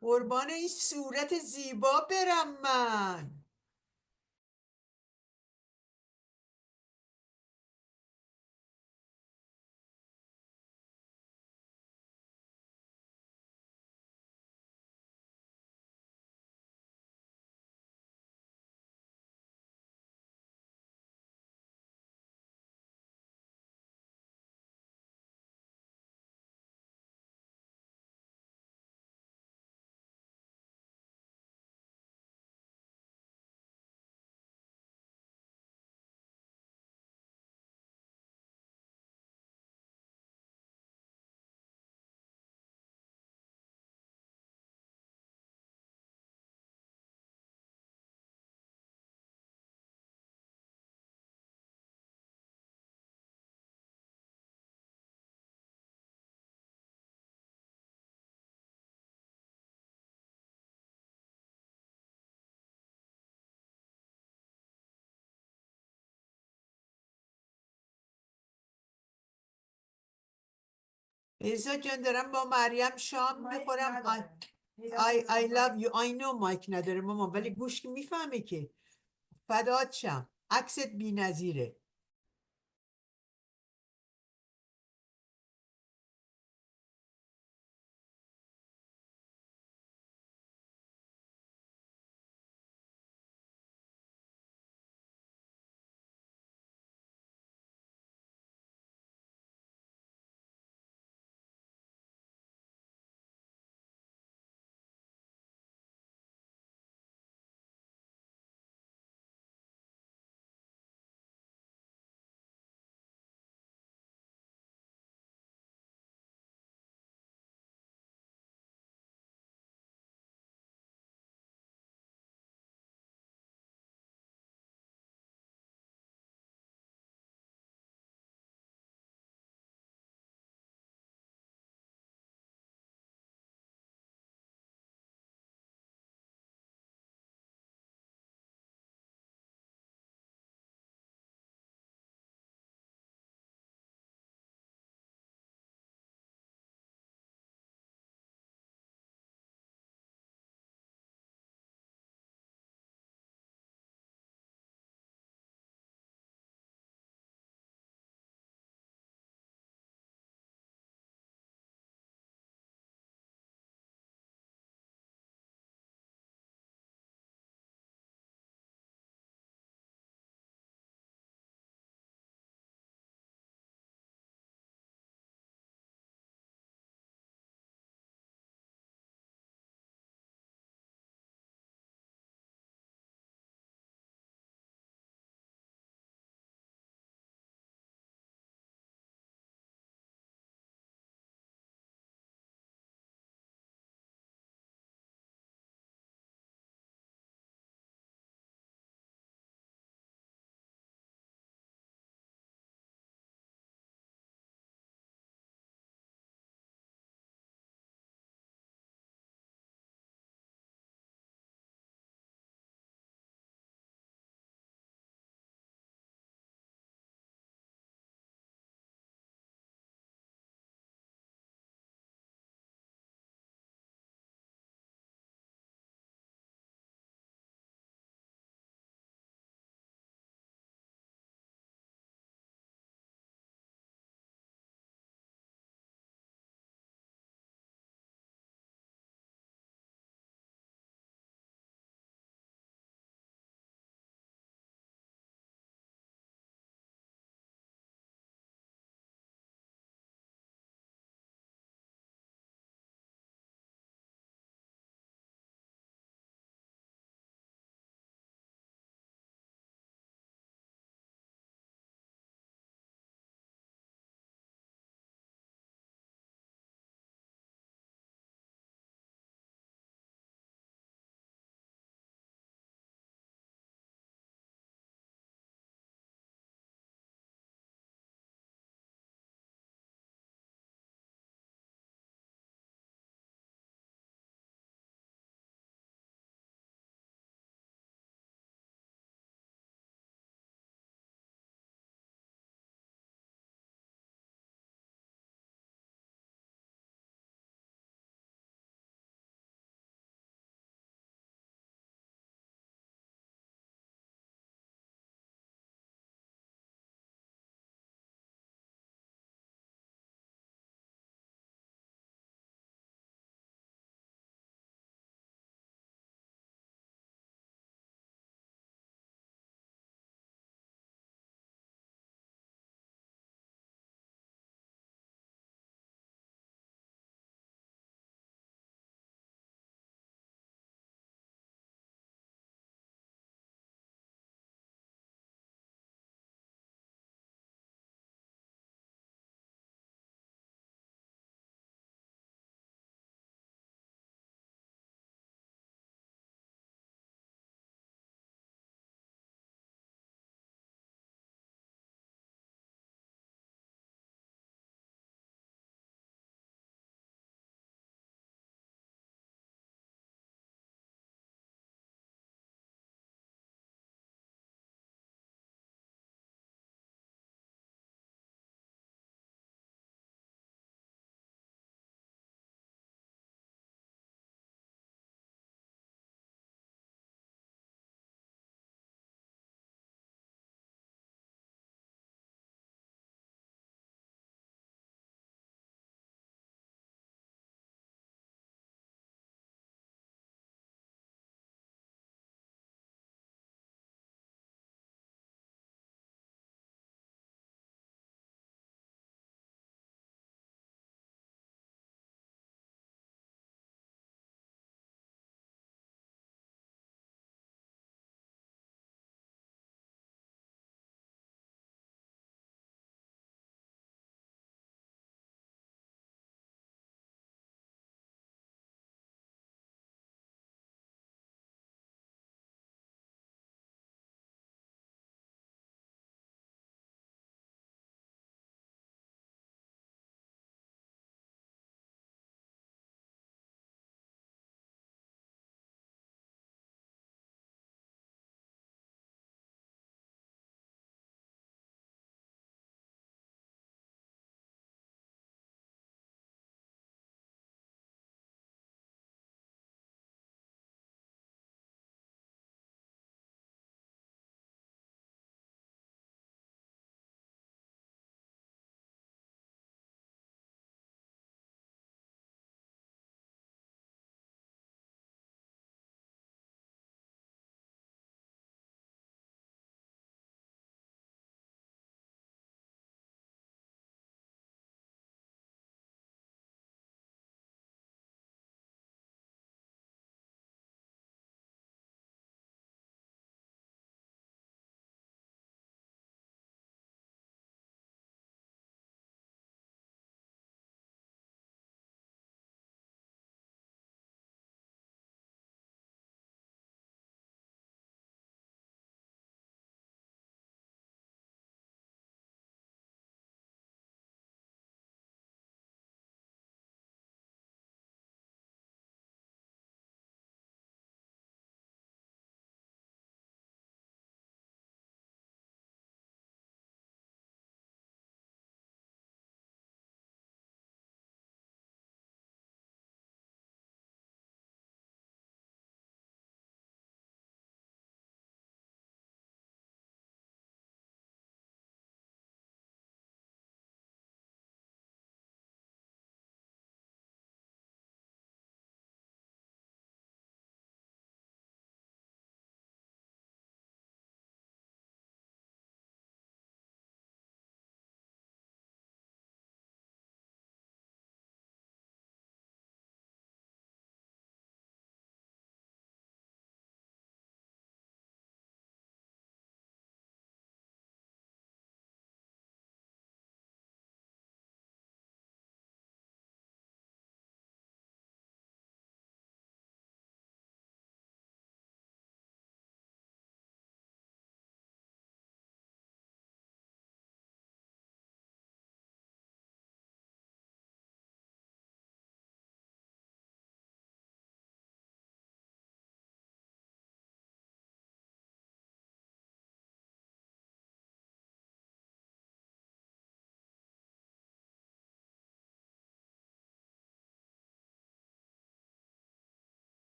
قربان این صورت زیبا برم من. ایزا جان دارم با مریم شام میخورم. I love you. I know مایک نداره ماما، ولی گوش میفهمه که. فدات شم، عکست بی نظیره.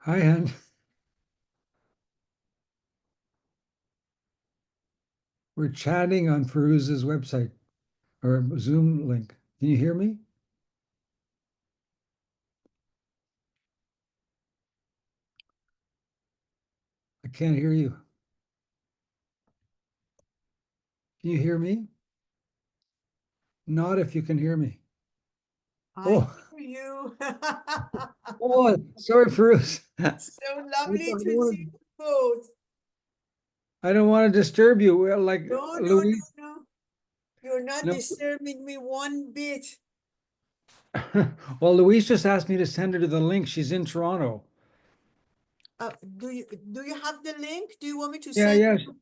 Hi, Hen. We're chatting on Firuz's website or Zoom link. Can you hear me? I can't hear you. Can you hear me? Not if you can hear me. I Oh, hear you. oh, sorry, Firuz. So lovely to see you both. I don't want to disturb you. Well, like No, no, no, Louise. no. You're not No. disturbing me one bit. Well, Louise just asked me to send her to the link. She's in Toronto. Do you have the link? Do you want me to Yeah, send yeah. you?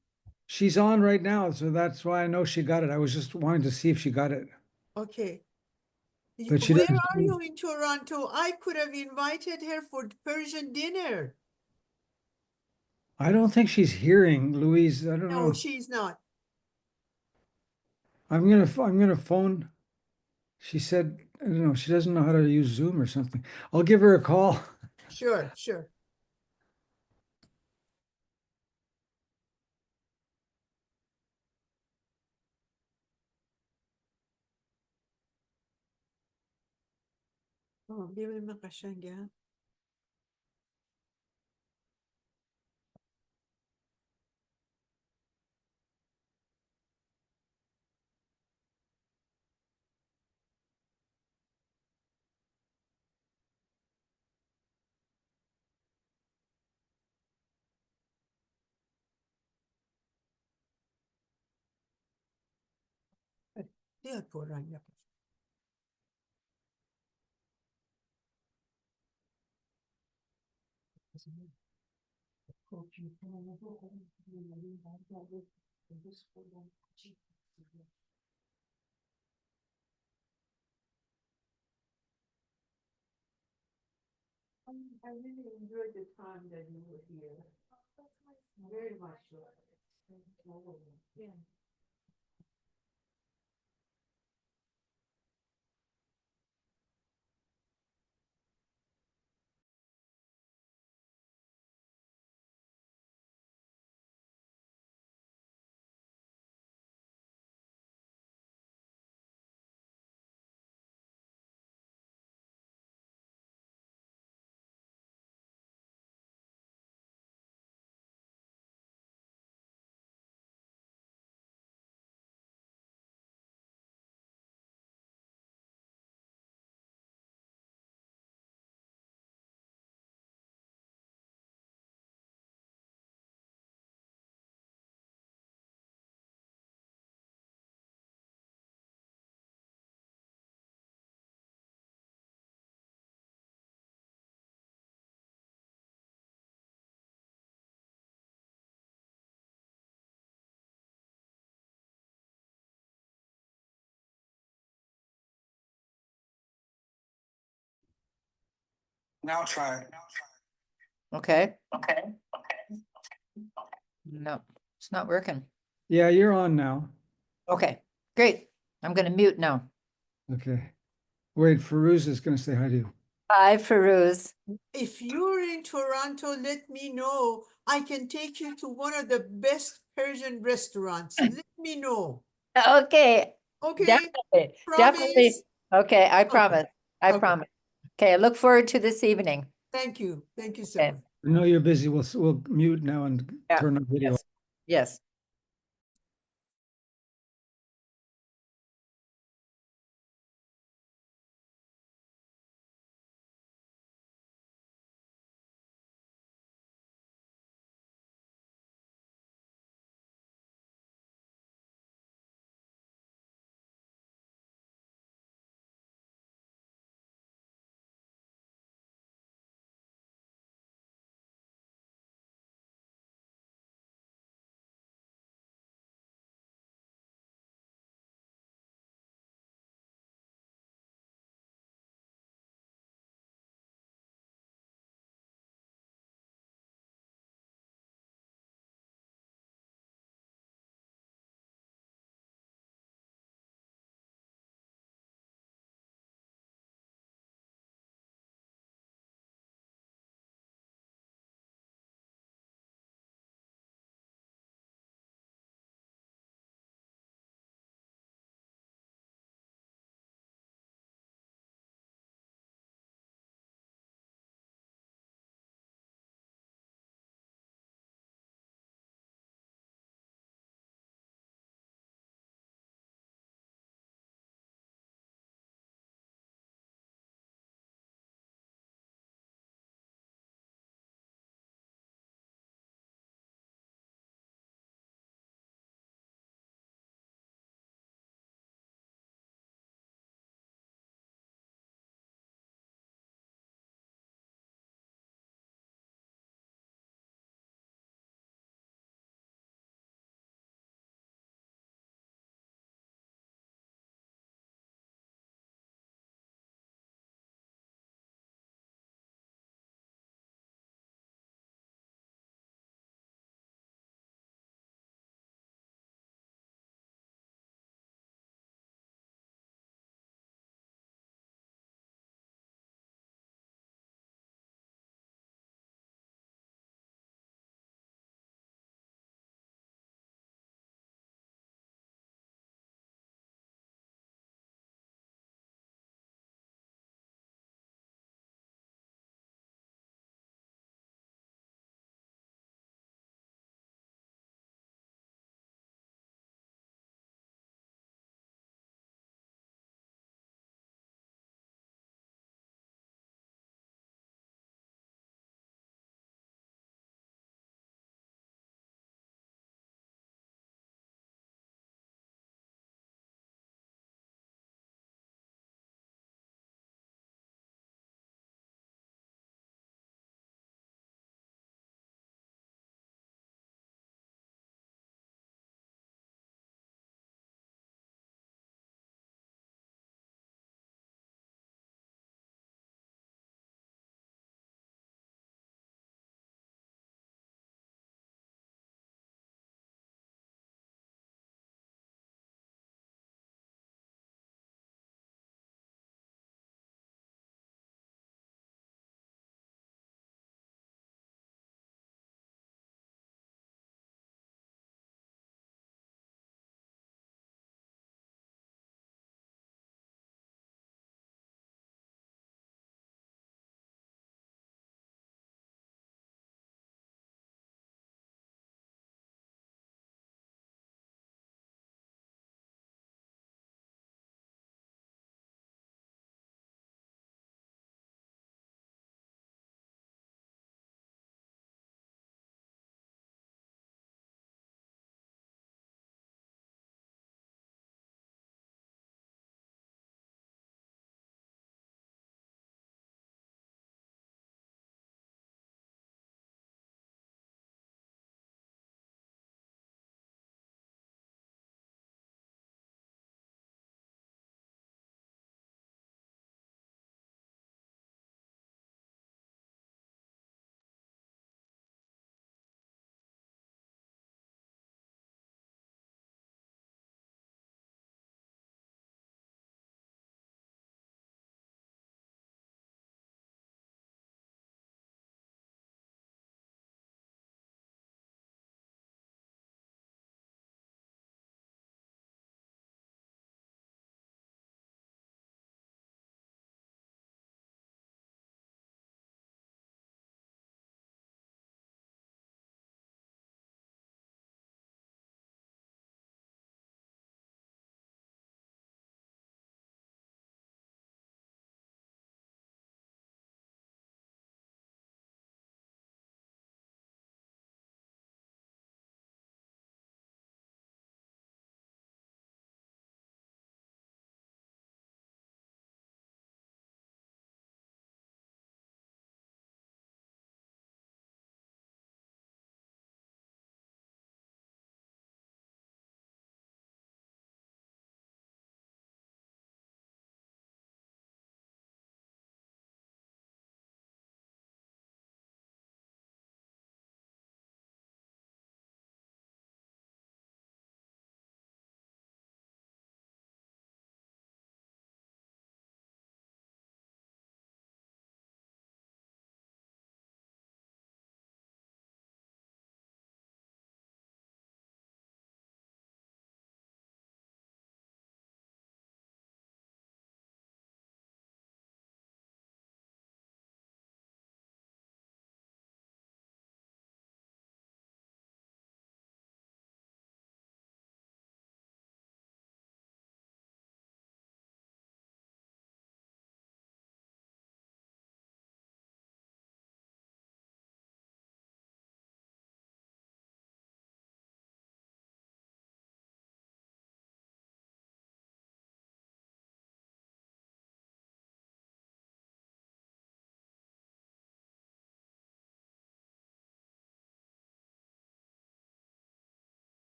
She's on right now, so that's why I know she got it. I was just wanting to see if she got it, Okay. but she Where doesn't. are you in Toronto? I could have invited her for Persian dinner. I don't think she's hearing, Louise. I don't No, know. she's not. I'm gonna phone. She said, I don't know, she doesn't know how to use Zoom or something. I'll give her a call. Sure, sure. بیا ببین من قشنگم. زیاد پررنگ. I really enjoyed the time that you were here. Very much so. Yeah. Now try. Okay. No, it's not working. Yeah, you're on now. Okay, great. I'm gonna mute now. Okay. Wait, Firuz is gonna say hi to you. Hi, Firuz. If you're in Toronto, let me know. I can take you to one of the best Persian restaurants. Let me know. Okay, Okay? definitely. Promise? Okay, I Okay. promise. I Okay. promise. Okay, I look forward to this evening. Thank you. Thank you so Okay. much. I know you're busy. We'll mute now and Yeah. turn on video. Yes. Yes.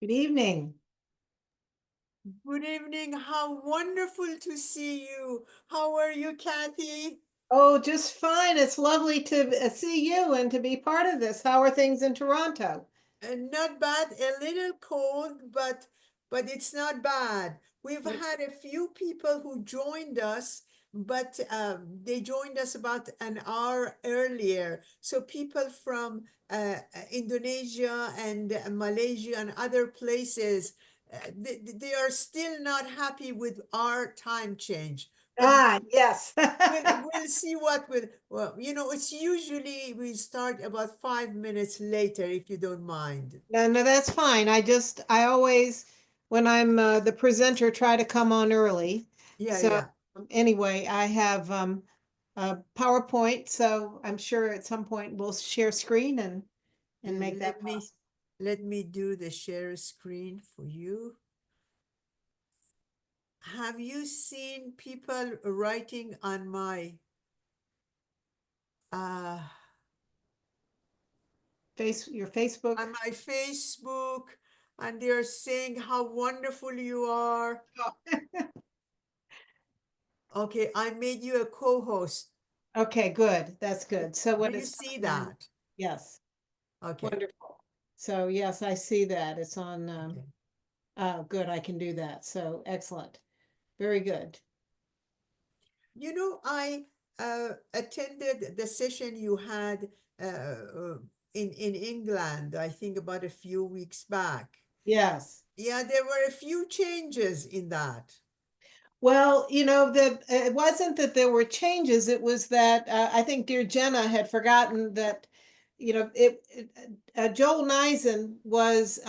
Good evening. Good evening. How wonderful to see you. How are you, Kathy? Oh, just fine. It's lovely to see you and to be part of this. How are things in Toronto? Not bad. A little cold, but it's not bad. We've Yep. had a few people who joined us, but they joined us about an hour earlier. So people from Indonesia and Malaysia and other places, they are still not happy with our time change. But Ah, yes. we'll see what will, well, it's usually we start about 5 minutes later, if you don't mind. No, that's fine. I always, when I'm the presenter, try to come on early. Yeah, So yeah. anyway, I have a PowerPoint, so I'm sure at some point we'll share screen and make that Let me possible. let me do the share screen for you. Have you seen people writing on my Your Facebook. on my Facebook, and they're saying how wonderful you are? Okay, I made you a co-host. Okay, good. That's good. So Do when you it's see on, that? yes, Okay. wonderful. So yes, I see that. It's on, Okay. good, I can do that. So excellent. Very good. I attended the session you had in England, I think about a few weeks back. Yes. Yeah, there were a few changes in that. Well, it wasn't that there were changes. It was that I think dear Jenna had forgotten that, Joel Neisen was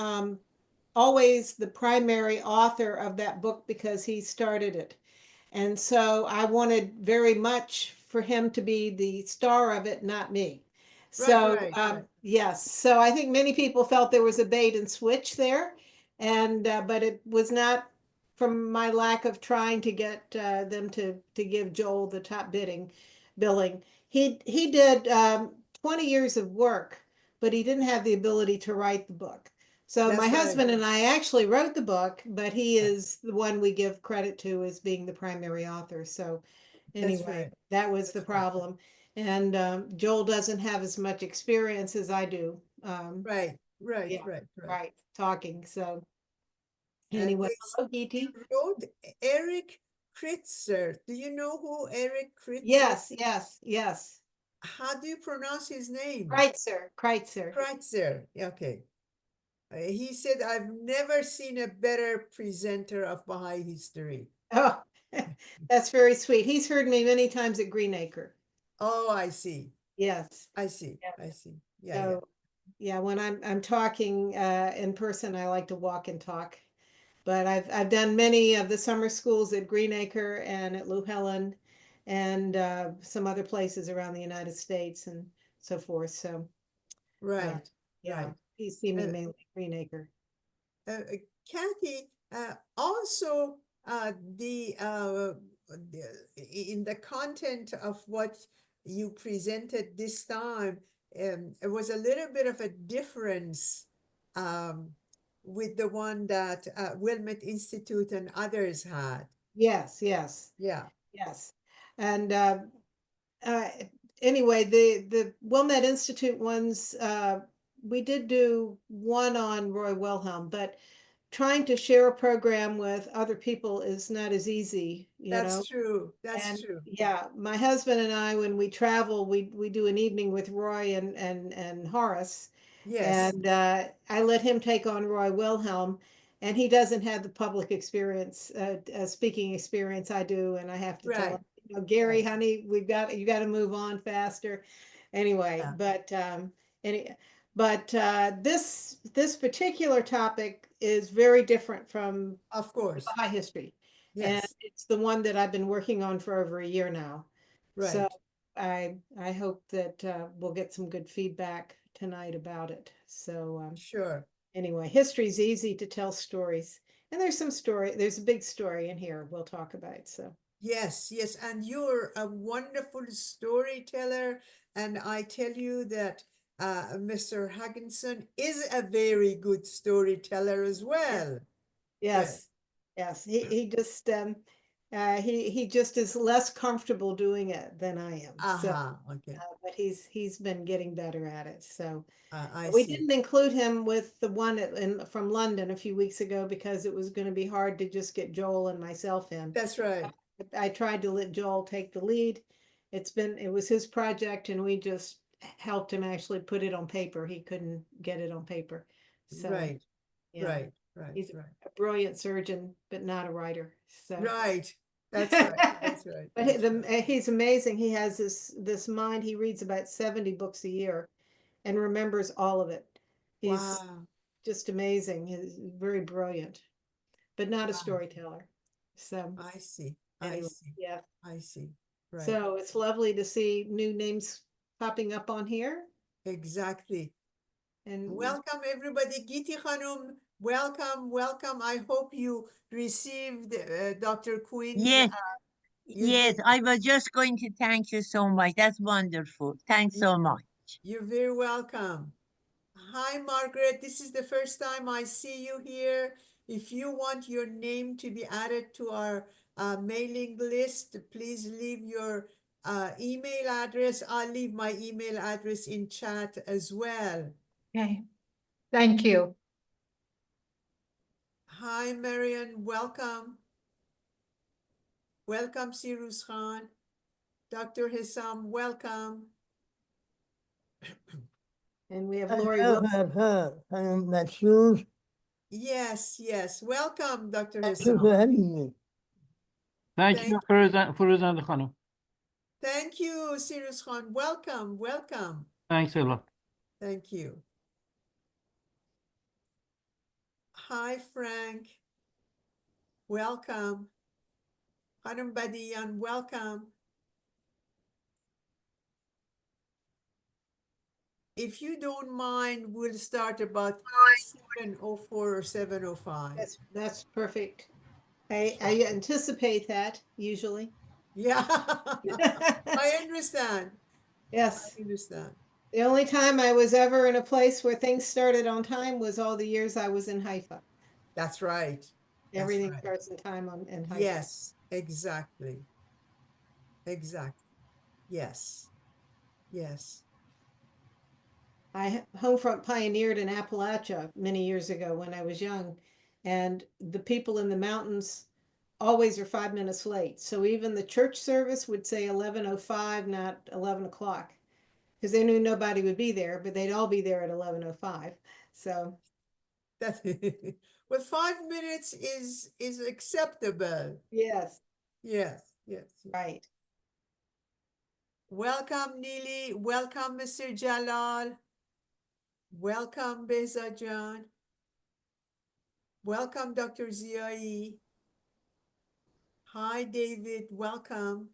always the primary author of that book because he started it. And so I wanted very much for him to be the star of it, not me. So, Right. yes, so I think many people felt there was a bait and switch there, and but it was not from my lack of trying to get them to give Joel the top billing. He did 20 years of work, but he didn't have the ability to write the book. So my That's right. husband and I actually wrote the book, but he is the one we give credit to as being the primary author. So anyway, right. that was the That's right. problem. And Joel doesn't have as much experience as I do. Right. Yeah, Right. right, talking. So And anyway, they hello, Geety. wrote Eric Kritzer. Do you know who Eric Kritzer? Yes. How do you pronounce his name? Kreitzer. Kritzer. Okay. He said, I've never seen a better presenter of Baha'i history. Oh, that's very sweet. He's heard me many times at Greenacre. Oh, I see. Yes. I see. Yeah. So, yeah, when I'm talking in person, I like to walk and talk. But I've done many of the summer schools at Greenacre and at Lou Helen and some other places around the United States and so forth. So Right. yeah, Right. you see me Uh, mainly at Greenacre. Kathy, also in the content of what you presented this time, it was a little bit of a difference with the one that Wilmette Institute and others had. Yes. Yeah. And uh, anyway, the Wilmette Institute ones, we did do one on Roy Wilhelm, but trying to share a program with other people is not as easy, That's true. And That's true. yeah, my husband and I, when we travel, we do an evening with Roy and Horace, Yes. and I let him take on Roy Wilhelm, and he doesn't have the public experience, speaking experience I do, and I have to tell Right. him, Gary, Right. honey, you got to move on faster. Anyway, Yeah. but this particular topic is very different from Of course. Baha'i history. And Yes. it's the one that I've been working on for over a year now. So Right. I hope that we'll get some good feedback tonight about it. So Sure. anyway, history's easy to tell stories. And there's a big story in here we'll talk about. So Yes. And you're a wonderful storyteller. And I tell you that Mr. Hogenson is a very good storyteller as well. Yes, yes. He just he just is less comfortable doing it than I am. So, Okay. but he's been getting better at it. So I we see. didn't include him with the one from London a few weeks ago because it was going to be hard to just get Joel and myself in. That's right. I tried to let Joel take the lead. It was his project, and we just helped him actually put it on paper. He couldn't get it on paper. So Right. yeah. Right. He's Right. a brilliant surgeon, but not a writer. So Right. That's right. That's right. but That's right. he's amazing. He has this mind. He reads about 70 books a year and remembers all of it. He's Wow. just amazing. He's very brilliant, but not a Wow. storyteller. So I see. I anyway, see. yeah. I see. Right. So it's lovely to see new names popping up on here. Exactly. And Welcome everybody. Giti Khanum, welcome, welcome. I hope you received Dr. Quinn's. Yes, You yes, did. I was just going to thank you so much. That's wonderful. Thanks so much. You're very welcome. Hi, Margaret. This is the first time I see you here. If you want your name to be added to our mailing list, please leave your email address. I'll leave my email address in chat as well. Okay. Thank you. Hi, Marian. Welcome. Welcome, Sirus Khan. Dr. Hissam, welcome. and we have I Lori have Wilson. her. I am Maxuse. Yes, yes. Welcome, Dr. Thank you Hissam. for having me. Thank Thank you, Firuzan Khanum. Thank you, Sirus Khan. Welcome, welcome. Thanks a lot. Thank you. Hi, Frank. Welcome. Hanum Badiyan, welcome. If you don't mind, we'll start about 7:04 or 7:05. That's perfect. I anticipate that usually. Yeah, I understand. Yes. I understand. The only time I was ever in a place where things started on time was all the years I was in Haifa. That's right. That's Everything right. starts in time in Haifa. Yes, exactly. Exactly. Yes. Yes. I Homefront pioneered in Appalachia many years ago when I was young, and the people in the mountains always are 5 minutes late. So even the church service would say 11:05, not 11 o'clock, because they knew nobody would be there, but they'd all be there at 11:05. So That's well, 5 minutes is acceptable. yes, Yes, yes. right. Welcome, Neely. Welcome, Mr. Jalal. Welcome, Beza John. Welcome, Dr. Ziai. Hi, David. Welcome.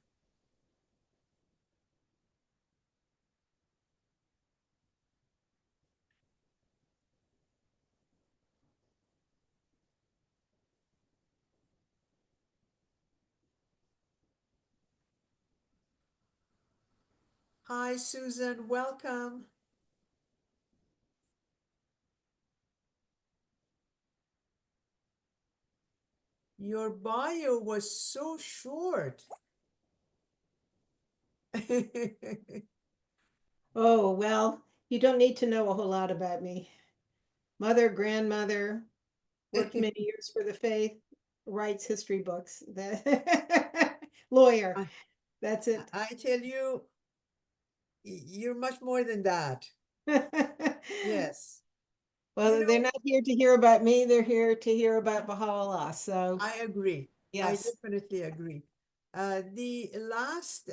Hi, Susan. Welcome. Your bio was so short. Oh, well, you don't need to know a whole lot about me. Mother, grandmother, worked many years for the faith, writes history books. Lawyer. That's it. I tell you, you're much more than that. Yes. Well, You they're know, not here to hear about me. They're here to hear about Baha'u'llah. So, I agree. I yes. definitely agree. The last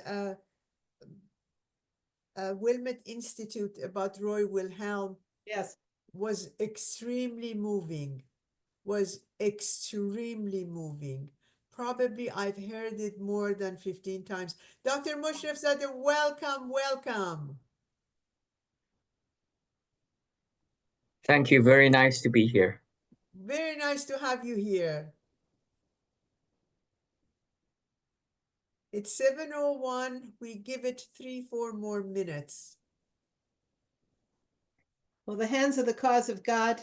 Wilmette Institute about Roy Wilhelm Yes. was extremely moving, Probably I've heard it more than 15 times. Dr. Mushraf Zadeh, welcome, welcome. Thank you. Very nice to be here. Very nice to have you here. It's 7:01. We give it 3-4 more minutes. Well, the hands of the cause of God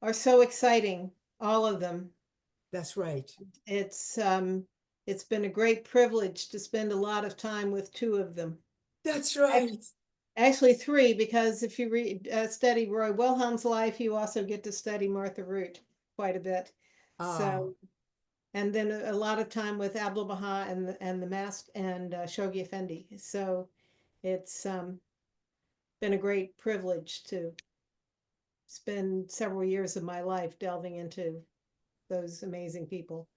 are so exciting, all of them. That's right. It's been a great privilege to spend a lot of time with two of them. That's right. Actually, three, because if you study Roy Wilhelm's life, you also get to study Martha Root quite a bit. Ah, So, and then a lot of time with Abdul Baha and the Master and Shoghi Effendi. So, it's been a great privilege to spend several years of my life delving into those amazing people.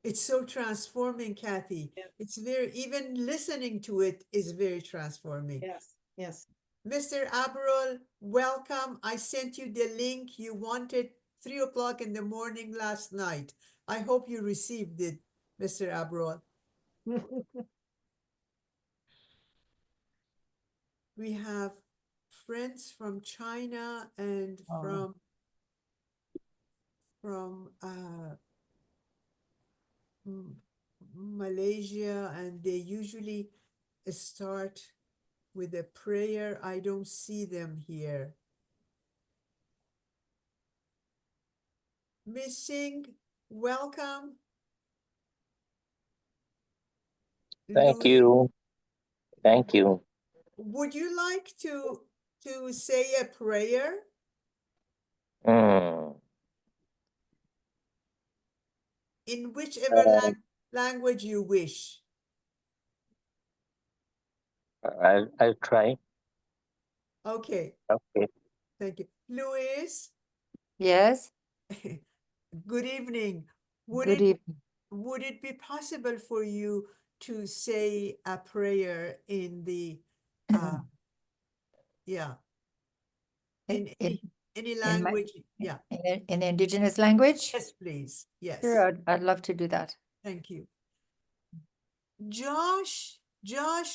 it's so transforming, Kathy. Yeah. It's very, even listening to it is very transforming. Yes, yes. Mr. Abrol, welcome. I sent you the link you wanted 3 o'clock in the morning last night. I hope you received it, Mr. Abrol. We have friends from China and from Malaysia, and they usually start with a prayer. I don't see them here. Miss Singh, welcome. Thank Louis, you. Thank you. would you like to say a prayer? Hmm. In whichever Uh, language you wish. I'll try. Okay, Okay. thank you. Louis, Yes, good evening. good evening. Would it be possible for you to say a prayer in the yeah, in any in my language? Yeah, in indigenous language? yes, please. Yes. Sure, I'd love to do that. Thank you. Josh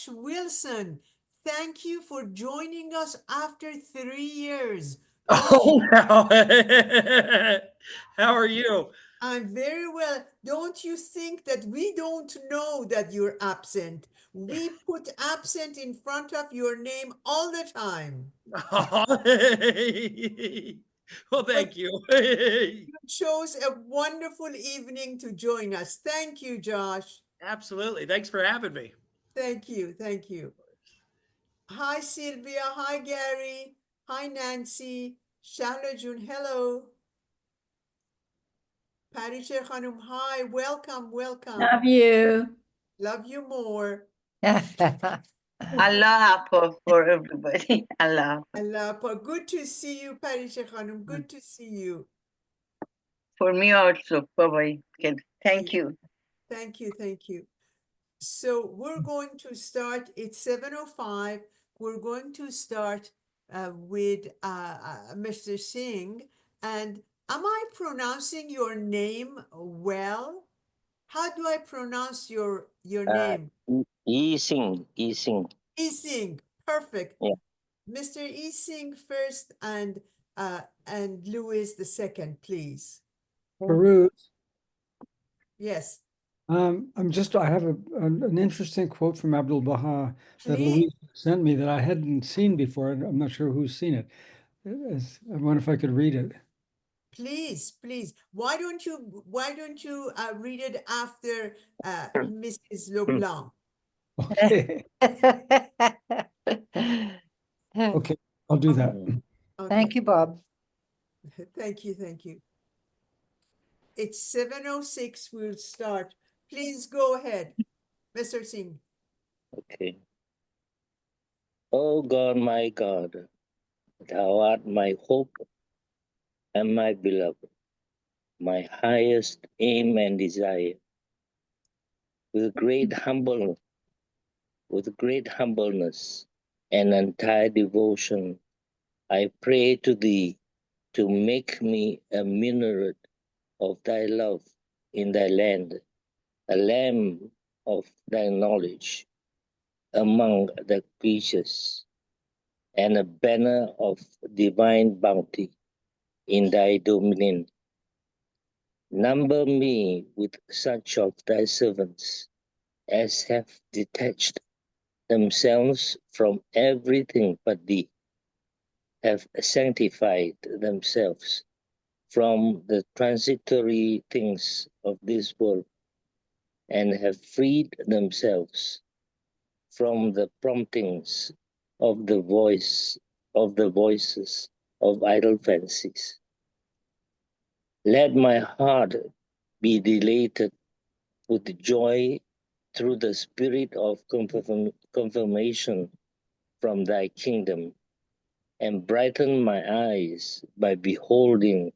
Wilson, thank you for joining us after 3 years. Oh, wow. How are you? I'm very well. Don't you think that we don't know that you're absent? We put absent in front of your name all the time. Well, thank you. You chose a wonderful evening to join us. Thank you, Josh. Absolutely. Thanks for having me. Thank you. Thank you. Hi, Sylvia. Hi, Gary. Hi, Nancy. Shahla Jun, hello. Parisha Khanum, hi. Welcome, welcome. Love you. Love you more. Allah for everybody. Allah Allah, good to see you, Parisha Khanum. Good to see you. for me also. Bye-bye. Okay. Thank you. Thank you, thank you. So we're going to start, it's 7:05. We're going to start with Mr. Singh. And am I pronouncing your name well? How do I pronounce your name? Easing. Ising, perfect. Yeah. Mr. Ising first and Louis the second, please. Farouz, Yes, I have an interesting quote from Abdul Baha that please. Louise sent me that I hadn't seen before, and I'm not sure who's seen it. I wonder if I could read it. Please, please. Why don't you read it after Mrs. Leblanc? Okay, okay, I'll do that. Okay. Thank you, Bob. Thank you, thank you. It's 7:06. We'll start. Please go ahead, Mr. Singh. Okay. Oh God, my God, thou art my hope and my beloved, my highest aim and desire. With great humbleness and entire devotion, I pray to thee to make me a minaret of thy love in thy land, a lamp of thy knowledge among the creatures, and a banner of divine bounty in thy dominion. Number me with such of thy servants as have detached themselves from everything but thee, have sanctified themselves from the transitory things of this world and have freed themselves from the promptings of the voices of idle fancies. Let my heart be dilated with joy through the spirit of confirmation from thy kingdom, and brighten my eyes by beholding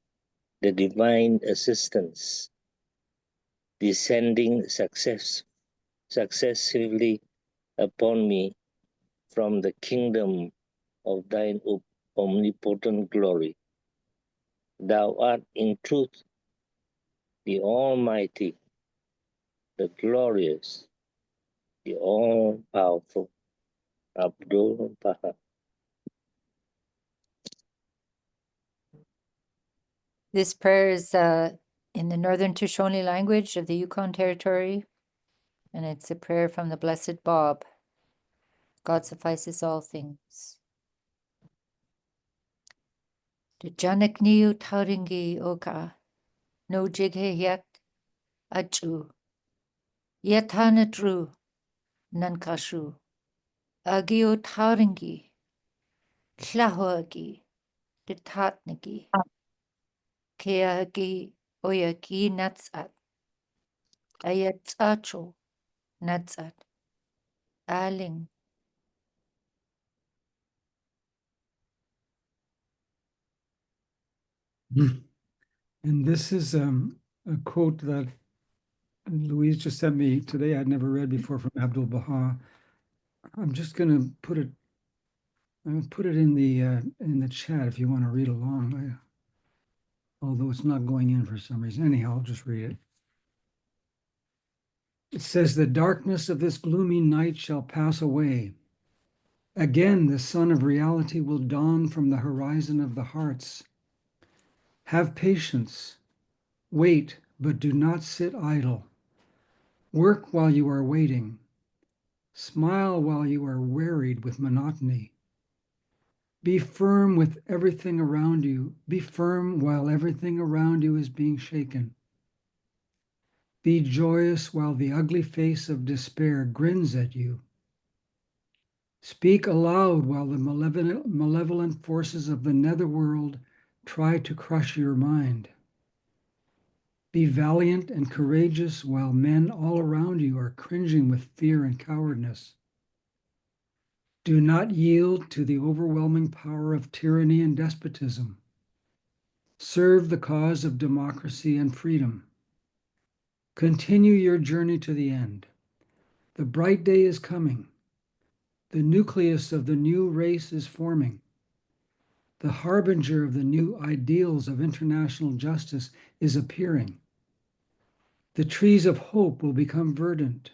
the divine assistance descending successively upon me from the kingdom of thine omnipotent glory. Thou art in truth the Almighty, the glorious, the all-powerful Abdul Baha. This prayer is in the Northern Shoshone language of the Yukon Territory, and it's a prayer from the Blessed Bob. God suffices all things. The Janak Niu Tauringi Oka, no jighe yak achu, yatana tru, nankashu, agio Tauringi, tlahoagi, the tatnagi, keagi oyaki natsat, ayatsacho natsat, aling. And this is a quote that Louise just sent me today. I'd never read before from Abdul Baha. I'm just going to put it in the chat if you want to read along. Although it's not going in for some reason. Anyhow, I'll just read it. It says, "The darkness of this gloomy night shall pass away. Again, the sun of reality will dawn from the horizon of the hearts. Have patience. Wait, but do not sit idle. Work while you are waiting. Smile while you are wearied with monotony. Be firm with everything around you. Be firm while everything around you is being shaken. Be joyous while the ugly face of despair grins at you. Speak aloud while the malevolent forces of the netherworld try to crush your mind. Be valiant and courageous while men all around you are cringing with fear and cowardice. Do not yield to the overwhelming power of tyranny and despotism. Serve the cause of democracy and freedom. Continue your journey to the end. The bright day is coming. The nucleus of the new race is forming. The harbinger of the new ideals of international justice is appearing. The trees of hope will become verdant.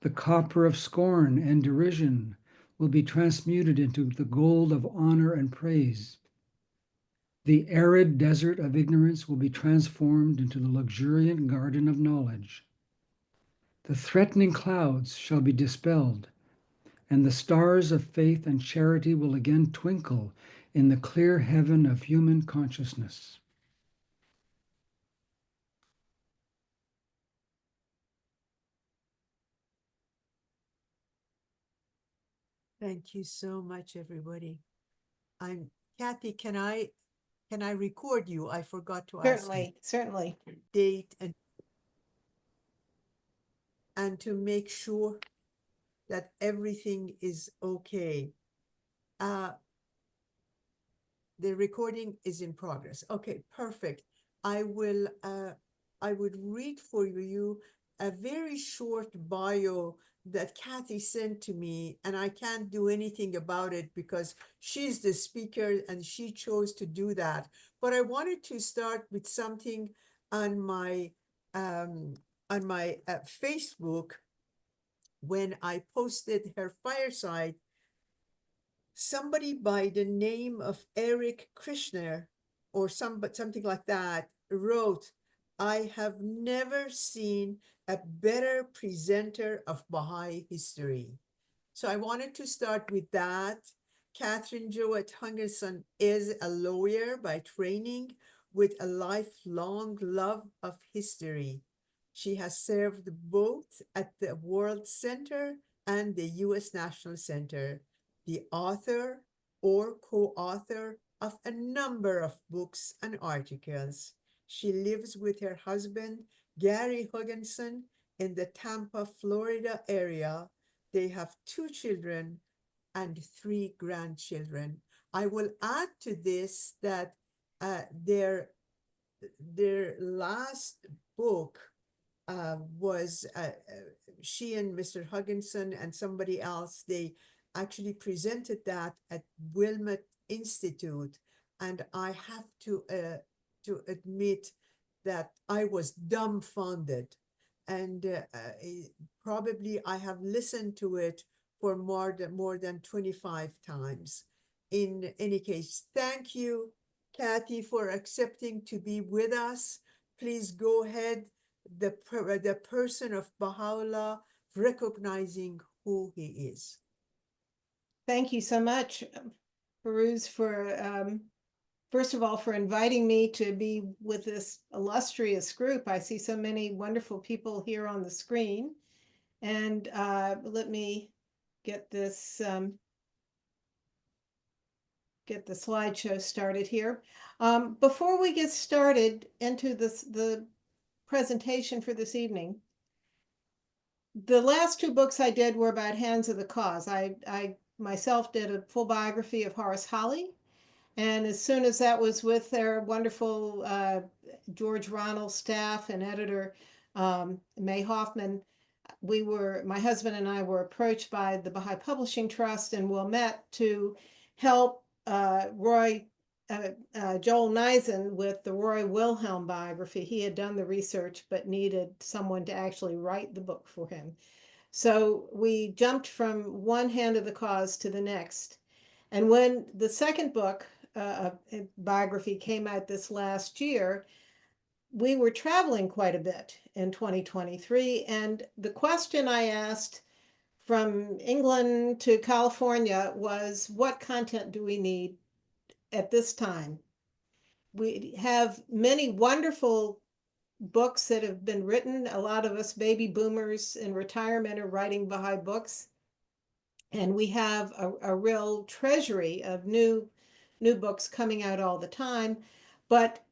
The copper of scorn and derision will be transmuted into the gold of honor and praise. The arid desert of ignorance will be transformed into the luxuriant garden of knowledge. The threatening clouds shall be dispelled, and the stars of faith and charity will again twinkle in the clear heaven of human consciousness." Thank you so much, everybody. Kathy, can I record you? I forgot to ask you. Certainly. Date and to make sure that everything is okay. The recording is in progress. Okay, perfect. I would read for you a very short bio that Kathy sent to me, and I can't do anything about it because she's the speaker and she chose to do that. But I wanted to start with something on my Facebook when I posted her fireside. Somebody by the name of Eric Krishner or something like that wrote, "I have never seen a better presenter of Baha'i history." So I wanted to start with that. Kathryn Jewett Hogenson is a lawyer by training with a lifelong love of history. She has served both at the World Center and the U.S. National Center, the author or co-author of a number of books and articles. She lives with her husband, Gary Hogenson, in the Tampa, Florida area. They have 2 children and 3 grandchildren. I will add to this that their last book was she and Mr. Hugginson and somebody else, they actually presented that at Wilmot Institute. And I have to admit that I was dumbfounded. And probably I have listened to it for more than 25 times. In any case, thank you, Kathy, for accepting to be with us. Please go ahead. The person of Baha'u'llah, recognizing who he is. Thank you so much, Firuz, for first of all, for inviting me to be with this illustrious group. I see so many wonderful people here on the screen. And let me get this get the slideshow started here. Before we get started into the presentation for this evening, the last 2 books I did were about Hands of the Cause. I myself did a full biography of Horace Holly, and as soon as that was with their wonderful George Ronald staff and editor May Hoffman, my husband and I were approached by the Baha'i Publishing Trust and Wilmette to help Joel Neisen with the Roy Wilhelm biography. He had done the research but needed someone to actually write the book for him. So we jumped from one Hand of the Cause to the next. And when the second book, biography, came out this last year, we were traveling quite a bit in 2023. And the question I asked from England to California was, what content do we need at this time? We have many wonderful books that have been written. A lot of us baby boomers in retirement are writing Baha'i books. And we have a real treasury of new books coming out all the time, but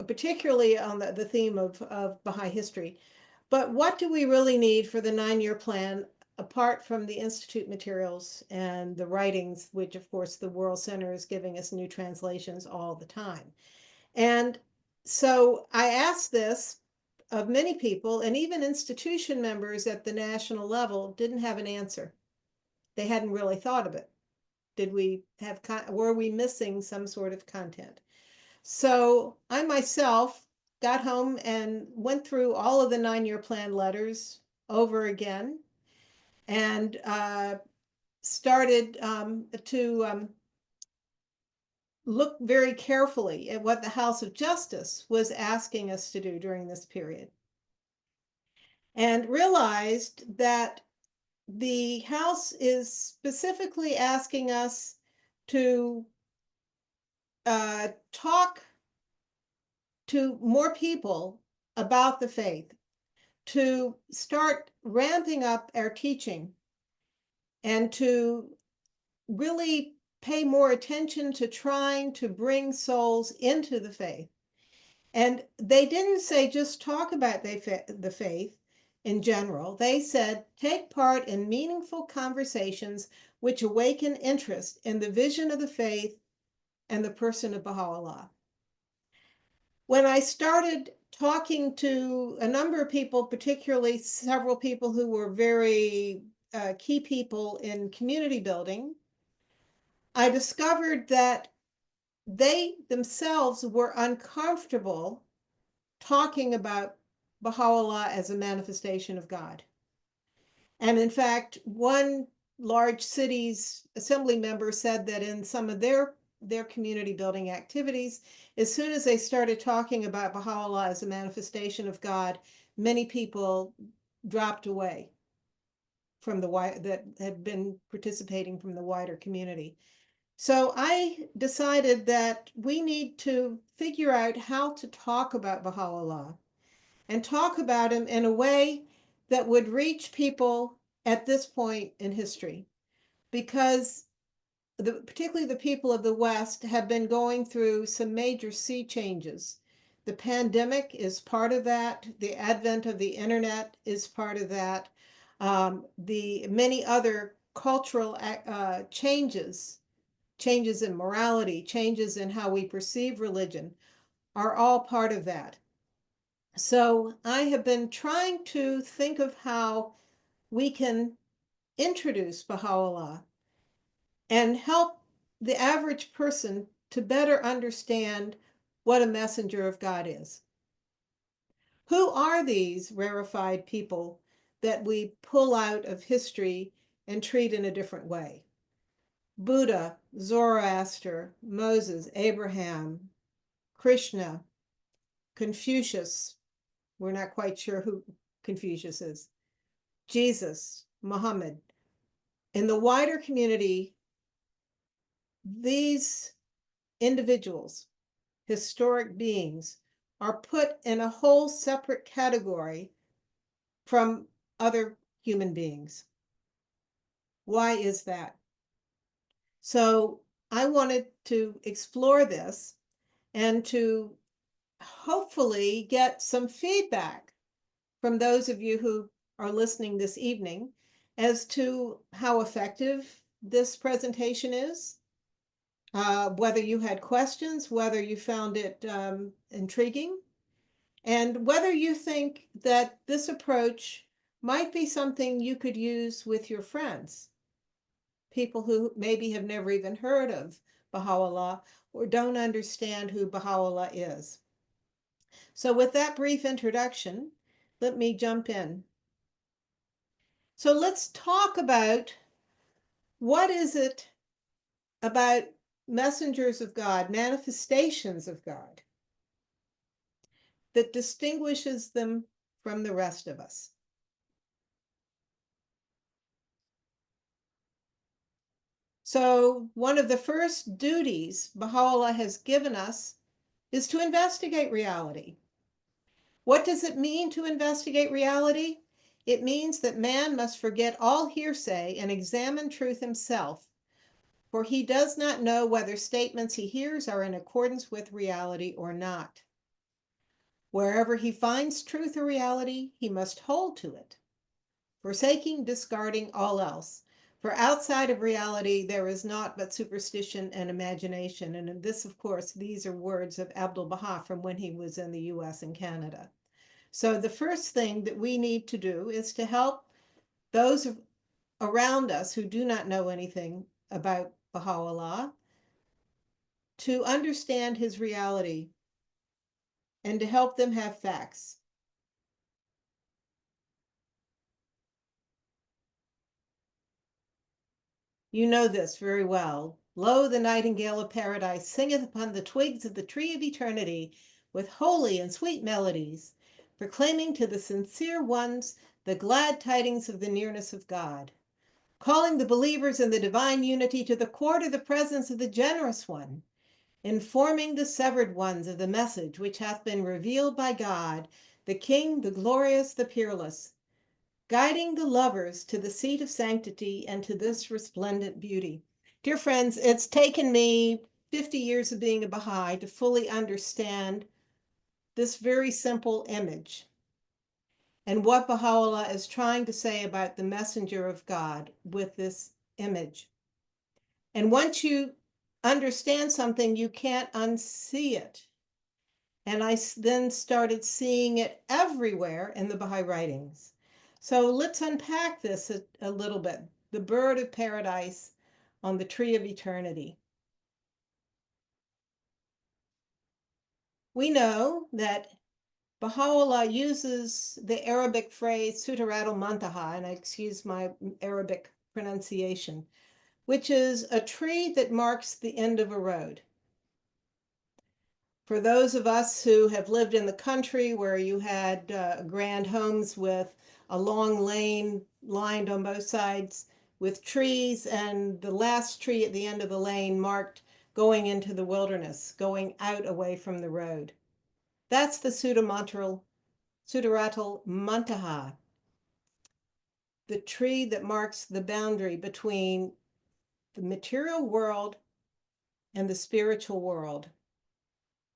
particularly on the theme of Baha'i history. But what do we really need for the 9-year plan, apart from the Institute materials and the writings, which of course the World Center is giving us new translations all the time? And so I asked this of many people, and even institution members at the national level didn't have an answer. They hadn't really thought of it. Were we missing some sort of content? So I myself got home and went through all of the 9-year plan letters over again and started to look very carefully at what the House of Justice was asking us to do during this period, and realized that the House is specifically asking us to talk to more people about the faith, to start ramping up our teaching, and to really pay more attention to trying to bring souls into the faith. And they didn't say just talk about the faith in general. They said take part in meaningful conversations which awaken interest in the vision of the faith and the person of Baha'u'llah. When I started talking to a number of people, particularly several people who were very key people in community building, I discovered that they themselves were uncomfortable talking about Baha'u'llah as a manifestation of God. And in fact, one large city's assembly member said that in some of their community building activities, as soon as they started talking about Baha'u'llah as a manifestation of God, many people dropped away from that had been participating from the wider community. So I decided that we need to figure out how to talk about Baha'u'llah and talk about him in a way that would reach people at this point in history, because particularly the people of the West have been going through some major sea changes. The pandemic is part of that. The advent of the internet is part of that. The many other cultural changes in morality, changes in how we perceive religion, are all part of that. So I have been trying to think of how we can introduce Baha'u'llah and help the average person to better understand what a messenger of God is. Who are these rarefied people that we pull out of history and treat in a different way? Buddha, Zoroaster, Moses, Abraham, Krishna, Confucius. We're not quite sure who Confucius is. Jesus, Muhammad. In the wider community, these individuals, historic beings, are put in a whole separate category from other human beings. Why is that? So I wanted to explore this and to hopefully get some feedback from those of you who are listening this evening as to how effective this presentation is, whether you had questions, whether you found it intriguing, and whether you think that this approach might be something you could use with your friends, people who maybe have never even heard of Baha'u'llah or don't understand who Baha'u'llah is. So with that brief introduction, let me jump in. So let's talk about what is it about messengers of God, manifestations of God, that distinguishes them from the rest of us. So one of the first duties Baha'u'llah has given us is to investigate reality. What does it mean to investigate reality? It means that man must forget all hearsay and examine truth himself, for he does not know whether statements he hears are in accordance with reality or not. Wherever he finds truth or reality, he must hold to it, forsaking, discarding all else. For outside of reality, there is naught but superstition and imagination. And this, of course, these are words of Abdu'l-Baha from when he was in the US and Canada. So the first thing that we need to do is to help those around us who do not know anything about Baha'u'llah to understand his reality and to help them have facts. You know this very well. Lo, the nightingale of paradise singeth upon the twigs of the tree of eternity with holy and sweet melodies, proclaiming to the sincere ones the glad tidings of the nearness of God, calling the believers in the divine unity to the court of the presence of the generous one, informing the severed ones of the message which hath been revealed by God, the King, the glorious, the peerless, guiding the lovers to the seat of sanctity and to this resplendent beauty. Dear friends, it's taken me 50 years of being a Baha'i to fully understand this very simple image and what Baha'u'llah is trying to say about the messenger of God with this image. And once you understand something, you can't unsee it. And I then started seeing it everywhere in the Baha'i writings. So let's unpack this a little bit. The bird of paradise on the tree of eternity. We know that Baha'u'llah uses the Arabic phrase Sutarat al-Muntaha, and I excuse my Arabic pronunciation, which is a tree that marks the end of a road. For those of us who have lived in the country where you had grand homes with a long lane lined on both sides, with trees, and the last tree at the end of the lane marked going into the wilderness, going out away from the road. That's the Pseudorattle Muntaha, the tree that marks the boundary between the material world and the spiritual world.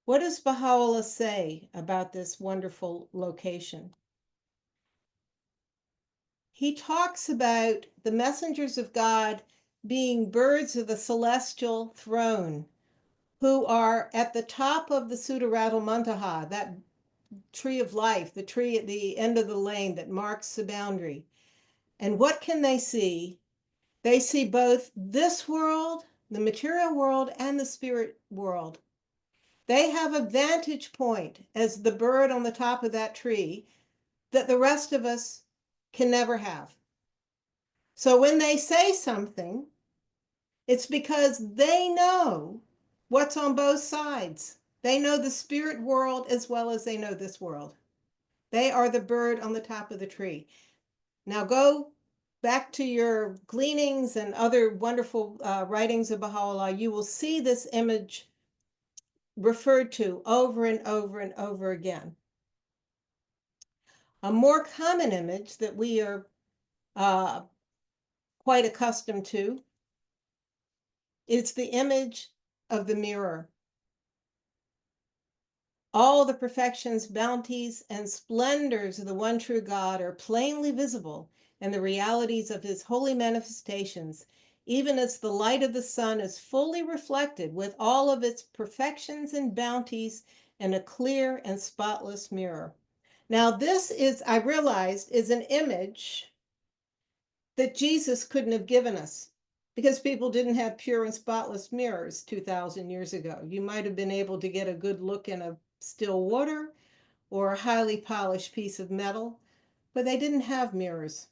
What does Baha'u'llah say about this wonderful location? He talks about the messengers of God being birds of the celestial throne who are at the top of the Pseudorattle Muntaha, that tree of life, the tree at the end of the lane that marks the boundary. And what can they see? They see both this world, the material world, and the spirit world. They have a vantage point as the bird on the top of that tree that the rest of us can never have. So when they say something, it's because they know what's on both sides. They know the spirit world as well as they know this world. They are the bird on the top of the tree. Now go back to your gleanings and other wonderful writings of Baha'u'llah. You will see this image referred to over and over and over again. A more common image that we are quite accustomed to is the image of the mirror. All the perfections, bounties, and splendors of the one true God are plainly visible in the realities of his holy manifestations, even as the light of the sun is fully reflected with all of its perfections and bounties in a clear and spotless mirror. Now, this is, I realized, is an image that Jesus couldn't have given us because people didn't have pure and spotless mirrors 2,000 years ago. You might have been able to get a good look in a still water or a highly polished piece of metal, but they didn't have mirrors.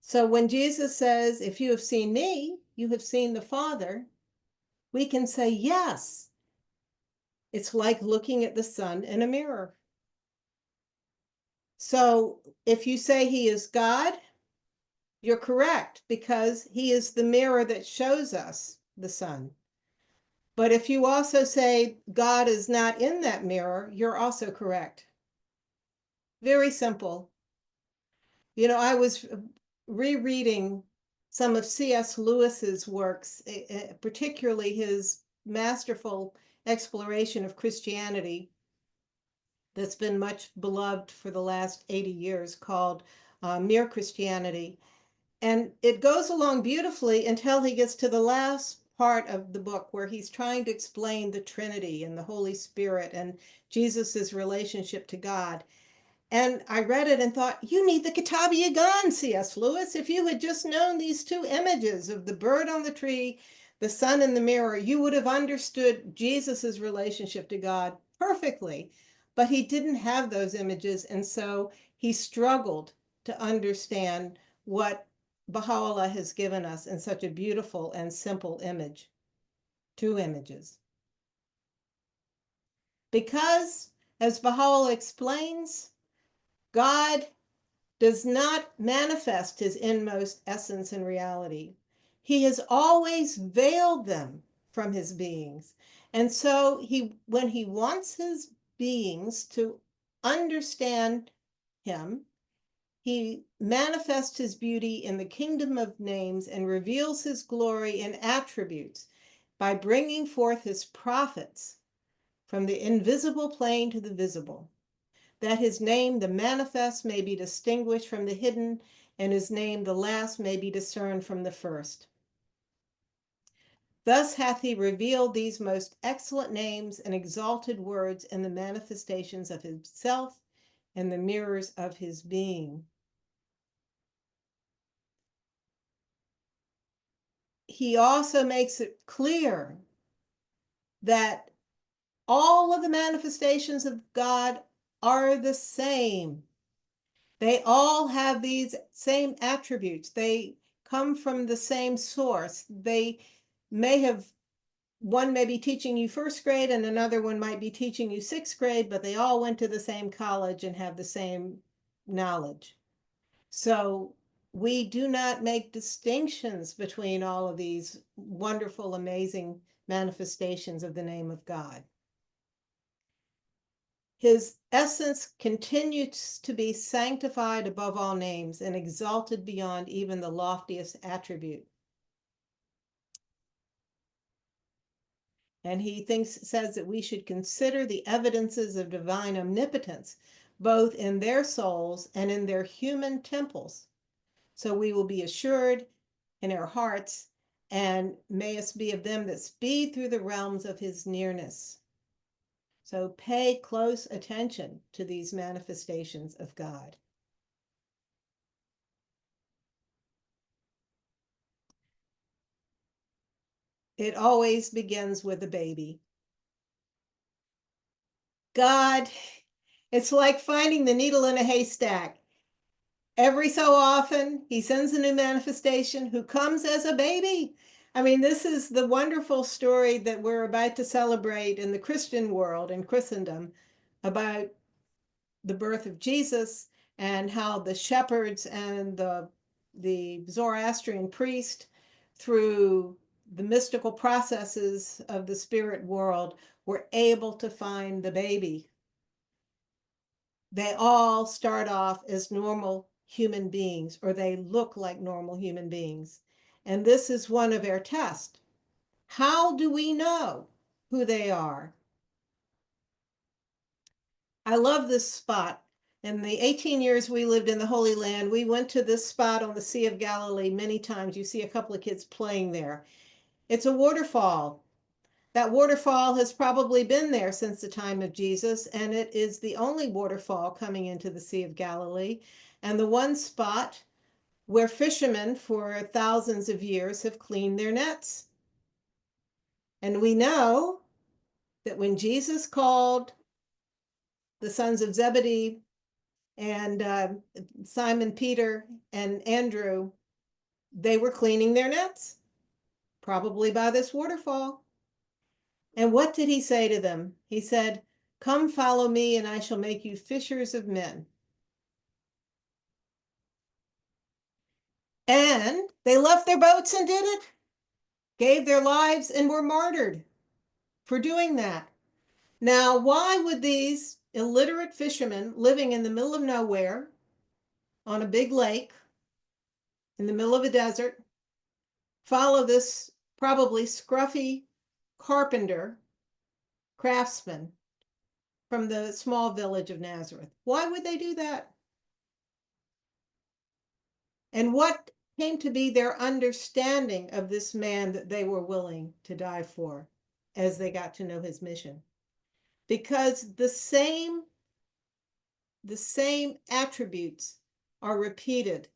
So when Jesus says, if you have seen me, you have seen the Father, we can say, yes, it's like looking at the sun in a mirror. So if you say he is God, you're correct, because he is the mirror that shows us the sun. But if you also say God is not in that mirror, you're also correct. Very simple. You know, I was rereading some of C.S. Lewis's works, particularly his masterful exploration of Christianity that's been much beloved for the last 80 years, called Mere Christianity. And it goes along beautifully until he gets to the last part of the book where he's trying to explain the Trinity and the Holy Spirit and Jesus's relationship to God. And I read it and thought, you need the Kitab Yagan, C.S. Lewis. If you had just known these two images of the bird on the tree, the sun in the mirror, you would have understood Jesus's relationship to God perfectly. But he didn't have those images, and so he struggled to understand what Baha'u'llah has given us in such a beautiful and simple image. Two images. Because, as Baha'u'llah explains, God does not manifest his inmost essence and reality. He has always veiled them from his beings. And so when he wants his beings to understand him, he manifests his beauty in the kingdom of names and reveals his glory in attributes by bringing forth his prophets from the invisible plane to the visible, that his name, the manifest, may be distinguished from the hidden, and his name, the last, may be discerned from the first. Thus hath he revealed these most excellent names and exalted words in the manifestations of himself and the mirrors of his being. He also makes it clear that all of the manifestations of God are the same. They all have these same attributes. They come from the same source. They may have, one may be teaching you first grade and another one might be teaching you sixth grade, but they all went to the same college and have the same knowledge. So we do not make distinctions between all of these wonderful, amazing manifestations of the name of God. His essence continues to be sanctified above all names and exalted beyond even the loftiest attribute. And he says that we should consider the evidences of divine omnipotence, both in their souls and in their human temples. So we will be assured in our hearts, and may us be of them that speed through the realms of his nearness. So pay close attention to these manifestations of God. It always begins with a baby. God, it's like finding the needle in a haystack. Every so often, he sends a new manifestation who comes as a baby. I mean, this is the wonderful story that we're about to celebrate in the Christian world, in Christendom, about the birth of Jesus and how the shepherds and the Zoroastrian priest, through the mystical processes of the spirit world, were able to find the baby. They all start off as normal human beings, or they look like normal human beings. And this is one of our tests. How do we know who they are? I love this spot. In the 18 years we lived in the Holy Land, we went to this spot on the Sea of Galilee many times. You see a couple of kids playing there. It's a waterfall. That waterfall has probably been there since the time of Jesus, and it is the only waterfall coming into the Sea of Galilee, and the one spot where fishermen for thousands of years have cleaned their nets. And we know that when Jesus called the sons of Zebedee and Simon Peter and Andrew, they were cleaning their nets, probably by this waterfall. And what did he say to them? He said, "Come follow me, and I shall make you fishers of men." And they left their boats and did it, gave their lives and were martyred for doing that. Now, why would these illiterate fishermen living in the middle of nowhere on a big lake in the middle of a desert follow this probably scruffy carpenter, craftsman from the small village of Nazareth? Why would they do that? And what came to be their understanding of this man that they were willing to die for as they got to know his mission? Because the same attributes are repeated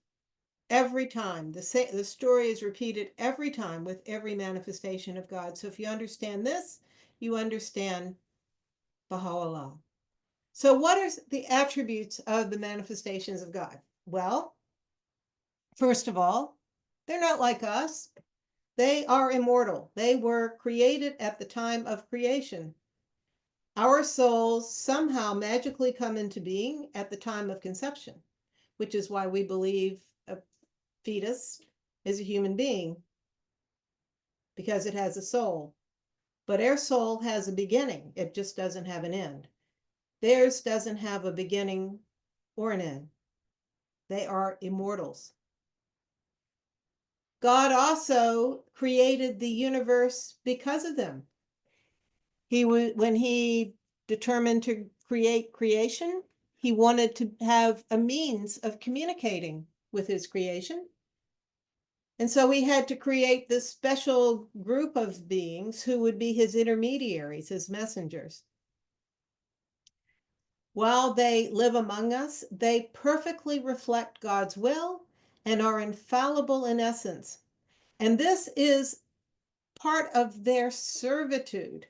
every time. The story is repeated every time with every manifestation of God. So if you understand this, you understand Baha'u'llah. So what are the attributes of the manifestations of God? Well, first of all, they're not like us. They are immortal. They were created at the time of creation. Our souls somehow magically come into being at the time of conception, which is why we believe a fetus is a human being, because it has a soul. But our soul has a beginning. It just doesn't have an end. Theirs doesn't have a beginning or an end. They are immortals. God also created the universe because of them. When he determined to create creation, he wanted to have a means of communicating with his creation. And so he had to create this special group of beings who would be his intermediaries, his messengers. While they live among us, they perfectly reflect God's will and are infallible in essence. And this is part of their servitude.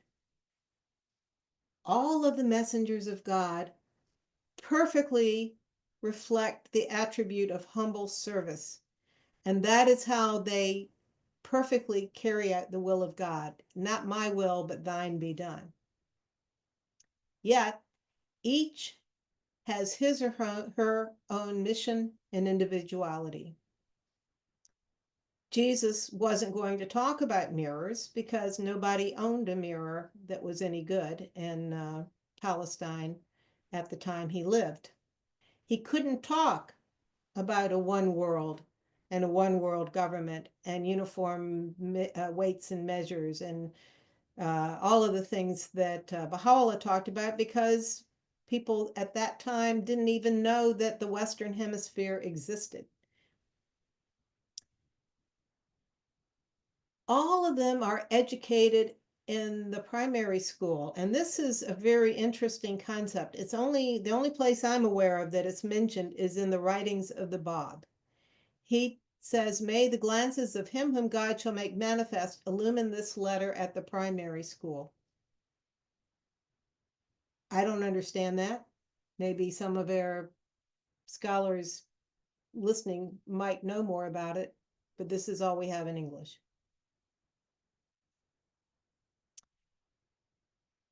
All of the messengers of God perfectly reflect the attribute of humble service. And that is how they perfectly carry out the will of God. Not my will, but thine be done. Yet, each has his or her own mission and individuality. Jesus wasn't going to talk about mirrors because nobody owned a mirror that was any good in Palestine at the time he lived. He couldn't talk about a one world and a one world government and uniform weights and measures and all of the things that Baha'u'llah talked about, because people at that time didn't even know that the Western Hemisphere existed. All of them are educated in the primary school, and this is a very interesting concept. It's the only place I'm aware of that it's mentioned is in the writings of the Bab. He says, "May the glances of him whom God shall make manifest illumine this letter at the primary school." I don't understand that. Maybe some of our scholars listening might know more about it, but this is all we have in English.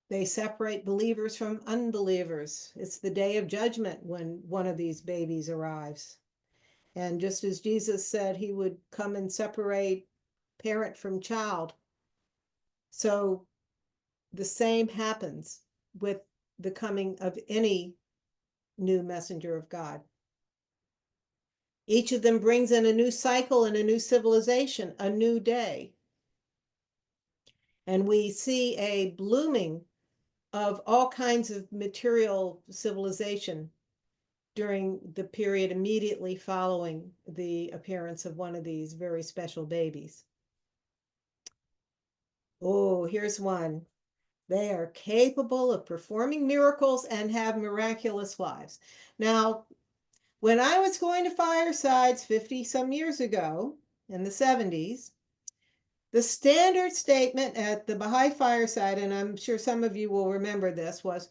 They separate believers from unbelievers. It's the day of judgment when one of these babies arrives. And just as Jesus said he would come and separate parent from child, so the same happens with the coming of any new messenger of God. Each of them brings in a new cycle and a new civilization, a new day. And we see a blooming of all kinds of material civilization during the period immediately following the appearance of one of these very special babies. Oh, here's one. They are capable of performing miracles and have miraculous lives. Now, when I was going to firesides 50 some years ago in the 70s, the standard statement at the Baha'i fireside, and I'm sure some of you will remember this, was,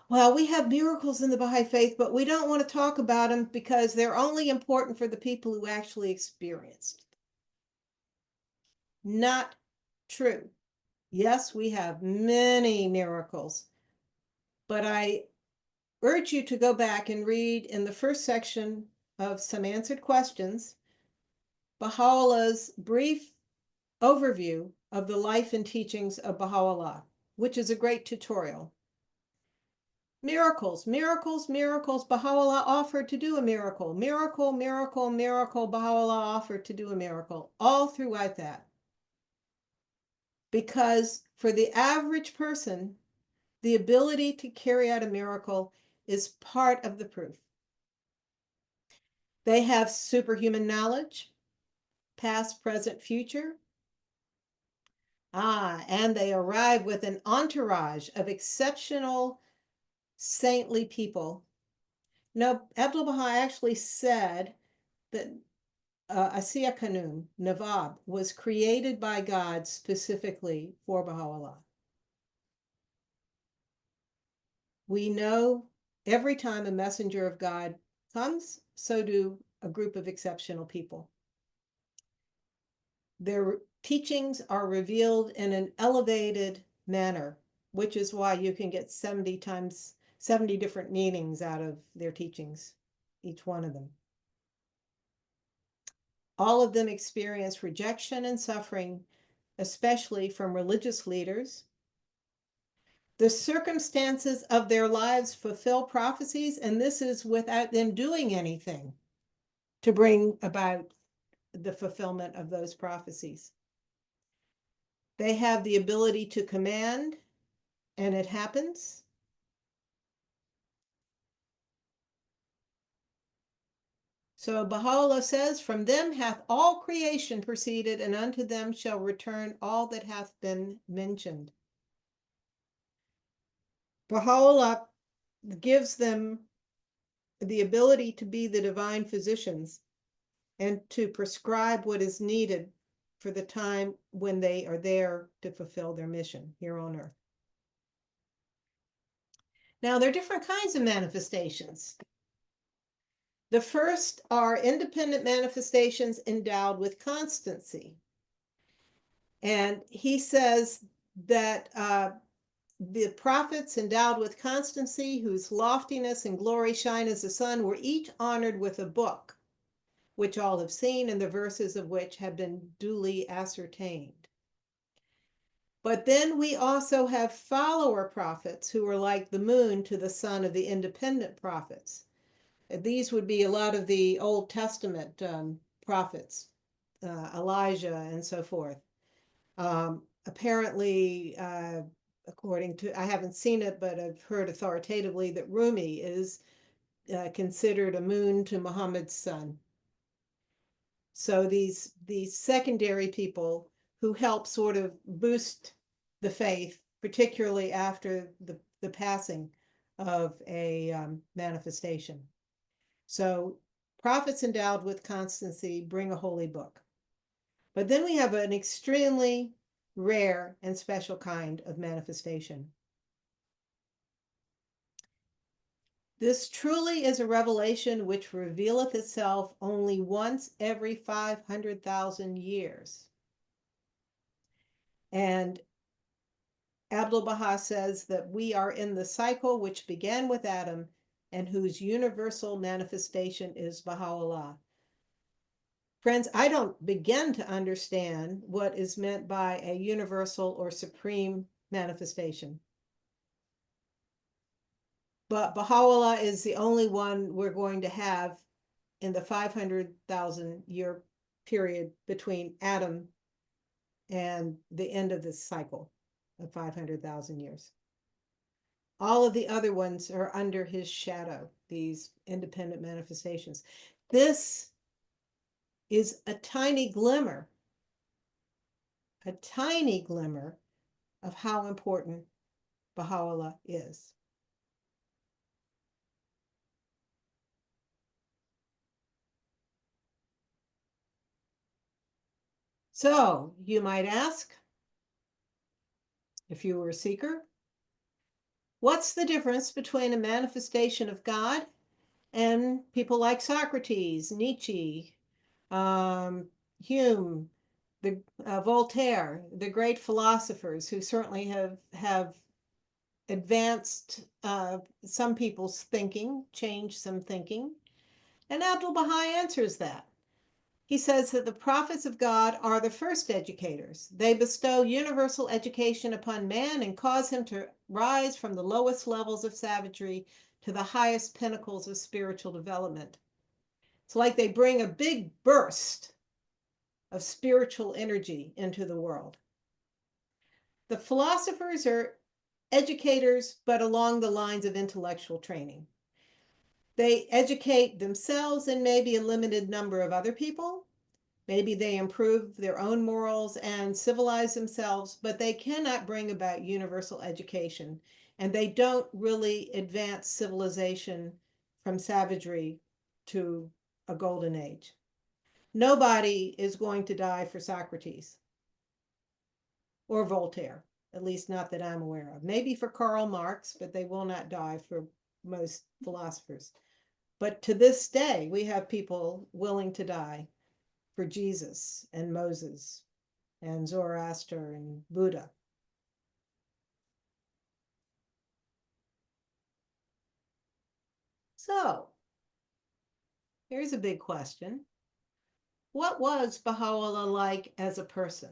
well, we have miracles in the Baha'i faith, but we don't want to talk about them because they're only important for the people who actually experienced them. Not true. Yes, we have many miracles, but I urge you to go back and read in the first section of Some Answered Questions, Baha'u'llah's brief overview of the life and teachings of Baha'u'llah, which is a great tutorial. Miracles, miracles, miracles. Baha'u'llah offered to do a miracle. Miracle, miracle, miracle. Baha'u'llah offered to do a miracle. All throughout that. Because for the average person, the ability to carry out a miracle is part of the proof. They have superhuman knowledge, past, present, future. And they arrive with an entourage of exceptional saintly people. No, Abdu'l-Baha actually said that Asiya Kanun, Nawab, was created by God specifically for Baha'u'llah. We know every time a messenger of God comes, so do a group of exceptional people. Their teachings are revealed in an elevated manner, which is why you can get 70 different meanings out of their teachings, each one of them. All of them experience rejection and suffering, especially from religious leaders. The circumstances of their lives fulfill prophecies, and this is without them doing anything to bring about the fulfillment of those prophecies. They have the ability to command, and it happens. So Baha'u'llah says, "From them hath all creation proceeded, and unto them shall return all that hath been mentioned." Baha'u'llah gives them the ability to be the divine physicians and to prescribe what is needed for the time when they are there to fulfill their mission here on earth. Now, there are different kinds of manifestations. The first are independent manifestations endowed with constancy. And he says that the prophets endowed with constancy, whose loftiness and glory shine as the sun, were each honored with a book which all have seen, and the verses of which have been duly ascertained. But then we also have follower prophets who are like the moon to the sun of the independent prophets. These would be a lot of the Old Testament prophets, Elijah and so forth. Apparently, according to, I haven't seen it, but I've heard authoritatively that Rumi is considered a moon to Muhammad's sun. So these secondary people who help sort of boost the faith, particularly after the passing of a manifestation. So prophets endowed with constancy bring a holy book. But then we have an extremely rare and special kind of manifestation. This truly is a revelation which revealeth itself only once every 500,000 years. And Abdu'l-Baha says that we are in the cycle which began with Adam and whose universal manifestation is Baha'u'llah. Friends, I don't begin to understand what is meant by a universal or supreme manifestation. But Baha'u'llah is the only one we're going to have in the 500,000 year period between Adam and the end of this cycle of 500,000 years. All of the other ones are under his shadow, these independent manifestations. This is a tiny glimmer of how important Baha'u'llah is. So you might ask, if you were a seeker, what's the difference between a manifestation of God and people like Socrates, Nietzsche, Hume, Voltaire, the great philosophers who certainly have advanced some people's thinking, changed some thinking? And Abdu'l-Baha answers that. He says that the prophets of God are the first educators. They bestow universal education upon man and cause him to rise from the lowest levels of savagery to the highest pinnacles of spiritual development. It's like they bring a big burst of spiritual energy into the world. The philosophers are educators, but along the lines of intellectual training. They educate themselves and maybe a limited number of other people. Maybe they improve their own morals and civilize themselves, but they cannot bring about universal education. And they don't really advance civilization from savagery to a golden age. Nobody is going to die for Socrates or Voltaire, at least not that I'm aware of. Maybe for Karl Marx, but they will not die for most philosophers. But to this day, we have people willing to die for Jesus and Moses and Zoroaster and Buddha. So, here's a big question. What was Baha'u'llah like as a person?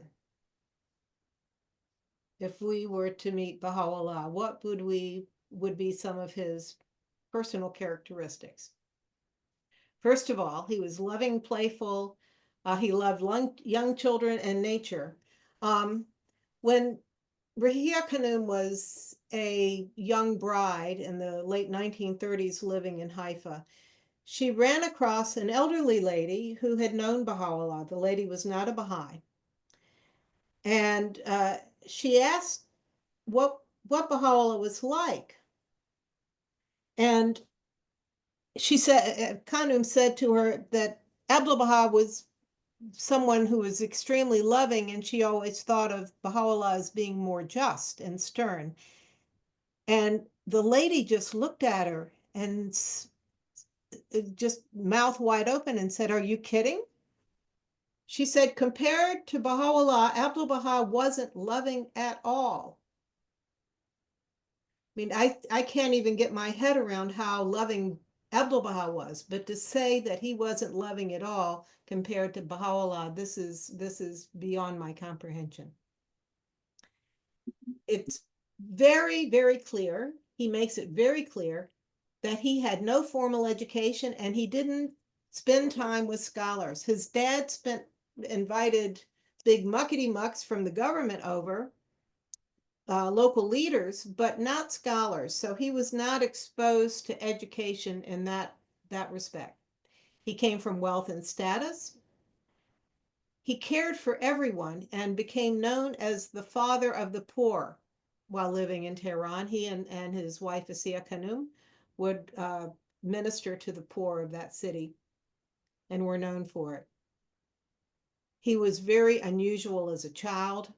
If we were to meet Baha'u'llah, what would be some of his personal characteristics? First of all, he was loving, playful. He loved young children and nature. When Rahia Khanum was a young bride in the late 1930s living in Haifa, she ran across an elderly lady who had known Baha'u'llah. The lady was not a Baha'i. And she asked what Baha'u'llah was like. And she said, Khanum said to her that Abdu'l-Baha was someone who was extremely loving, and she always thought of Baha'u'llah as being more just and stern. And the lady just looked at her and just mouth wide open and said, "Are you kidding?" She said, compared to Baha'u'llah, Abdu'l-Baha wasn't loving at all. I mean, I can't even get my head around how loving Abdu'l-Baha was, but to say that he wasn't loving at all compared to Baha'u'llah, this is beyond my comprehension. It's very, very clear. He makes it very clear that he had no formal education and he didn't spend time with scholars. His dad invited big muckety mucks from the government over, local leaders, but not scholars. So he was not exposed to education in that respect. He came from wealth and status. He cared for everyone and became known as the father of the poor while living in Tehran. He and his wife, Asiya Khanum, would minister to the poor of that city and were known for it. He was very unusual as a child.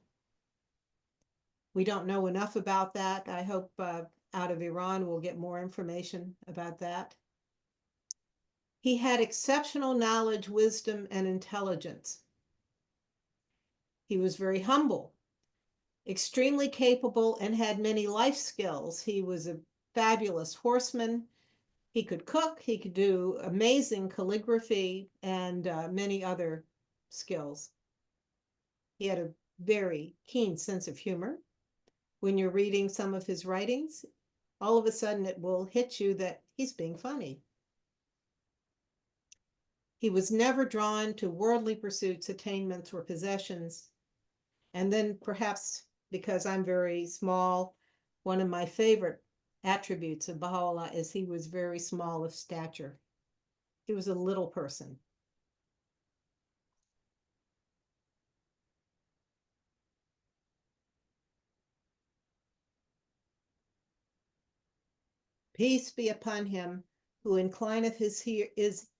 We don't know enough about that. I hope out of Iran we'll get more information about that. He had exceptional knowledge, wisdom, and intelligence. He was very humble, extremely capable, and had many life skills. He was a fabulous horseman. He could cook, he could do amazing calligraphy, and many other skills. He had a very keen sense of humor. When you're reading some of his writings, all of a sudden it will hit you that he's being funny. He was never drawn to worldly pursuits, attainments, or possessions. And then perhaps because I'm very small, one of my favorite attributes of Baha'u'llah is he was very small of stature. He was a little person. Peace be upon him who inclineth his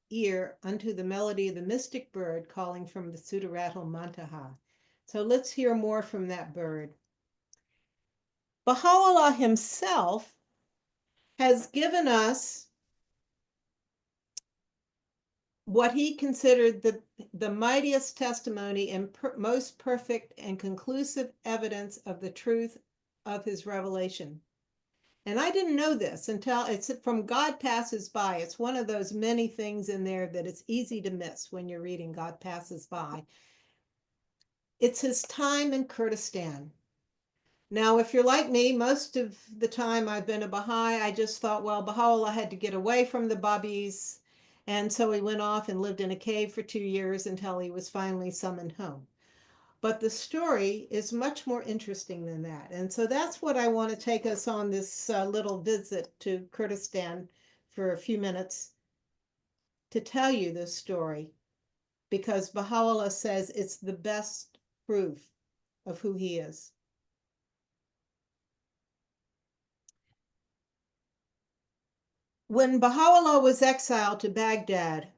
ear unto the melody of the mystic bird calling from the Sudarat al-Muntaha. So let's hear more from that bird. Baha'u'llah himself has given us what he considered the mightiest testimony and most perfect and conclusive evidence of the truth of his revelation. And I didn't know this until it's from God Passes By. It's one of those many things in there that it's easy to miss when you're reading God Passes By. It's his time in Kurdistan. Now, if you're like me, most of the time I've been a Baha'i, I just thought, well, Baha'u'llah had to get away from the Babis. And so he went off and lived in a cave for 2 years until he was finally summoned home. But the story is much more interesting than that. And so that's what I want to take us on this little visit to Kurdistan for a few minutes to tell you this story, because Baha'u'llah says it's the best proof of who he is. When Baha'u'llah was exiled to Baghdad,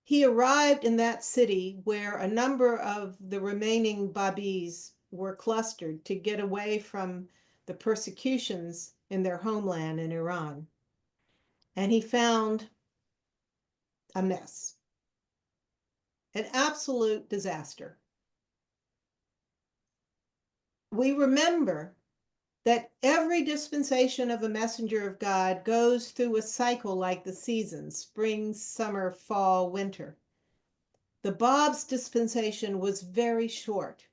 he arrived in that city where a number of the remaining Babis were clustered to get away from the persecutions in their homeland in Iran. And he found a mess, an absolute disaster. We remember that every dispensation of a messenger of God goes through a cycle like the seasons: spring, summer, fall, winter. The Bab's dispensation was very short.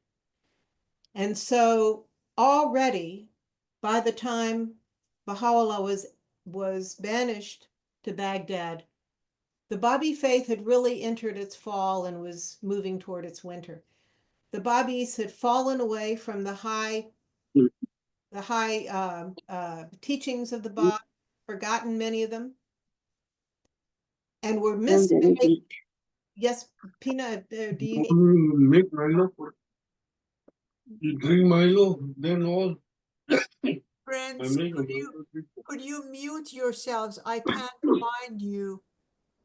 And so already by the time Baha'u'llah was banished to Baghdad, the Baha'i Faith had really entered its fall and was moving toward its winter. The Babis had fallen away from the high teachings of the Bab, forgotten many of them, and were misbehaving. Yes, Pina, do you need? Make Milo. You drink Milo, then all. Friends, could you mute yourselves? I can't find you.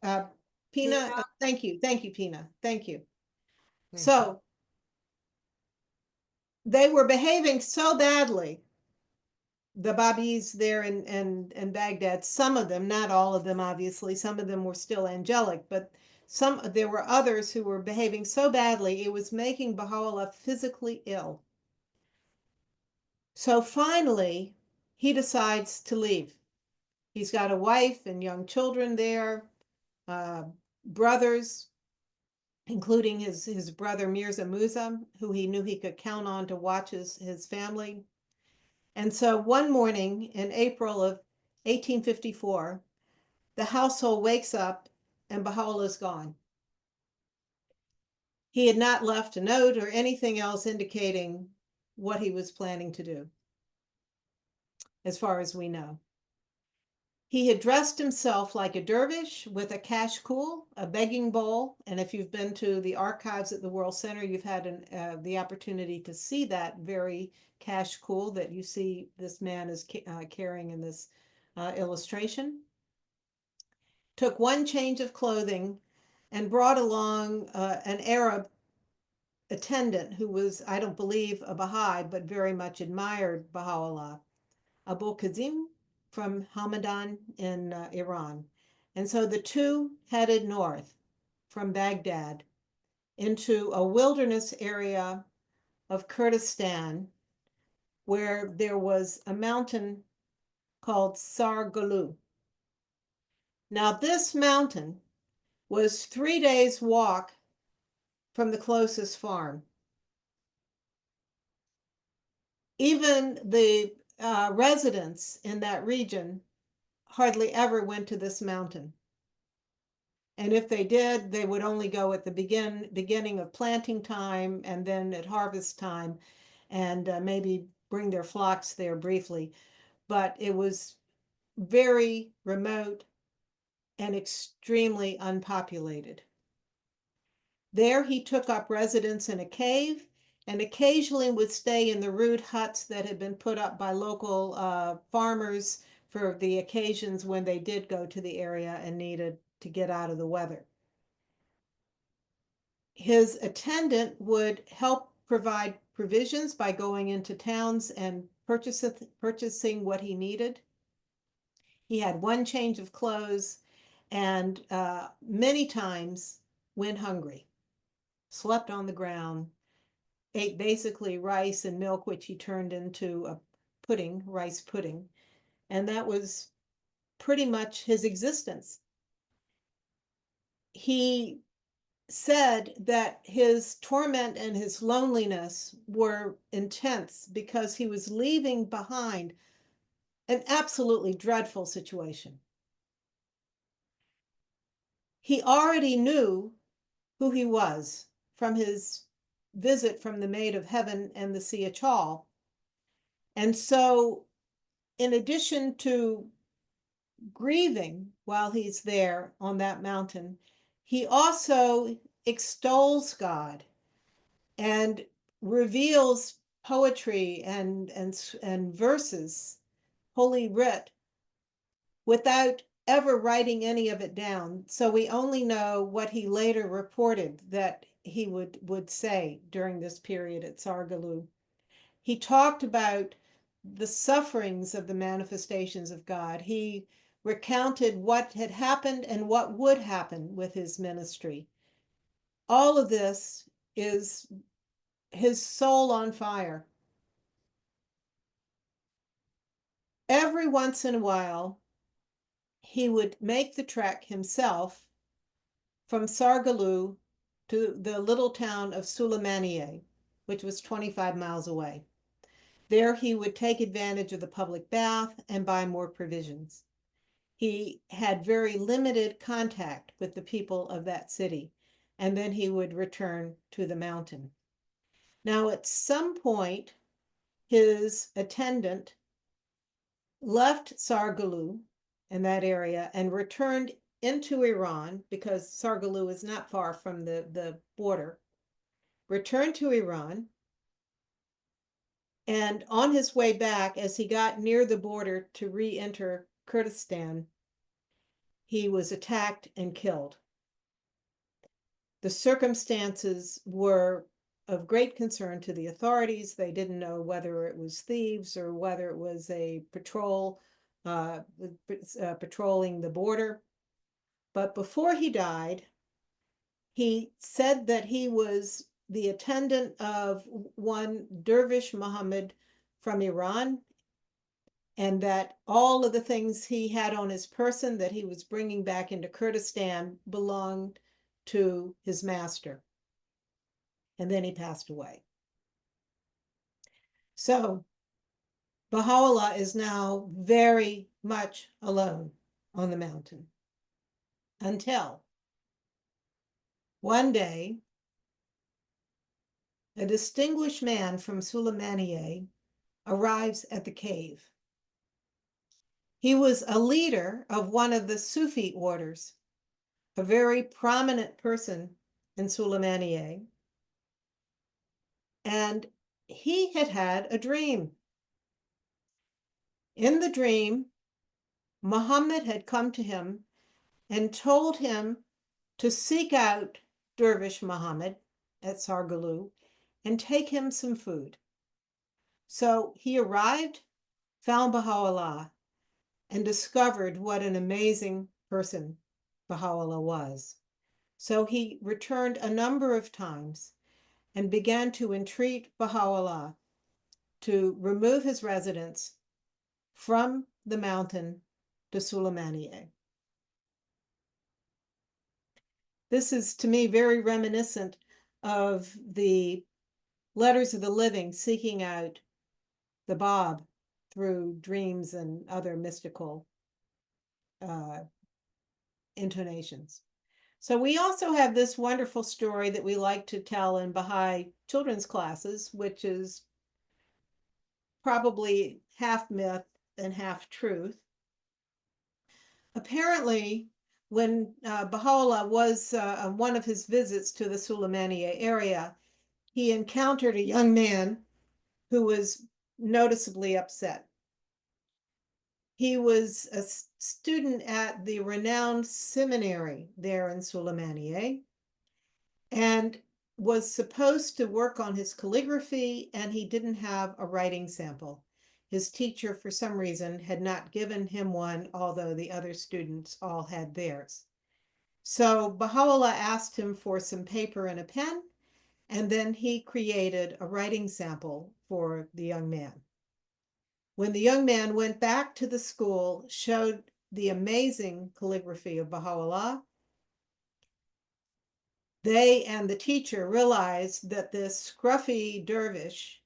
Pina, Pina? thank you, Pina, thank you. Thank So they were behaving so badly, the Babis there in Baghdad, some of them, not all of them, obviously, some of them were still angelic, but there were others who were behaving so badly, it was making Baha'u'llah physically ill. So finally, he decides to leave. He's got a wife and young children there, brothers, including his brother Mirza Musa, who he knew he could count on to watch his family. And so one morning in April of 1854, the household wakes up and Baha'u'llah is gone. He had not left a note or anything else indicating what he was planning to do, as far as we know. He had dressed himself like a dervish with a kashkul, a begging bowl. And if you've been to the archives at the World Center, you've had the opportunity to see that very kashkul that you see this man is carrying in this illustration. Took one change of clothing and brought along an Arab attendant who was, I don't believe, a Baha'i, but very much admired Baha'u'llah, Abu Kazim from Hamadan in Iran. And so the two headed north from Baghdad into a wilderness area of Kurdistan where there was a mountain called Sargalu. Now this mountain was 3 days' walk from the closest farm. Even the residents in that region hardly ever went to this mountain. And if they did, they would only go at the beginning of planting time and then at harvest time, and maybe bring their flocks there briefly. But it was very remote and extremely unpopulated. There he took up residence in a cave and occasionally would stay in the rude huts that had been put up by local farmers for the occasions when they did go to the area and needed to get out of the weather. His attendant would help provide provisions by going into towns and purchasing what he needed. He had one change of clothes and many times went hungry, slept on the ground, ate basically rice and milk, which he turned into a pudding, rice pudding. And that was pretty much his existence. He said that his torment and his loneliness were intense because he was leaving behind an absolutely dreadful situation. He already knew who he was from his visit from the Maid of Heaven and the Siachal. And so, in addition to grieving while he's there on that mountain, he also extols God and reveals poetry and verses, Holy Writ, without ever writing any of it down. So we only know what he later reported that he would say during this period at Sargalu. He talked about the sufferings of the manifestations of God. He recounted what had happened and what would happen with his ministry. All of this is his soul on fire. Every once in a while, he would make the trek himself from Sargalu to the little town of Suleymaniye, which was 25 miles away. There he would take advantage of the public bath and buy more provisions. He had very limited contact with the people of that city, and then he would return to the mountain. Now, at some point, his attendant left Sargalu in that area and returned into Iran, because Sargalu is not far from the border, returned to Iran. And on his way back, as he got near the border to re-enter Kurdistan, he was attacked and killed. The circumstances were of great concern to the authorities. They didn't know whether it was thieves or whether it was a patrol patrolling the border. But before he died, he said that he was the attendant of one Dervish Muhammad from Iran, and that all of the things he had on his person that he was bringing back into Kurdistan belonged to his master. And then he passed away. So Baha'u'llah is now very much alone on the mountain until one day a distinguished man from Sulaymaniyah arrives at the cave. He was a leader of one of the Sufi orders, a very prominent person in Sulaymaniyah, and he had had a dream. In the dream, Muhammad had come to him and told him to seek out Dervish Muhammad at Sargalu and take him some food. So he arrived, found Baha'u'llah, and discovered what an amazing person Baha'u'llah was. So he returned a number of times and began to entreat Baha'u'llah to remove his residence from the mountain to Sulaymaniyah. This is, to me, very reminiscent of the Letters of the Living seeking out the Bab through dreams and other mystical intonations. So we also have this wonderful story that we like to tell in Baha'i children's classes, which is probably half myth and half truth. Apparently, when Baha'u'llah was on one of his visits to the Sulaymaniyah area, he encountered a young man who was noticeably upset. He was a student at the renowned seminary there in Sulaymaniyah and was supposed to work on his calligraphy, and he didn't have a writing sample. His teacher, for some reason, had not given him one, although the other students all had theirs. So Baha'u'llah asked him for some paper and a pen, and then he created a writing sample for the young man. When the young man went back to the school, showed the amazing calligraphy of Baha'u'llah, they and the teacher realized that this scruffy dervish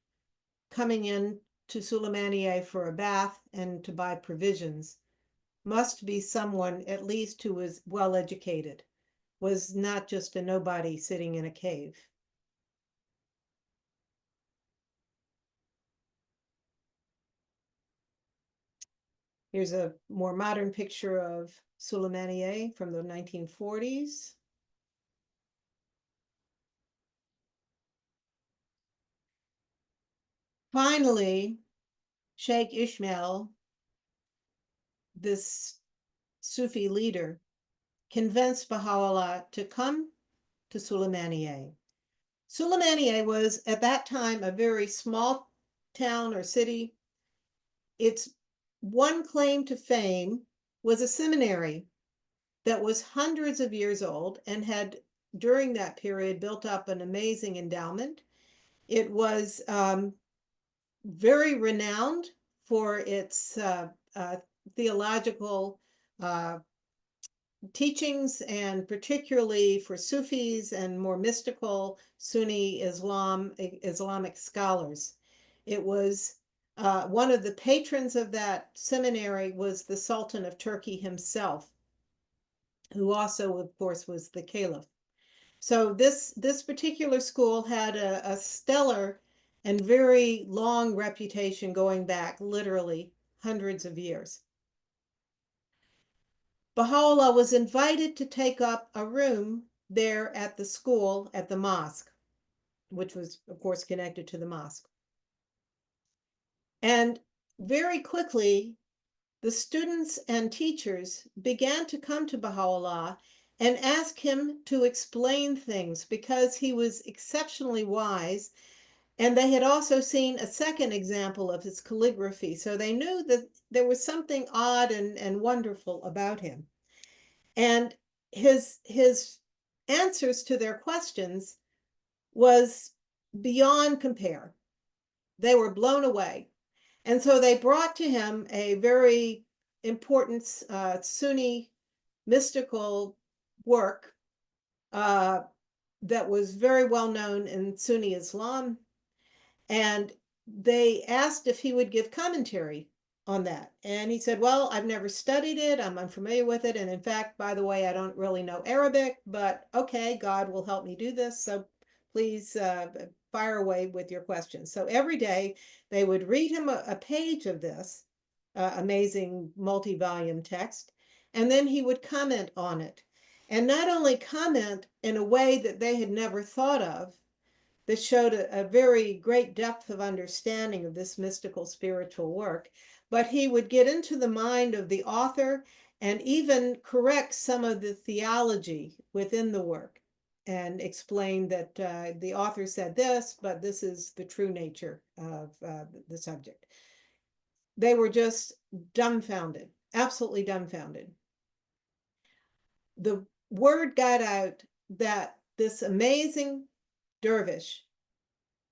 coming in to Sulaymaniyah for a bath and to buy provisions must be someone at least who was well educated, was not just a nobody sitting in a cave. Here's a more modern picture of Sulaymaniyah from the 1940s. Finally, Sheikh Ismail, this Sufi leader, convinced Baha'u'llah to come to Sulaymaniyah. Sulaymaniyah was at that time a very small town or city. Its one claim to fame was a seminary that was hundreds of years old and had, during that period, built up an amazing endowment. It was very renowned for its theological teachings, and particularly for Sufis and more mystical Sunni Islamic scholars. It was one of the patrons of that seminary was the Sultan of Turkey himself, who also, of course, was the caliph. So this particular school had a stellar and very long reputation going back literally hundreds of years. Baha'u'llah was invited to take up a room there at the school, at the mosque, which was, of course, connected to the mosque. And very quickly, the students and teachers began to come to Baha'u'llah and ask him to explain things because he was exceptionally wise. And they had also seen a second example of his calligraphy. So they knew that there was something odd and wonderful about him. And his answers to their questions was beyond compare. They were blown away. And so they brought to him a very important Sunni mystical work that was very well known in Sunni Islam. And they asked if he would give commentary on that. And he said, well, I've never studied it. I'm unfamiliar with it. And in fact, by the way, I don't really know Arabic, but okay, God will help me do this. So please fire away with your questions. So every day they would read him a page of this amazing multi-volume text, and then he would comment on it. And not only comment in a way that they had never thought of, that showed a very great depth of understanding of this mystical spiritual work, but he would get into the mind of the author and even correct some of the theology within the work and explain that the author said this, but this is the true nature of the subject. They were just dumbfounded, absolutely dumbfounded. The word got out that this amazing dervish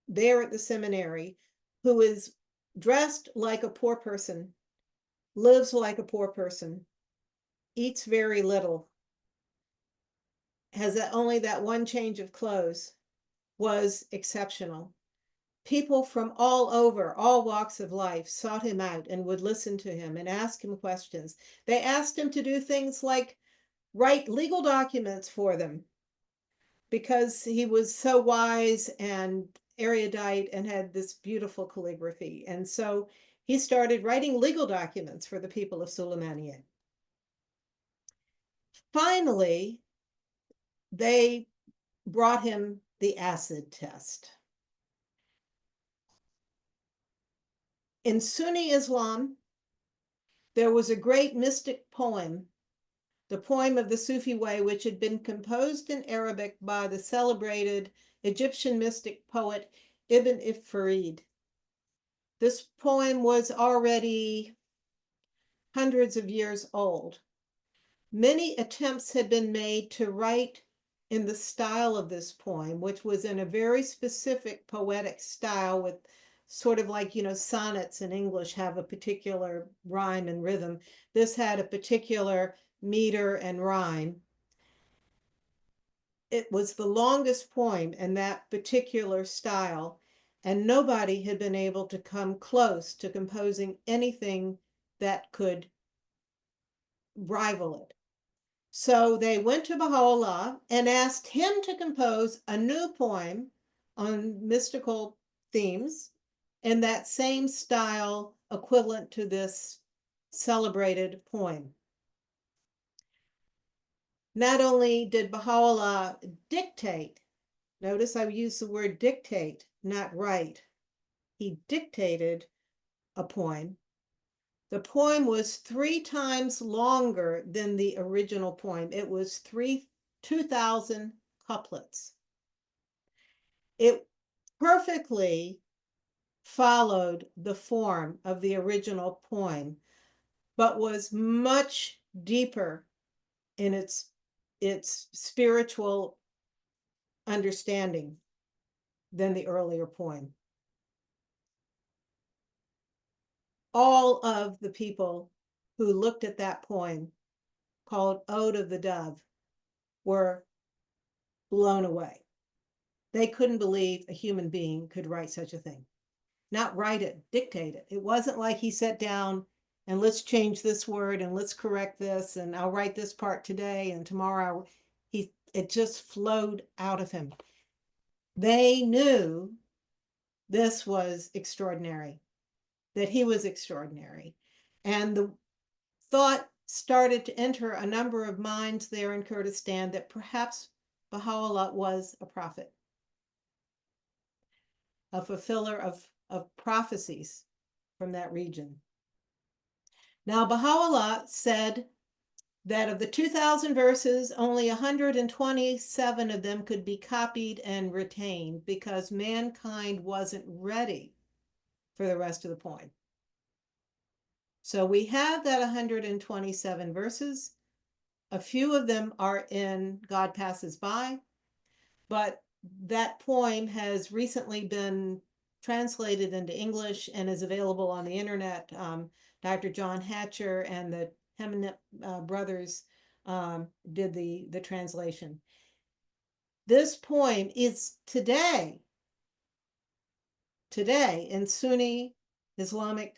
there at the seminary, who is dressed like a poor person, lives like a poor person, eats very little, has only that one change of clothes, was exceptional. People from all over, all walks of life, sought him out and would listen to him and ask him questions. They asked him to do things like write legal documents for them because he was so wise and erudite and had this beautiful calligraphy. And so he started writing legal documents for the people of Sulaymaniyah. Finally, they brought him the acid test. In Sunni Islam, there was a great mystic poem, the poem of the Sufi way, which had been composed in Arabic by the celebrated Egyptian mystic poet Ibn Farid. This poem was already hundreds of years old. Many attempts had been made to write in the style of this poem, which was in a very specific poetic style with sort of like, sonnets in English have a particular rhyme and rhythm. This had a particular meter and rhyme. It was the longest poem in that particular style, and nobody had been able to come close to composing anything that could rival it. So they went to Baha'u'llah and asked him to compose a new poem on mystical themes in that same style equivalent to this celebrated poem. Not only did Baha'u'llah dictate, notice I use the word dictate, not write. He dictated a poem. The poem was 3 times longer than the original poem. It was 2,000 couplets. It perfectly followed the form of the original poem, but was much deeper in its spiritual understanding than the earlier poem. All of the people who looked at that poem, called Ode of the Dove, were blown away. They couldn't believe a human being could write such a thing. Not write it, dictate it. It wasn't like he sat down and let's change this word and let's correct this and I'll write this part today and tomorrow. It just flowed out of him. They knew this was extraordinary, that he was extraordinary. And the thought started to enter a number of minds there in Kurdistan that perhaps Baha'u'llah was a prophet, a fulfiller of prophecies from that region. Now, Baha'u'llah said that of the 2,000 verses, only 127 of them could be copied and retained because mankind wasn't ready for the rest of the poem. So we have that 127 verses. A few of them are in God Passes By, but that poem has recently been translated into English and is available on the internet. Dr. John Hatcher and the Heminip brothers did the translation. This poem is today in Sunni Islamic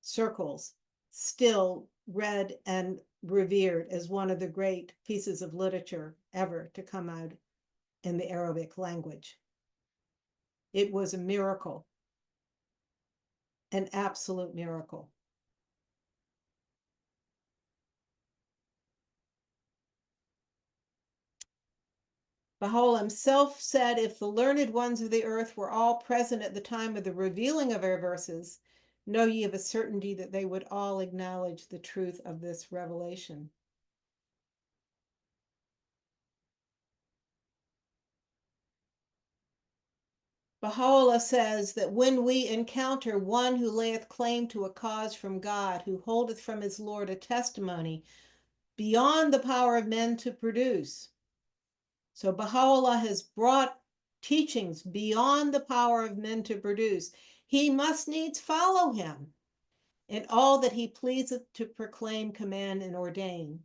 circles still read and revered as one of the great pieces of literature ever to come out in the Arabic language. It was a miracle, an absolute miracle. Baha'u'llah himself said, if the learned ones of the earth were all present at the time of the revealing of our verses, know ye of a certainty that they would all acknowledge the truth of this revelation. Baha'u'llah says that when we encounter one who layeth claim to a cause from God, who holdeth from his Lord a testimony beyond the power of men to produce. So Baha'u'llah has brought teachings beyond the power of men to produce. He must needs follow him in all that he pleaseth to proclaim, command, and ordain.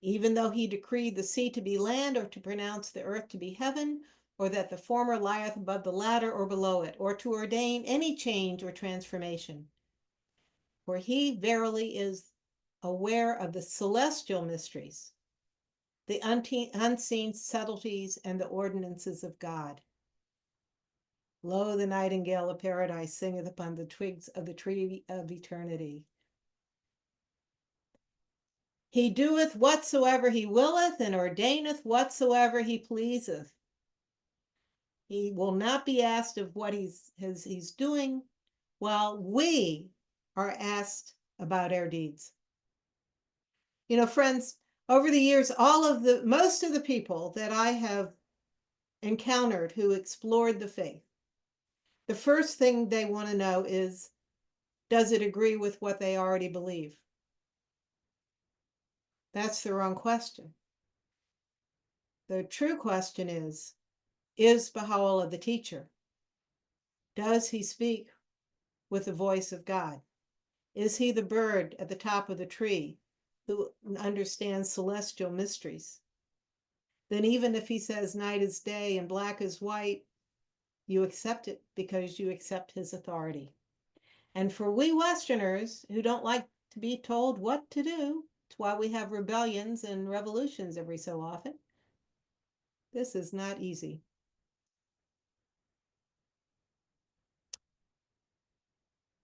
Even though he decreed the sea to be land, or to pronounce the earth to be heaven, or that the former lieth above the latter or below it, or to ordain any change or transformation. For he verily is aware of the celestial mysteries, the unseen subtleties, and the ordinances of God. Lo, the nightingale of paradise singeth upon the twigs of the tree of eternity. He doeth whatsoever he willeth, and ordaineth whatsoever he pleaseth. He will not be asked of what he's doing, while we are asked about our deeds. You know, friends, over the years, most of the people that I have encountered who explored the faith, the first thing they want to know is, does it agree with what they already believe? That's the wrong question. The true question is Baha'u'llah the teacher? Does he speak with the voice of God? Is he the bird at the top of the tree who understands celestial mysteries? Then even if he says night is day and black is white, you accept it because you accept his authority. And for we Westerners who don't like to be told what to do, it's why we have rebellions and revolutions every so often. This is not easy.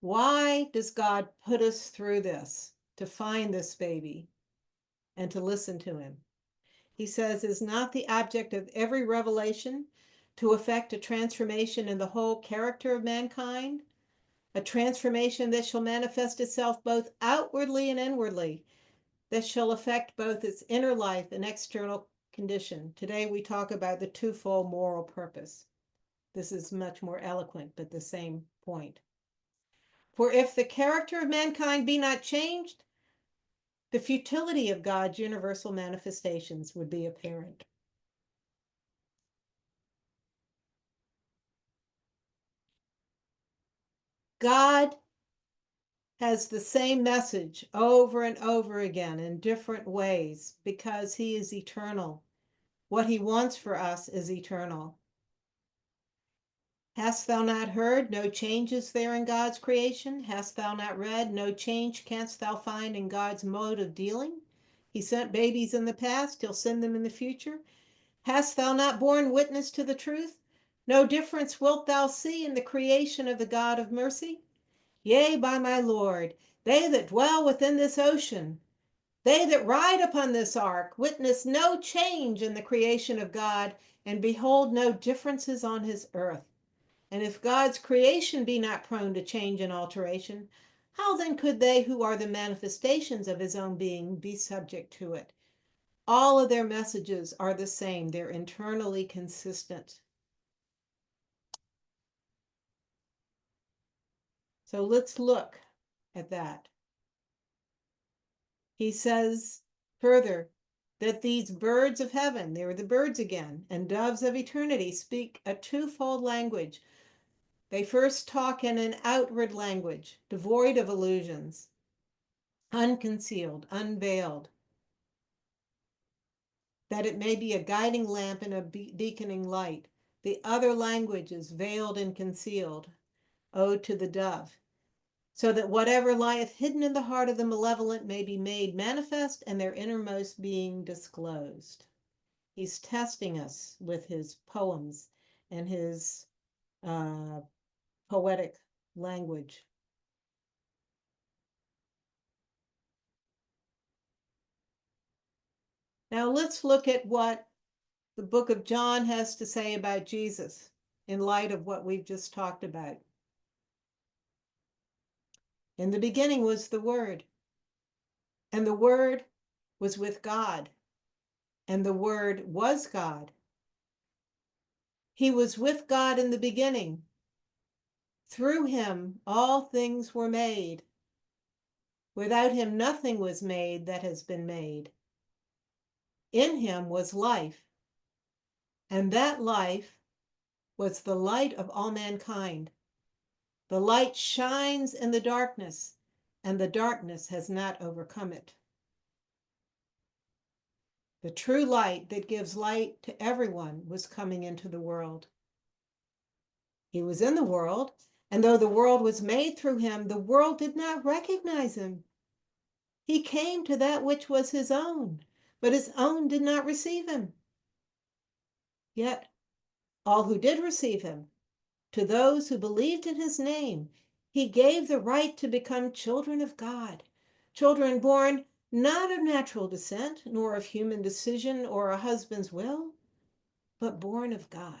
Why does God put us through this? To find this baby and to listen to him. He says, is not the object of every revelation to effect a transformation in the whole character of mankind? A transformation that shall manifest itself both outwardly and inwardly, that shall affect both its inner life and external condition. Today we talk about the twofold moral purpose. This is much more eloquent, but the same point. For if the character of mankind be not changed, the futility of God's universal manifestations would be apparent. God has the same message over and over again in different ways because he is eternal. What he wants for us is eternal. Hast thou not heard? No change is there in God's creation. Hast thou not read? No change canst thou find in God's mode of dealing. He sent babies in the past, he'll send them in the future. Hast thou not borne witness to the truth? No difference wilt thou see in the creation of the God of mercy. Yea, by my Lord, they that dwell within this ocean, they that ride upon this ark, witness no change in the creation of God, and behold no differences on his earth. And if God's creation be not prone to change and alteration, how then could they who are the manifestations of his own being be subject to it? All of their messages are the same. They're internally consistent. So let's look at that. He says further that these birds of heaven, they were the birds again, and doves of eternity speak a twofold language. They first talk in an outward language, devoid of illusions, unconcealed, unveiled, that it may be a guiding lamp and a beaconing light. The other language is veiled and concealed, ode to the dove, so that whatever lieth hidden in the heart of the malevolent may be made manifest and their innermost being disclosed. He's testing us with his poems and his poetic language. Now let's look at what the book of John has to say about Jesus in light of what we've just talked about. In the beginning was the Word, and the Word was with God, and the Word was God. He was with God in the beginning. Through him all things were made. Without him nothing was made that has been made. In him was life, and that life was the light of all mankind. The light shines in the darkness, and the darkness has not overcome it. The true light that gives light to everyone was coming into the world. He was in the world, and though the world was made through him, the world did not recognize him. He came to that which was his own, but his own did not receive him. Yet all who did receive him, to those who believed in his name, he gave the right to become children of God, children born not of natural descent, nor of human decision or a husband's will, but born of God.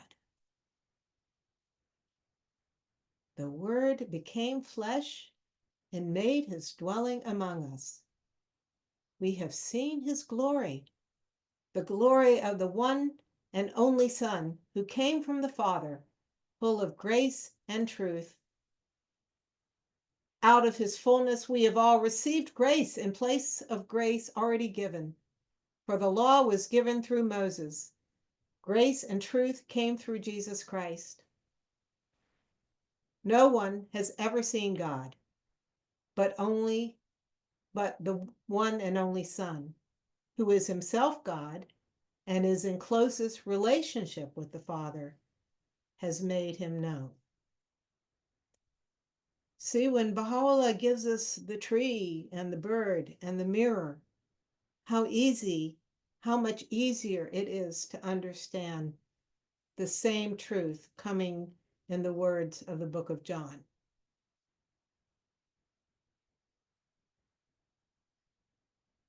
The Word became flesh and made his dwelling among us. We have seen his glory, the glory of the one and only Son who came from the Father, full of grace and truth. Out of his fullness we have all received grace in place of grace already given. For the law was given through Moses. Grace and truth came through Jesus Christ. No one has ever seen God, but the one and only Son, who is himself God and is in closest relationship with the Father, has made him known. See, when Baha'u'llah gives us the tree and the bird and the mirror, how much easier it is to understand the same truth coming in the words of the book of John.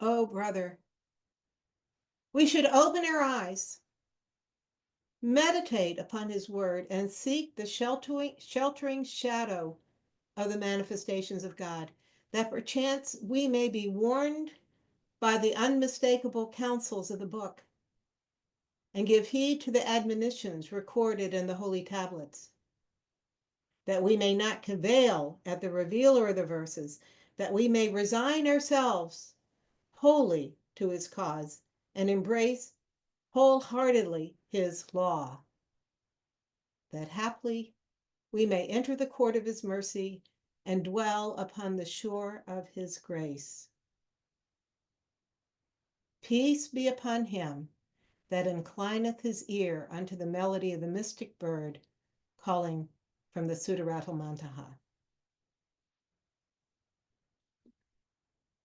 Oh, brother, we should open our eyes, meditate upon his word, and seek the sheltering shadow of the manifestations of God, that perchance we may be warned by the unmistakable counsels of the book, and give heed to the admonitions recorded in the holy tablets, that we may not cavil at the revealer of the verses, that we may resign ourselves wholly to his cause and embrace wholeheartedly his law, that haply we may enter the court of his mercy and dwell upon the shore of his grace. Peace be upon him that inclineth his ear unto the melody of the mystic bird calling from the Sudarat al-Muntaha.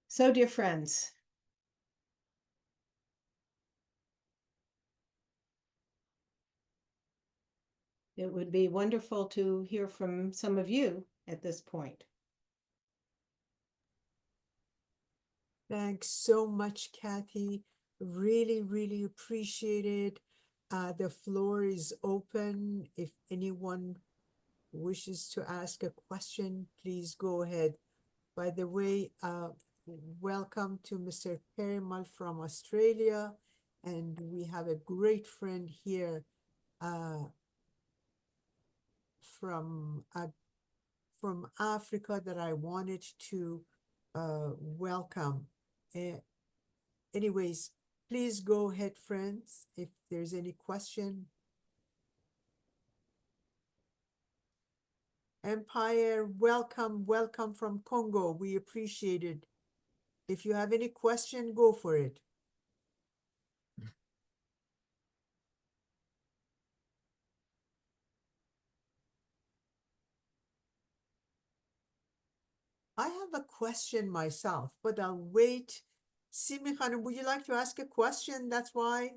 So, dear friends, it would be wonderful to hear from some of you at this point. Thanks so much, Kathy. Really, really appreciate it. The floor is open. If anyone wishes to ask a question, please go ahead. By the way, welcome to Mr. Perimal from Australia. And we have a great friend here from Africa that I wanted to welcome. Anyways, please go ahead, friends, if there's any question. Empire, welcome, welcome from Congo. We appreciate it. If you have any question, go for it. I have a question myself, but I'll wait. Simi Khanum, would you like to ask a question? That's why.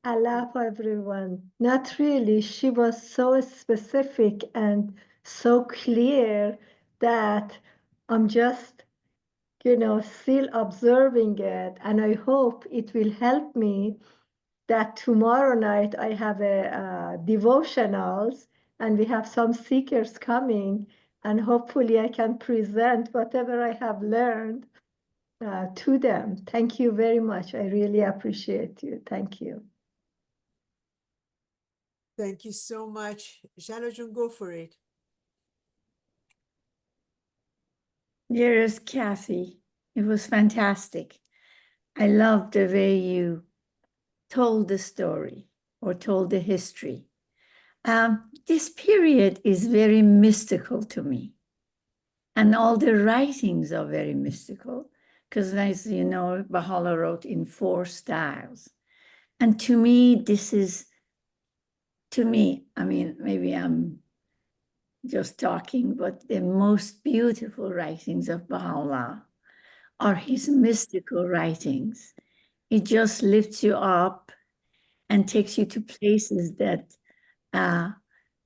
Allah for everyone. Not really. She was so specific and so clear that I'm just, still observing it. And I hope it will help me that tomorrow night I have a devotionals and we have some seekers coming, and hopefully I can present whatever I have learned to them. Thank you very much. I really appreciate you. Thank you. Thank you so much. Jalajun, go for it. Dearest Kathy, it was fantastic. I loved the way you told the story or told the history. This period is very mystical to me. And all the writings are very mystical because, as you know, Baha'u'llah wrote in 4 styles. And to me, I mean, maybe I'm just talking, but the most beautiful writings of Baha'u'llah are his mystical writings. It just lifts you up and takes you to places that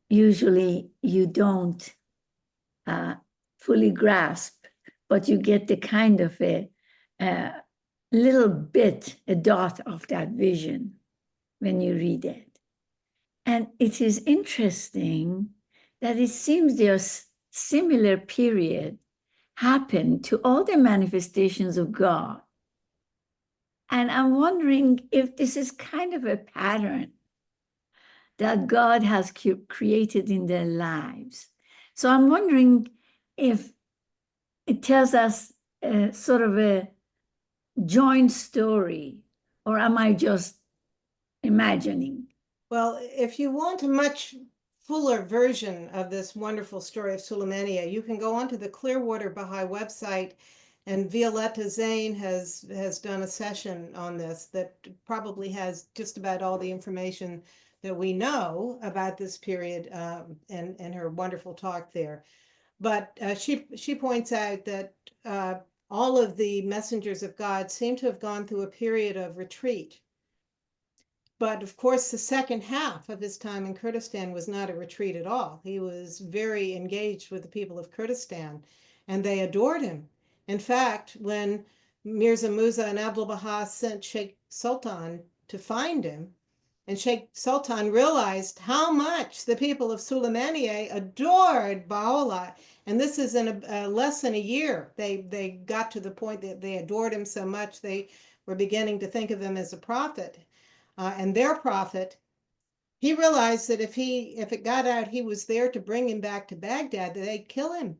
usually you don't fully grasp, but you get the kind of a little bit, a dot of that vision when you read it. And it is interesting that it seems there's similar period happened to all the manifestations of God. And I'm wondering if this is kind of a pattern that God has created in their lives. So I'm wondering if it tells us sort of a joint story, or am I just imagining? Well, if you want a much fuller version of this wonderful story of Sulaymaniyah, you can go onto the Clearwater Baha'i website, and Violetta Zane has done a session on this that probably has just about all the information that we know about this period, and her wonderful talk there. But she points out that all of the messengers of God seem to have gone through a period of retreat. But of course, the second half of his time in Kurdistan was not a retreat at all. He was very engaged with the people of Kurdistan, and they adored him. In fact, when Mirza Musa and Abdul Baha sent Sheikh Sultan to find him, and Sheikh Sultan realized how much the people of Sulaymaniyah adored Baha'u'llah, and this is in less than a year, they got to the point that they adored him so much they were beginning to think of him as a prophet. And their prophet, he realized that if it got out he was there to bring him back to Baghdad, that they'd kill him.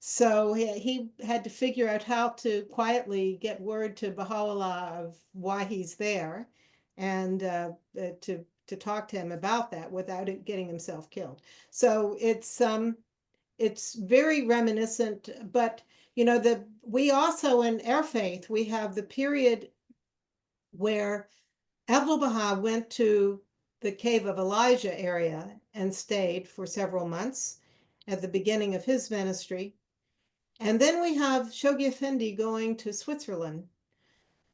So he had to figure out how to quietly get word to Baha'u'llah of why he's there, and to talk to him about that without it getting himself killed. So it's very reminiscent, but we also in our faith, we have the period where Abdul Baha went to the Cave of Elijah area and stayed for several months at the beginning of his ministry. And then we have Shoghi Effendi going to Switzerland.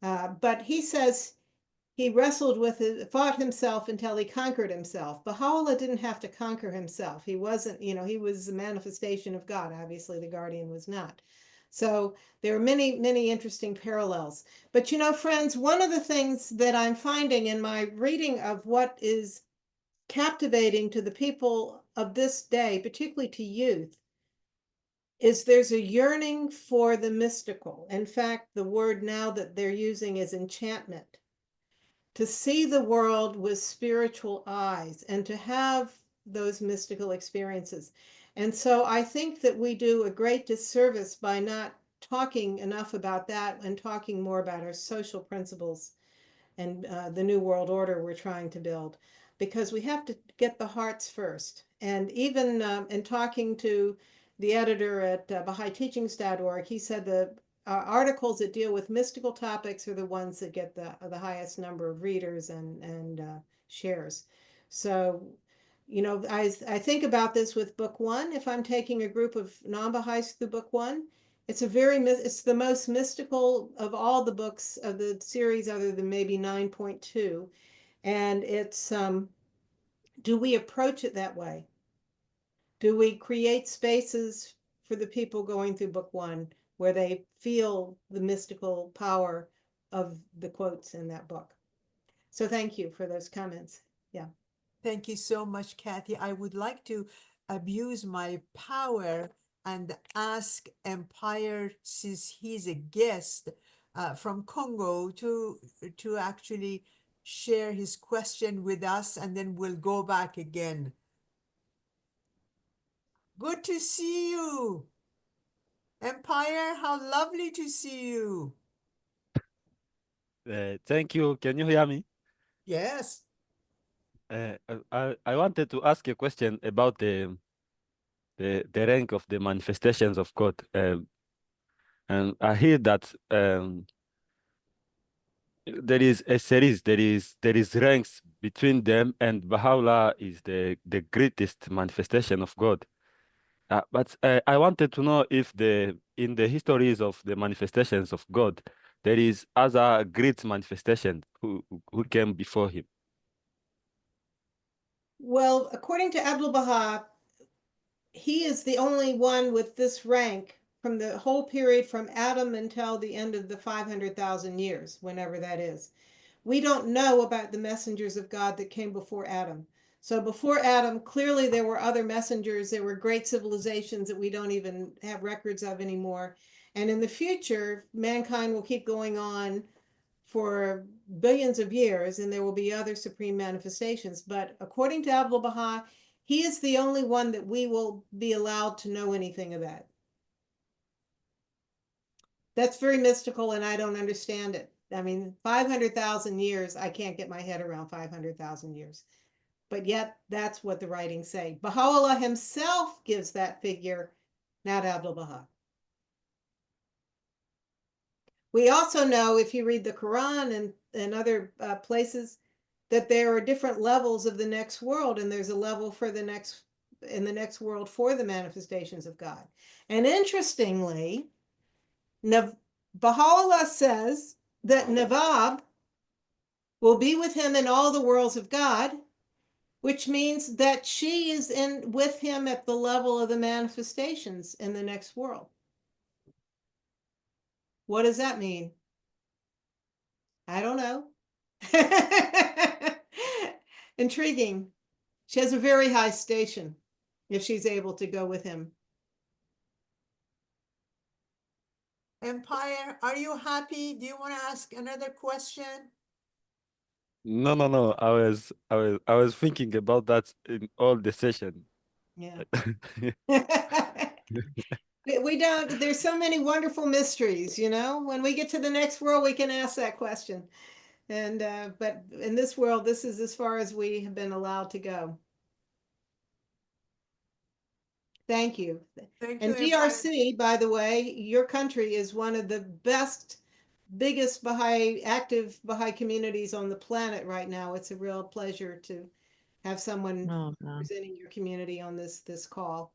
But he says he wrestled with it, fought himself until he conquered himself. Baha'u'llah didn't have to conquer himself. He wasn't, he was a manifestation of God. Obviously, the guardian was not. So there are many, many interesting parallels. But friends, one of the things that I'm finding in my reading of what is captivating to the people of this day, particularly to youth, is there's a yearning for the mystical. In fact, the word now that they're using is enchantment. To see the world with spiritual eyes and to have those mystical experiences. And so I think that we do a great disservice by not talking enough about that and talking more about our social principles and the new world order we're trying to build. because we have to get the hearts first. And even in talking to the editor at BahaiTeachings.org, he said the articles that deal with mystical topics are the ones that get the highest number of readers and shares. So, you know, I think about this with book one. If I'm taking a group of non-Baha'is through book one, it's the most mystical of all the books of the series, other than maybe 9.2. And it's, do we approach it that way? Do we create spaces for the people going through book one where they feel the mystical power of the quotes in that book? So thank you for those comments. Yeah. Thank you so much, Kathy. I would like to abuse my power and ask Empire, since he's a guest from Congo, to actually share his question with us, and then we'll go back again. Good to see you. Empire, how lovely to see you. Thank you. Can you hear me? Yes. I wanted to ask a question about the rank of the manifestations of God. And I hear that there is a series, there is ranks between them, and Baha'u'llah is the greatest manifestation of God. But I wanted to know if in the histories of the manifestations of God, there is other great manifestations who came before him. Well, according to Abdu'l-Baha, he is the only one with this rank from the whole period from Adam until the end of the 500,000 years, whenever that is. We don't know about the messengers of God that came before Adam. So before Adam, clearly there were other messengers. There were great civilizations that we don't even have records of anymore. And in the future, mankind will keep going on for billions of years, and there will be other supreme manifestations. But according to Abdu'l-Baha, he is the only one that we will be allowed to know anything about. That's very mystical, and I don't understand it. I mean, 500,000 years, I can't get my head around 500,000 years. But yet, that's what the writings say. Baha'u'llah himself gives that figure, not Abdu'l-Baha. We also know, if you read the Quran and other places, that there are different levels of the next world, and there's a level for the next world for the manifestations of God. And interestingly, Baha'u'llah says that Navab will be with him in all the worlds of God, which means that she is with him at the level of the manifestations in the next world. What does that mean? I don't know. Intriguing. She has a very high station if she's able to go with him. Empire, are you happy? Do you want to ask another question? No. I was thinking about that in all the session. Yeah. We don't, there's so many wonderful mysteries, you know. When we get to the next world, we can ask that question. And but in this world, this is as far as we have been allowed to go. Thank you. Thank and you, DRC, by the way, your country is one of the biggest active Baha'i communities on the planet right now. It's a real pleasure to have someone representing your community on this call.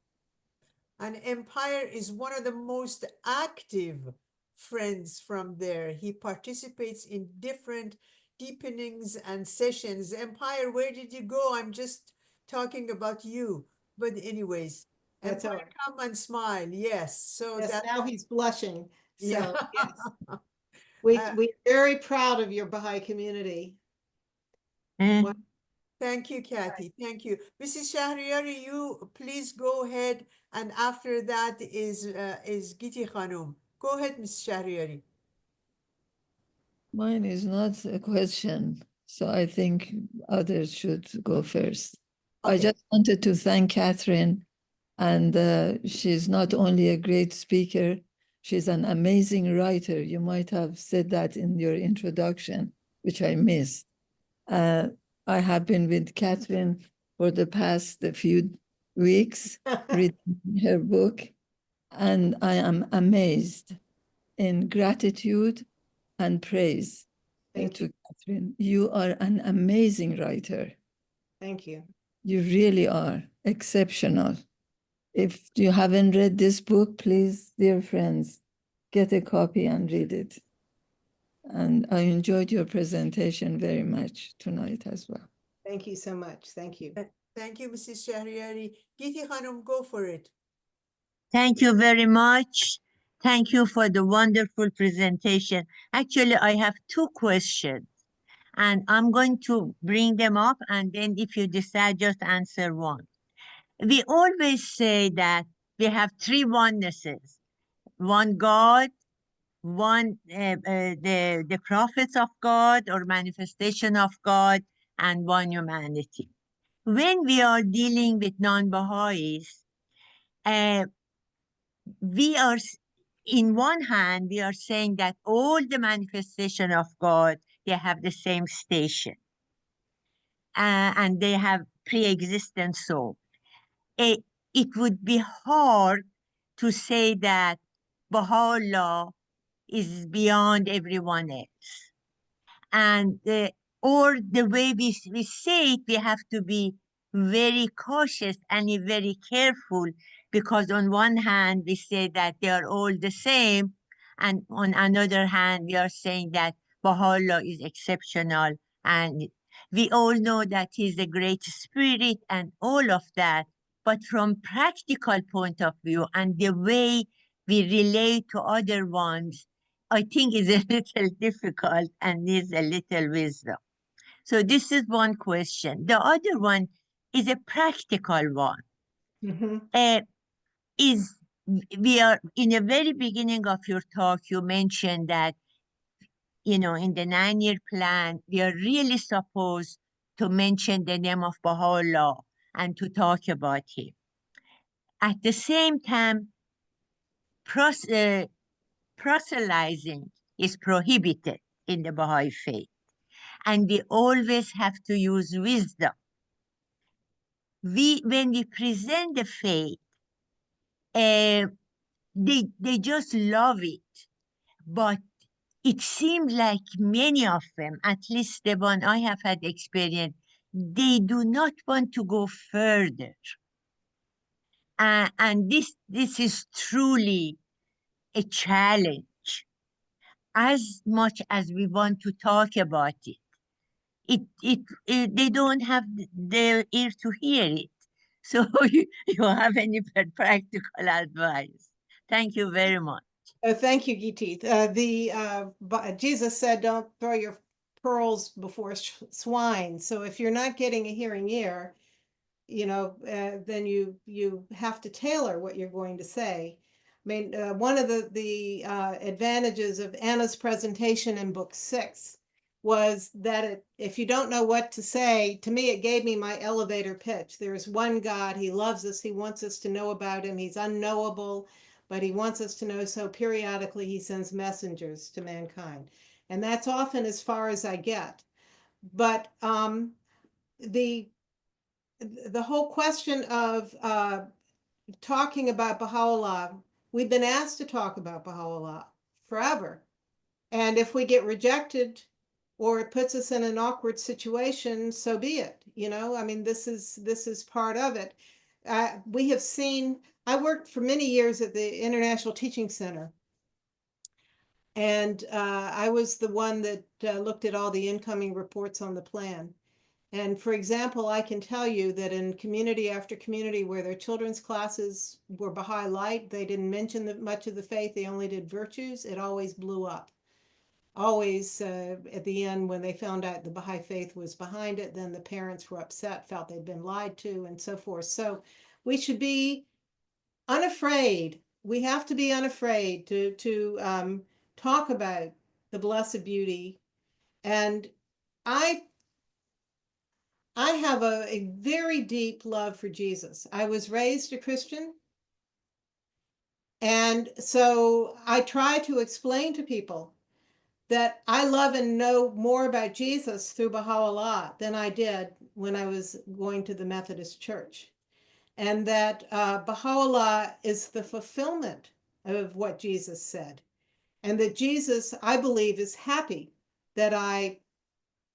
And Empire is one of the most active friends from there. He participates in different deepenings and sessions. Empire, where did you go? I'm just talking about you. But anyways, That's Empire, come and smile. Yes. So yes, that now he's blushing. So yeah. yes. We're very proud of your Baha'i community. Well, thank you, Kathy. Thank you. Mrs. Shahriyari, you please go ahead. And after that is Giti Khanum. Go ahead, Mrs. Shahriyari. Mine is not a question, so I think others should go first. Okay. I just wanted to thank Kathryn, and she's not only a great speaker, she's an amazing writer. You might have said that in your introduction, which I missed. I have been with Kathryn for the past few weeks, reading her book, and I am amazed in gratitude and praise Thank to Kathryn. You are an amazing writer. Thank you. You really are exceptional. If you haven't read this book, please, dear friends, get a copy and read it. And I enjoyed your presentation very much tonight as well. Thank you so much. Thank you. Thank you, Mrs. Shahriari. Giti Khanum, go for it. Thank you very much. Thank you for the wonderful presentation. Actually, I have two questions, and I'm going to bring them up, and then if you decide, just answer one. We always say that we have three onenesses: one God, one the prophets of God or manifestation of God, and one humanity. When we are dealing with non-Baha'is, we are, in one hand, we are saying that all the manifestation of God, they have the same station, and they have pre-existent soul. It would be hard to say that Baha'u'llah is beyond everyone else. And or the way we say it, we have to be very cautious and very careful, because on one hand, we say that they are all the same, and on another hand, we are saying that Baha'u'llah is exceptional, and we all know that he's a great spirit and all of that. But from practical point of view and the way we relate to other ones, I think is a little difficult and needs a little wisdom. So this is one question. The other one is a practical one. We are in the very beginning of your talk, you mentioned that, you know, in the 9-year plan, we are really supposed to mention the name of Baha'u'llah and to talk about him. At the same time, proselytizing is prohibited in the Baha'i Faith, and we always have to use wisdom. When we present the faith, they just love it, but it seems like many of them, at least the one I have had experience, they do not want to go further. And this is truly a challenge. As much as we want to talk about it, they don't have their ear to hear it. So you have any practical advice? Thank you very much. Thank you, Giti. Jesus said, don't throw your pearls before swine. So if you're not getting a hearing ear, you know, then you have to tailor what you're going to say. I mean, one of the advantages of Anna's presentation in book 6 was that if you don't know what to say, to me, it gave me my elevator pitch. There is one God. He loves us. He wants us to know about him. He's unknowable, but he wants us to know. So periodically he sends messengers to mankind. And that's often as far as I get. But the whole question of talking about Baha'u'llah, we've been asked to talk about Baha'u'llah forever. And if we get rejected or it puts us in an awkward situation, so be it. You know, I mean, this is part of it. We have seen, I worked for many years at the International Teaching Center. And I was the one that looked at all the incoming reports on the plan. And for example, I can tell you that in community after community where their children's classes were Baha'i Light, they didn't mention much of the faith, they only did virtues, it always blew up. Always at the end when they found out the Baha'i Faith was behind it, then the parents were upset, felt they'd been lied to and so forth. So we should be unafraid. We have to be unafraid to talk about the Blessed Beauty. And I have a very deep love for Jesus. I was raised a Christian. And so I try to explain to people that I love and know more about Jesus through Baha'u'llah than I did when I was going to the Methodist Church. And that Baha'u'llah is the fulfillment of what Jesus said. And that Jesus, I believe, is happy that I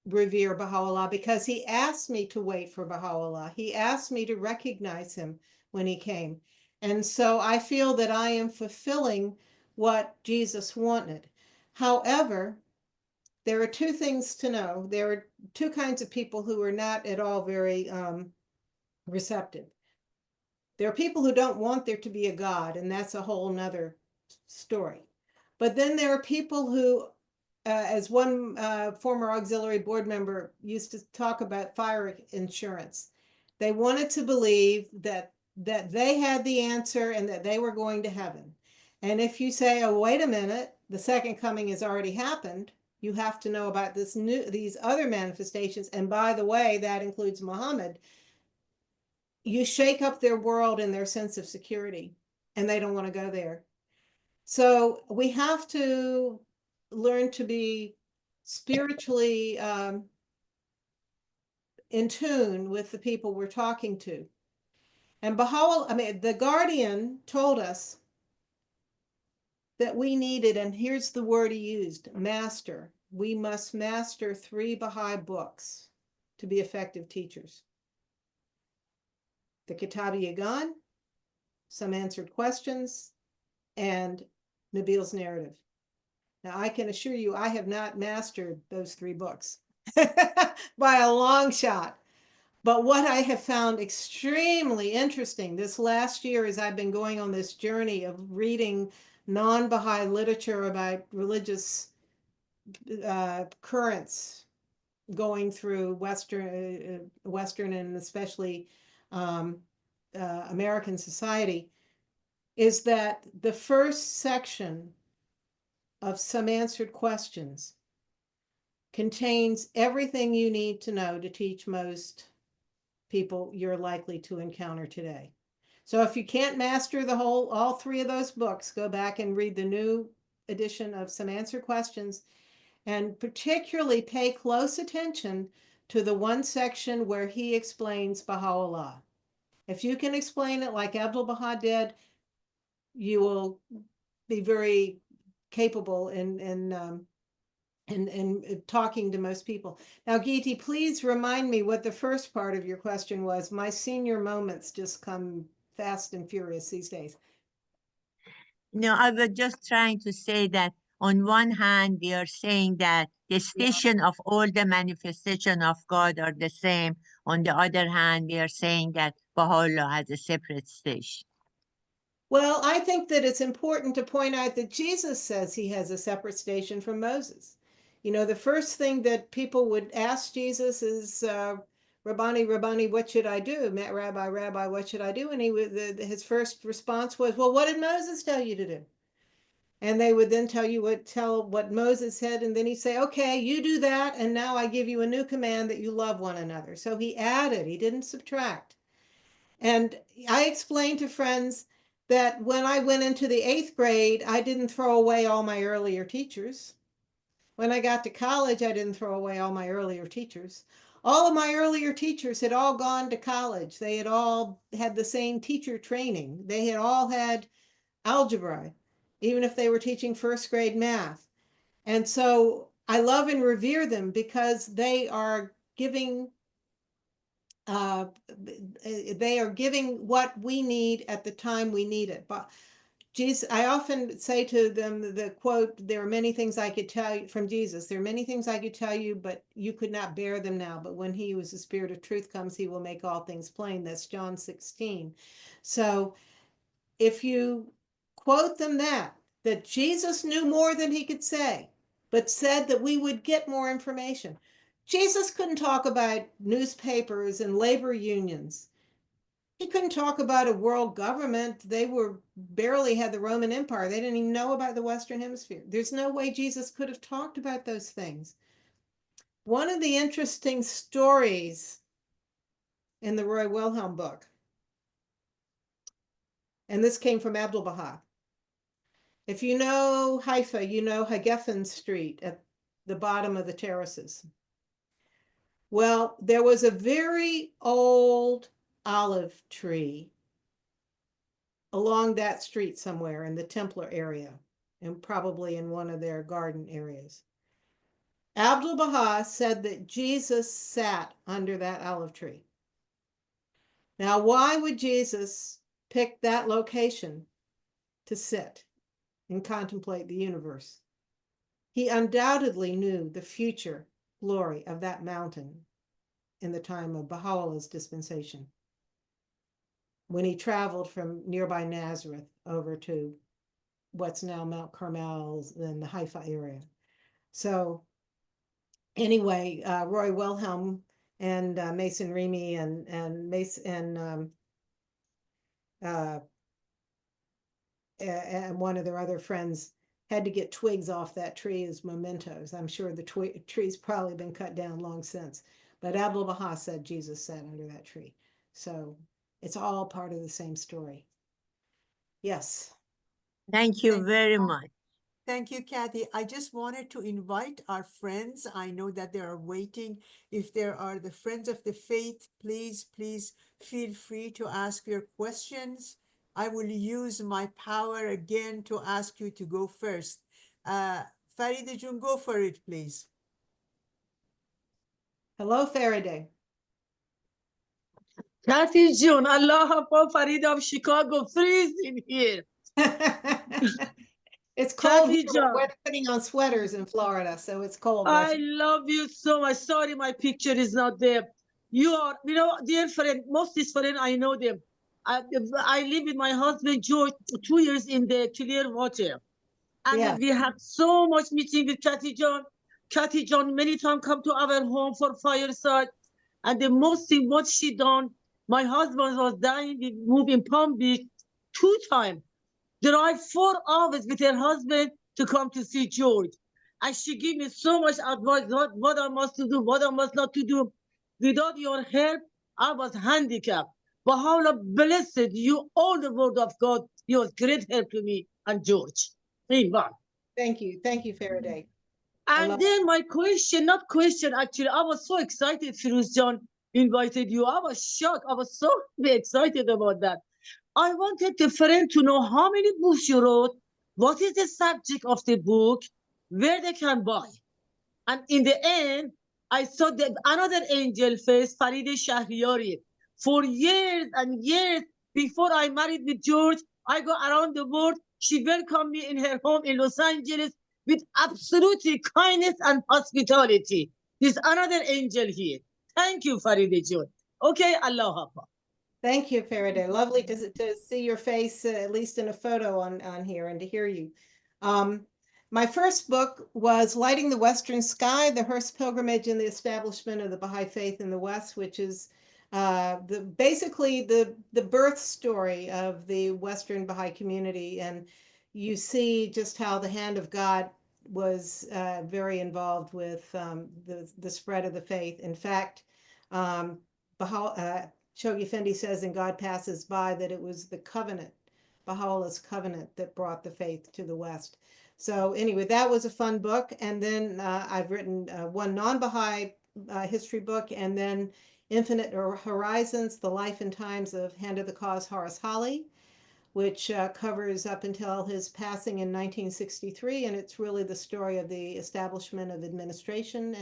revere Baha'u'llah because he asked me to wait for Baha'u'llah. He asked me to recognize him when he came. And so I feel that I am fulfilling what Jesus wanted. However, there are two things to know. There are two kinds of people who are not at all very receptive. There are people who don't want there to be a God, and that's a whole nother story. But then there are people who, as one former auxiliary board member used to talk about fire insurance, they wanted to believe that they had the answer and that they were going to heaven. And if you say, oh, wait a minute, the second coming has already happened, you have to know about these other manifestations. And by the way, that includes Muhammad. You shake up their world and their sense of security, and they don't want to go there. So we have to learn to be spiritually in tune with the people we're talking to. And the Guardian told us that we needed, and here's the word he used, master. We must master 3 Baha'i books to be effective teachers. The Kitab-i-Yagan, Some Answered Questions, and Nabil's Narrative. Now, I can assure you, I have not mastered those 3 books by a long shot. But what I have found extremely interesting this last year as I've been going on this journey of reading non-Baha'i literature about religious currents going through Western and especially American society, is that the first section of Some Answered Questions contains everything you need to know to teach most people you're likely to encounter today. So if you can't master all 3 of those books, go back and read the new edition of Some Answered Questions, and particularly pay close attention to the one section where he explains Baha'u'llah. If you can explain it like Abdu'l-Baha did, you will be very capable in talking to most people. Now, Geeti, please remind me what the first part of your question was. My senior moments just come fast and furious these days. No, I was just trying to say that on one hand, we are saying that the station of all the manifestation of God are the same. On the other hand, we are saying that Baha'u'llah has a separate station. Well, I think that it's important to point out that Jesus says he has a separate station from Moses. You know, the first thing that people would ask Jesus is, Rabbani, Rabbani, what should I do? Rabbi, Rabbi, what should I do? And his first response was, well, what did Moses tell you to do? And they would then tell what Moses said, and then he'd say, okay, you do that, and now I give you a new command that you love one another. So he added, he didn't subtract. And I explained to friends that when I went into the 8th grade, I didn't throw away all my earlier teachers. When I got to college, I didn't throw away all my earlier teachers. All of my earlier teachers had all gone to college. They had all had the same teacher training. They had all had algebra, even if they were teaching 1st grade math. And so I love and revere them because they are giving what we need at the time we need it. But Jesus, I often say to them the quote, there are many things I could tell you from Jesus. There are many things I could tell you, but you could not bear them now. But when he who is the Spirit of truth comes, he will make all things plain. That's John 16. So if you quote them that Jesus knew more than he could say, but said that we would get more information. Jesus couldn't talk about newspapers and labor unions. He couldn't talk about a world government. They barely had the Roman Empire. They didn't even know about the Western Hemisphere. There's no way Jesus could have talked about those things. One of the interesting stories in the Roy Wilhelm book, and this came from Abdu'l-Baha. If you know Haifa, you know Hagefen Street the bottom of the terraces. Well, there was a very old olive tree along that street somewhere in the Templar area, and probably in one of their garden areas. Abdu'l-Baha said that Jesus sat under that olive tree. Now, why would Jesus pick that location to sit and contemplate the universe? He undoubtedly knew the future glory of that mountain in the time of Baha'u'llah's dispensation, when he traveled from nearby Nazareth over to what's now Mount Carmel in the Haifa area. So anyway, Roy Wilhelm and Mason Remy and one of their other friends had to get twigs off that tree as mementos. I'm sure the tree's probably been cut down long since. But Abdu'l-Baha said Jesus sat under that tree. So it's all part of the same story. Yes. Thank you very much. Thank you, Kathy. I just wanted to invite our friends. I know that they are waiting. If there are the friends of the faith, please feel free to ask your questions. I will use my power again to ask you to go first. Faride Jun, go for it, please. Hello, Faride. Kathy June, Allah Akbar, Faride of Chicago, freezing here. It's cold Kathy here. June, We're putting on sweaters in Florida, so it's cold. I love you so much. Sorry, my picture is not there. You are, dear friend, most of these friends, I know them. I live with my husband, George, 2 years in the Clearwater. And we have so much meeting with Kathy John. Kathy John many times come to our home for fireside. And the most thing what she done, my husband was dying, we moved in Palm Beach 2 times. Drive 4 hours with her husband to come to see George. And she gave me so much advice, what I must to do, what I must not to do. Without your help, I was handicapped. Baha'u'llah blessed you, all the word of God. You was great help to me and George. Amen. Thank you, Faride. And then my question, not question, actually, I was so excited Firuz John invited you. I was shocked. I was so excited about that. I wanted the friend to know how many books you wrote, what is the subject of the book, where they can buy. And in the end, I saw that another angel face, Faride Shahriyari. For years and years before I married with George, I go around the world. She welcomed me in her home in Los Angeles with absolutely kindness and hospitality. There's another angel here. Thank you, Faride Jewett. Okay, Allah Akbar. Thank you, Faride. Lovely to see your face, at least in a photo on here, and to hear you. My first book was Lighting the Western Sky, the Hearst Pilgrimage and the Establishment of the Baha'i Faith in the West, which is basically the birth story of the Western Baha'i community. And you see just how the hand of God was very involved with the spread of the faith. In fact, Shoghi Effendi says in God Passes By that it was the covenant, Baha'u'llah's covenant, that brought the faith to the West. So anyway, that was a fun book. And then I've written one non-Baha'i history book, and then Infinite Horizons, The Life and Times of Hand of the Cause Horace Holly, which covers up until his passing in 1963. And it's really the story of the establishment of administration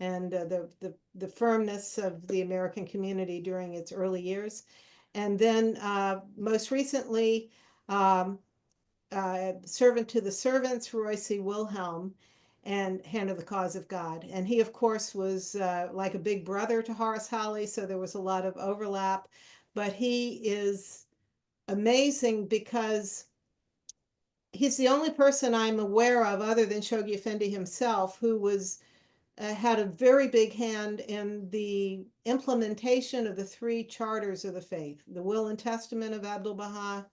and the firmness of the American community during its early years. And then most recently, Servant to the Servants, Roy C. Wilhelm, and Hand of the Cause of God. And he, of course, was like a big brother to Horace Holly, so there was a lot of overlap. But he is amazing because he's the only person I'm aware of, other than Shoghi Effendi himself, who was had a very big hand in the implementation of the 3 charters of the faith: the Will and Testament of Abdu'l-Baha,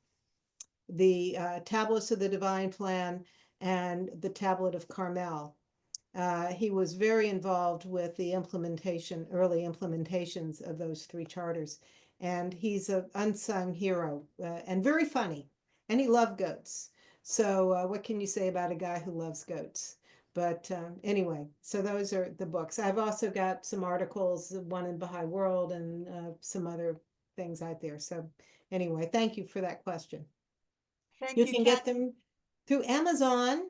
the Tablets of the Divine Plan, and the Tablet of Carmel. He was very involved with the early implementations of those 3 charters. And he's an unsung hero and very funny. And he loved goats. So what can you say about a guy who loves goats? But anyway, so those are the books. I've also got some articles, one in Baha'i World and some other things out there. So anyway, thank you for that question. Thank You you, can get Kathy. them through Amazon,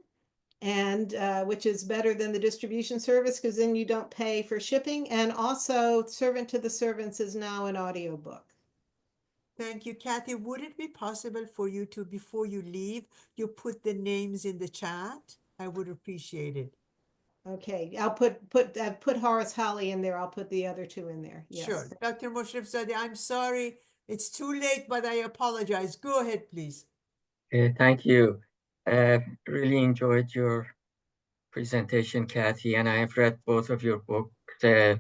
and which is better than the distribution service because then you don't pay for shipping. And also Servant to the Servants is now an audiobook. Thank you, Kathy. Would it be possible for you to, before you leave, you put the names in the chat? I would appreciate it. Okay, I'll put Horace Holly in there. I'll put the other two in there. Yes. Sure. Dr. Moshrifzadeh, I'm sorry. It's too late, but I apologize. Go ahead, please. Thank you. Really enjoyed your presentation, Kathy, and I have read both of your books, The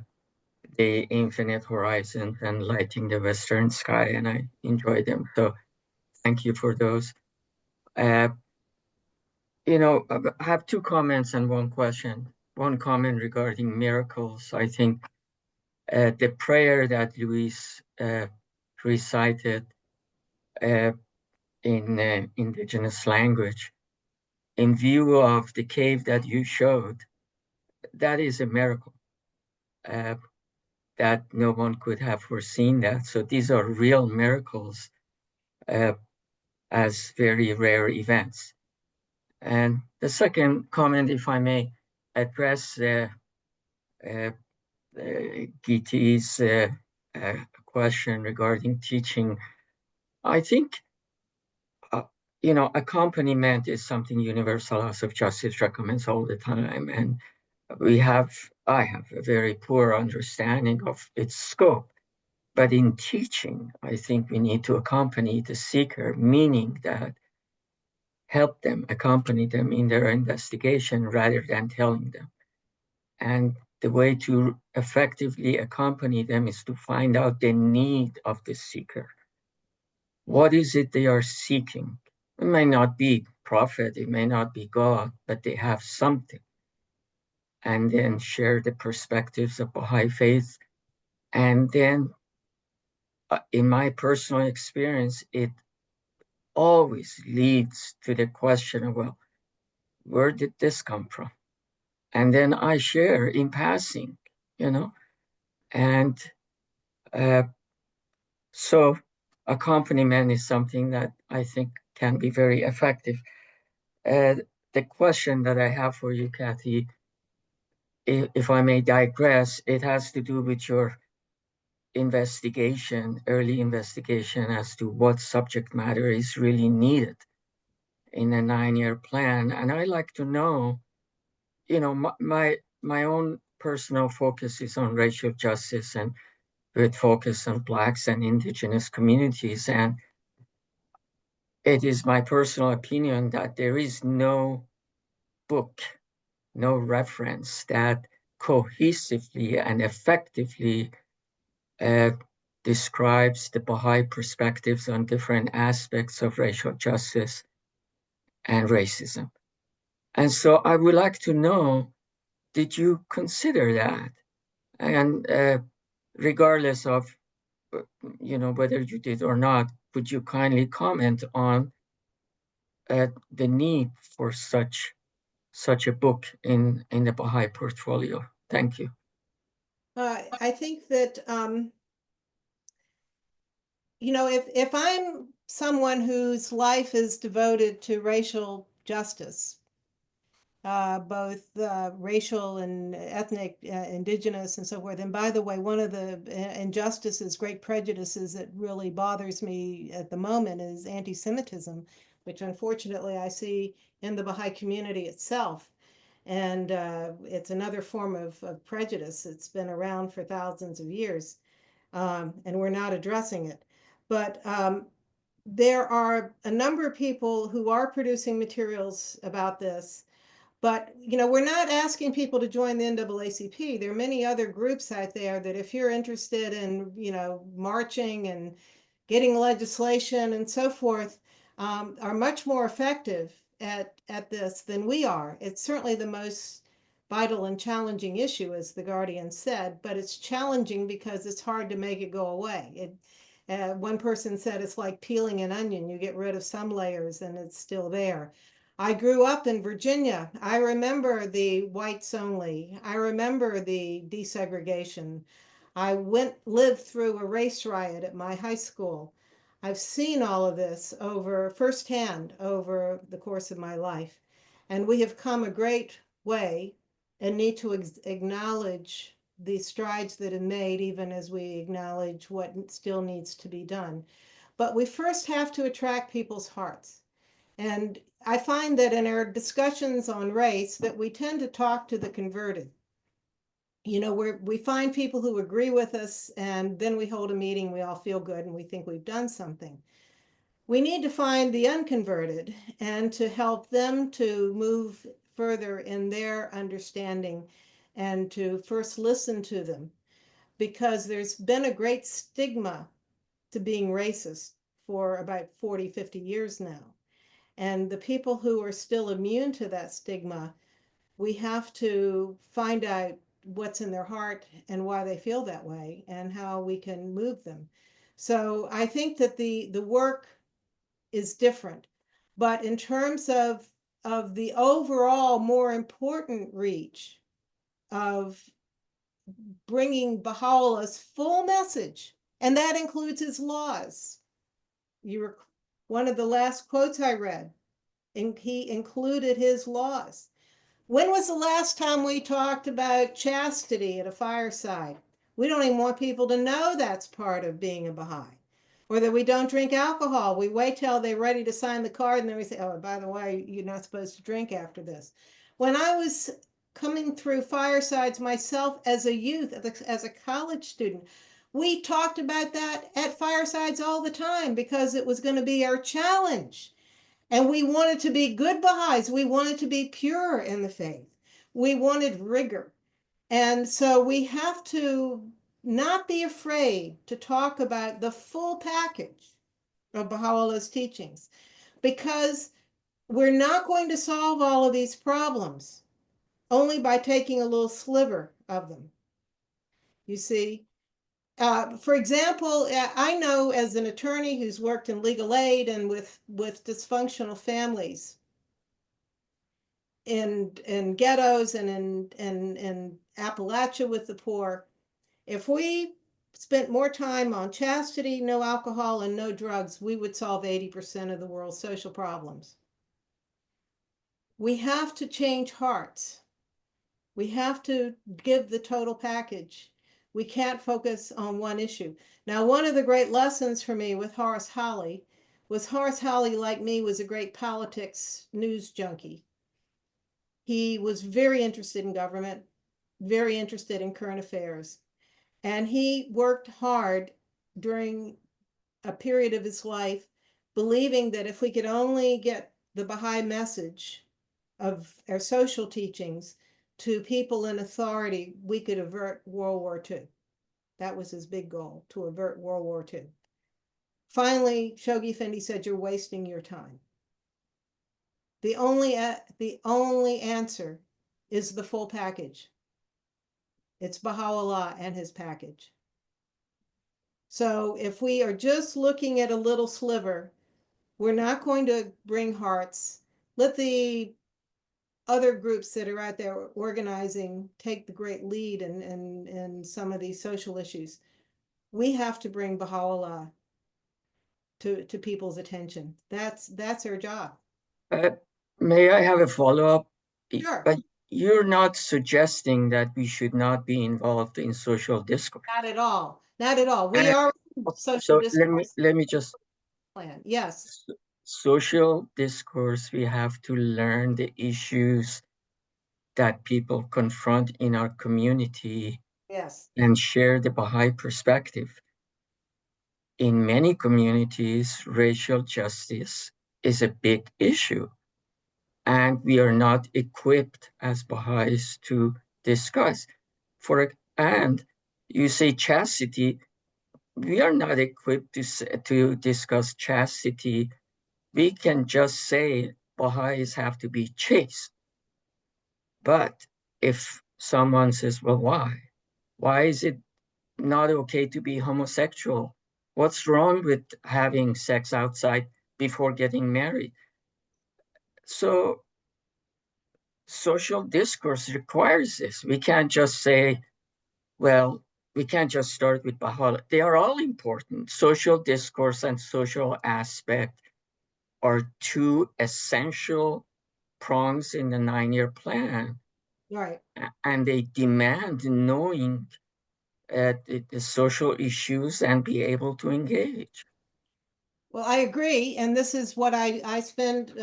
Infinite Horizon and Lighting the Western Sky, and I enjoyed them. So thank you for those. You know, I have two comments and one question. One comment regarding miracles. I think the prayer that Luis recited in indigenous language, in view of the cave that you showed, that is a miracle. That no one could have foreseen that. So these are real miracles as very rare events. And the second comment, if I may address Giti's question regarding teaching, I think, you know, accompaniment is something Universal House of Justice recommends all the time. And I have a very poor understanding of its scope. But in teaching, I think we need to accompany the seeker, meaning that help them, accompany them in their investigation rather than telling them. And the way to effectively accompany them is to find out the need of the seeker. What is it they are seeking? It may not be prophet, it may not be God, but they have something. And then share the perspectives of Baha'i Faith. And then, in my personal experience, it always leads to the question of, well, where did this come from? And then I share in passing, you know, and so accompaniment is something that I think can be very effective. The question that I have for you, Kathy, if I may digress, it has to do with your investigation, early investigation as to what subject matter is really needed in a 9-year plan. And I'd like to know, you know, my own personal focus is on racial justice and with focus on Blacks and Indigenous communities. And it is my personal opinion that there is no book, no reference that cohesively and effectively describes the Baha'i perspectives on different aspects of racial justice and racism. And so I would like to know, did you consider that? And regardless of, you know, whether you did or not, would you kindly comment on the need for such a book in the Baha'i portfolio? Thank you. I think that, you know, if I'm someone whose life is devoted to racial justice, both racial and ethnic, indigenous and so forth. And by the way, one of the injustices, great prejudices that really bothers me at the moment is anti-Semitism, which unfortunately I see in the Baha'i community itself. And it's another form of prejudice. It's been around for thousands of years, and we're not addressing it. But there are a number of people who are producing materials about this. But, you know, we're not asking people to join the NAACP. There are many other groups out there that if you're interested in, you know, marching and getting legislation and so forth, are much more effective at this than we are. It's certainly the most vital and challenging issue, as the Guardian said, but it's challenging because it's hard to make it go away. One person said it's like peeling an onion. You get rid of some layers and it's still there. I grew up in Virginia. I remember the whites only. I remember the desegregation. I lived through a race riot at my high school. I've seen all of this firsthand over the course of my life. And we have come a great way and need to acknowledge the strides that have made, even as we acknowledge what still needs to be done. But we first have to attract people's hearts. And I find that in our discussions on race that we tend to talk to the converted. You know, we find people who agree with us, and then we hold a meeting, we all feel good, and we think we've done something. We need to find the unconverted and to help them to move further in their understanding and to first listen to them, because there's been a great stigma to being racist for about 40, 50 years now. And the people who are still immune to that stigma, we have to find out what's in their heart and why they feel that way and how we can move them. So I think that the work is different. But in terms of the overall more important reach of bringing Baha'u'llah's full message, and that includes his laws. One of the last quotes I read, and he included his laws. When was the last time we talked about chastity at a fireside? We don't even want people to know that's part of being a Baha'i. Or that we don't drink alcohol. We wait till they're ready to sign the card and then we say, oh, by the way, you're not supposed to drink after this. When I was coming through firesides myself as a youth, as a college student, we talked about that at firesides all the time because it was going to be our challenge. And we wanted to be good Baha'is. We wanted to be pure in the faith. We wanted rigor. And so we have to not be afraid to talk about the full package of Baha'u'llah's teachings, because we're not going to solve all of these problems only by taking a little sliver of them. You see, for example, I know as an attorney who's worked in legal aid and with dysfunctional families in ghettos and in Appalachia with the poor, if we spent more time on chastity, no alcohol, and no drugs, we would solve 80% of the world's social problems. We have to change hearts. We have to give the total package. We can't focus on one issue. Now, one of the great lessons for me with Horace Holly was Horace Holly, like me, was a great politics news junkie. He was very interested in government, very interested in current affairs. And he worked hard during a period of his life, believing that if we could only get the Baha'i message of our social teachings to people in authority, we could avert World War II. That was his big goal, to avert World War II. Finally, Shoghi Effendi said, you're wasting your time. The only answer is the full package. It's Baha'u'llah and his package. So if we are just looking at a little sliver, we're not going to bring hearts. Let the other groups that are out there organizing take the great lead in some of these social issues. We have to bring Baha'u'llah to people's attention. That's our job. May I have a follow-up? Sure. But you're not suggesting that we should not be involved in social discourse. Not at all. Not at all. We are social discourse. Let me just plan. Yes. Social discourse, we have to learn the issues that people confront in our community. Yes. And share the Baha'i perspective. In many communities, racial justice is a big issue, and we are not equipped as Baha'is to discuss. And you say chastity, we are not equipped to discuss chastity. We can just say Baha'is have to be chaste. But if someone says, well, why? Why is it not okay to be homosexual? What's wrong with having sex outside before getting married? So social discourse requires this. We can't just say, well, we can't just start with Baha'u'llah. They are all important. Social discourse and social aspect are two essential prongs in the 9-year plan. Right. And they demand knowing the social issues and be able to engage. Well, I agree. And this is what I spend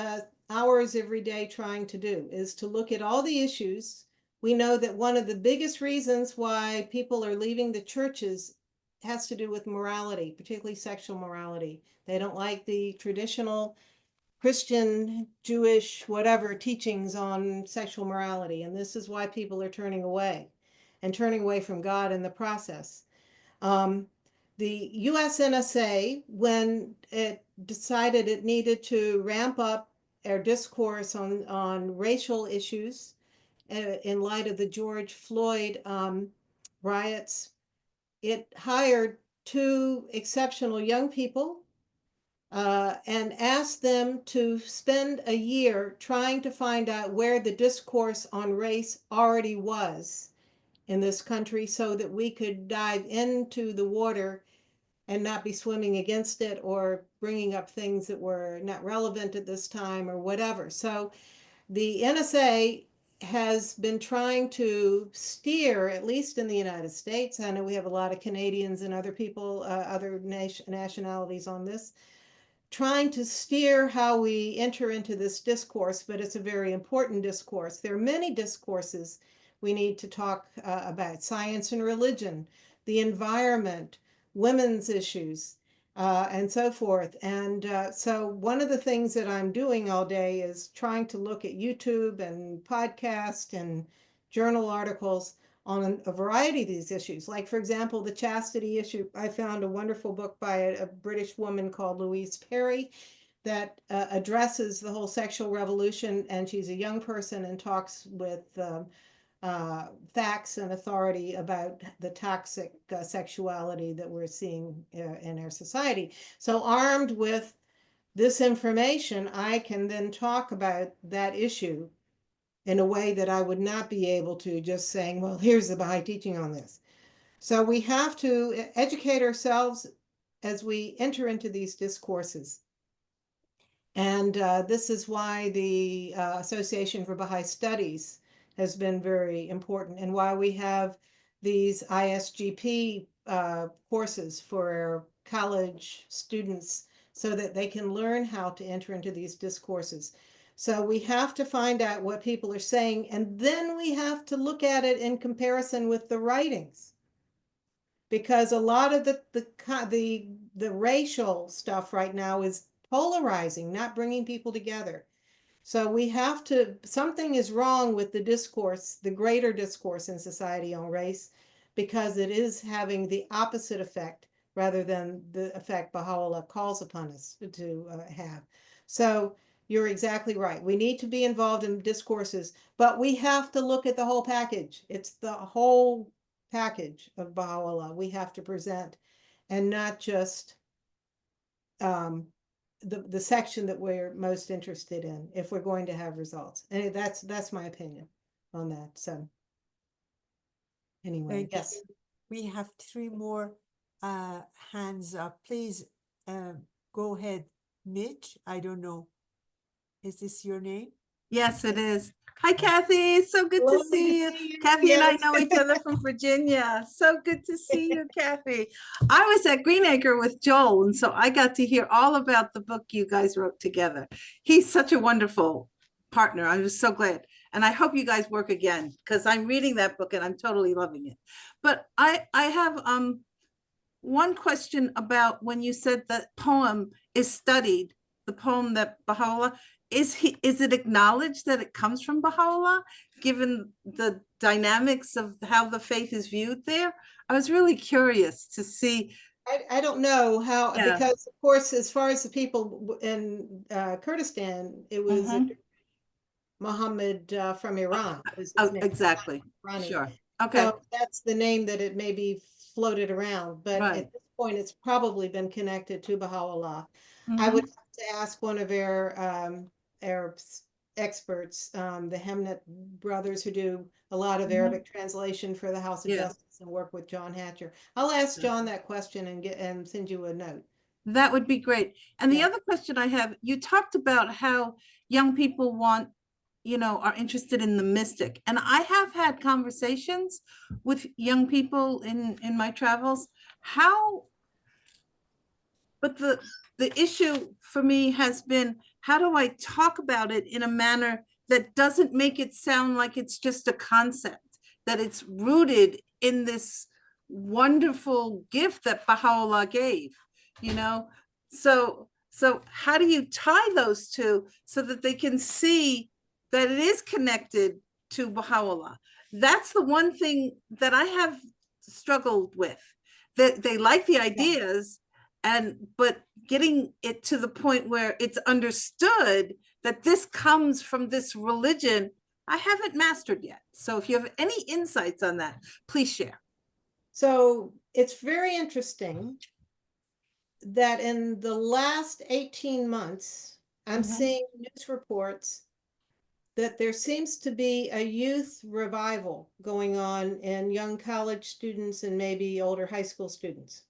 hours every day trying to do, is to look at all the issues. We know that one of the biggest reasons why people are leaving the churches has to do with morality, particularly sexual morality. They don't like the traditional Christian, Jewish, whatever teachings on sexual morality. And this is why people are turning away from God in the process. The US NSA, when it decided it needed to ramp up our discourse on racial issues in light of the George Floyd riots, it hired 2 exceptional young people and asked them to spend a year trying to find out where the discourse on race already was in this country so that we could dive into the water and not be swimming against it or bringing up things that were not relevant at this time or whatever. So the NSA has been trying to steer, at least in the United States, I know we have a lot of Canadians and other people, other nationalities on this, trying to steer how we enter into this discourse, but it's a very important discourse. There are many discourses we need to talk about: science and religion, the environment, women's issues, and so forth. And so one of the things that I'm doing all day is trying to look at YouTube and podcast and journal articles on a variety of these issues. Like, for example, the chastity issue. I found a wonderful book by a British woman called Louise Perry that addresses the whole sexual revolution, and she's a young person and talks with facts and authority about the toxic sexuality that we're seeing in our society. So armed with this information, I can then talk about that issue in a way that I would not be able to just saying, well, here's the Baha'i teaching on this. So we have to educate ourselves as we enter into these discourses. And this is why the Association for Baha'i Studies has been very important, and why we have these ISGP courses for our college students so that they can learn how to enter into these discourses. So we have to find out what people are saying, and then we have to look at it in comparison with the writings, because a lot of the racial stuff right now is polarizing, not bringing people together. So we have to, something is wrong with the discourse, the greater discourse in society on race, because it is having the opposite effect rather than the effect Baha'u'llah calls upon us to have. So you're exactly right. We need to be involved in discourses, but we have to look at the whole package. It's the whole package of Baha'u'llah we have to present, and not just the section that we're most interested in if we're going to have results. And that's my opinion on that. So anyway, yes. We have 3 more hands up. Please go ahead, Mitch. I don't know. Is this your name? Yes, it is. Hi, Kathy. It's so good to see you. Kathy and I know each other from Virginia. So good to see you, Kathy. I was at Greenacre with Joel, and so I got to hear all about the book you guys wrote together. He's such a wonderful partner. I was so glad. And I hope you guys work again, because I'm reading that book and I'm totally loving it. But I have one question about when you said that poem is studied, the poem that Baha'u'llah, is it acknowledged that it comes from Baha'u'llah, given the dynamics of how the faith is viewed there? I was really curious to see. I don't know how, because of course, as far as the people in Kurdistan, it was Muhammad from Iran. Exactly. Sure. Okay. So that's the name that it maybe floated around, but at this point, it's probably been connected to Baha'u'llah. I would have to ask one of our experts, the Hemnet brothers who do a lot of Arabic translation for the House of Yeah. Justice and work with John Hatcher. I'll ask John that question and send you a note. That would be great. And the Yeah. other question I have, you talked about how young people want, are interested in the mystic. And I have had conversations with young people in my travels. But the issue for me has been, how do I talk about it in a manner that doesn't make it sound like it's just a concept, that it's rooted in this wonderful gift that Baha'u'llah gave, So how do you tie those two so that they can see that it is connected to Baha'u'llah? That's the one thing that I have struggled with. That they like the ideas, but getting it to the point where it's understood that this comes from this religion, I haven't mastered yet. So if you have any insights on that, please share. So it's very interesting that in the last 18 months, I'm seeing news reports that there seems to be a youth revival going on in young college students and maybe older high school students.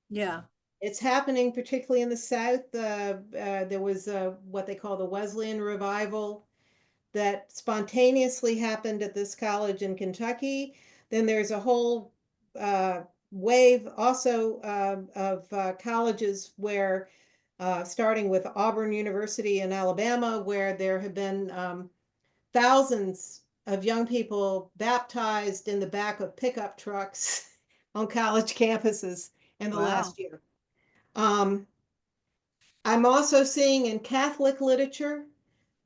Yeah. It's happening particularly in the South. There was what they call the Wesleyan revival that spontaneously happened at this college in Kentucky. Then there's a whole wave also of colleges where, starting with Auburn University in Alabama, where there have been thousands of young people baptized in the back of pickup trucks on college campuses in the last year. I'm also seeing in Catholic literature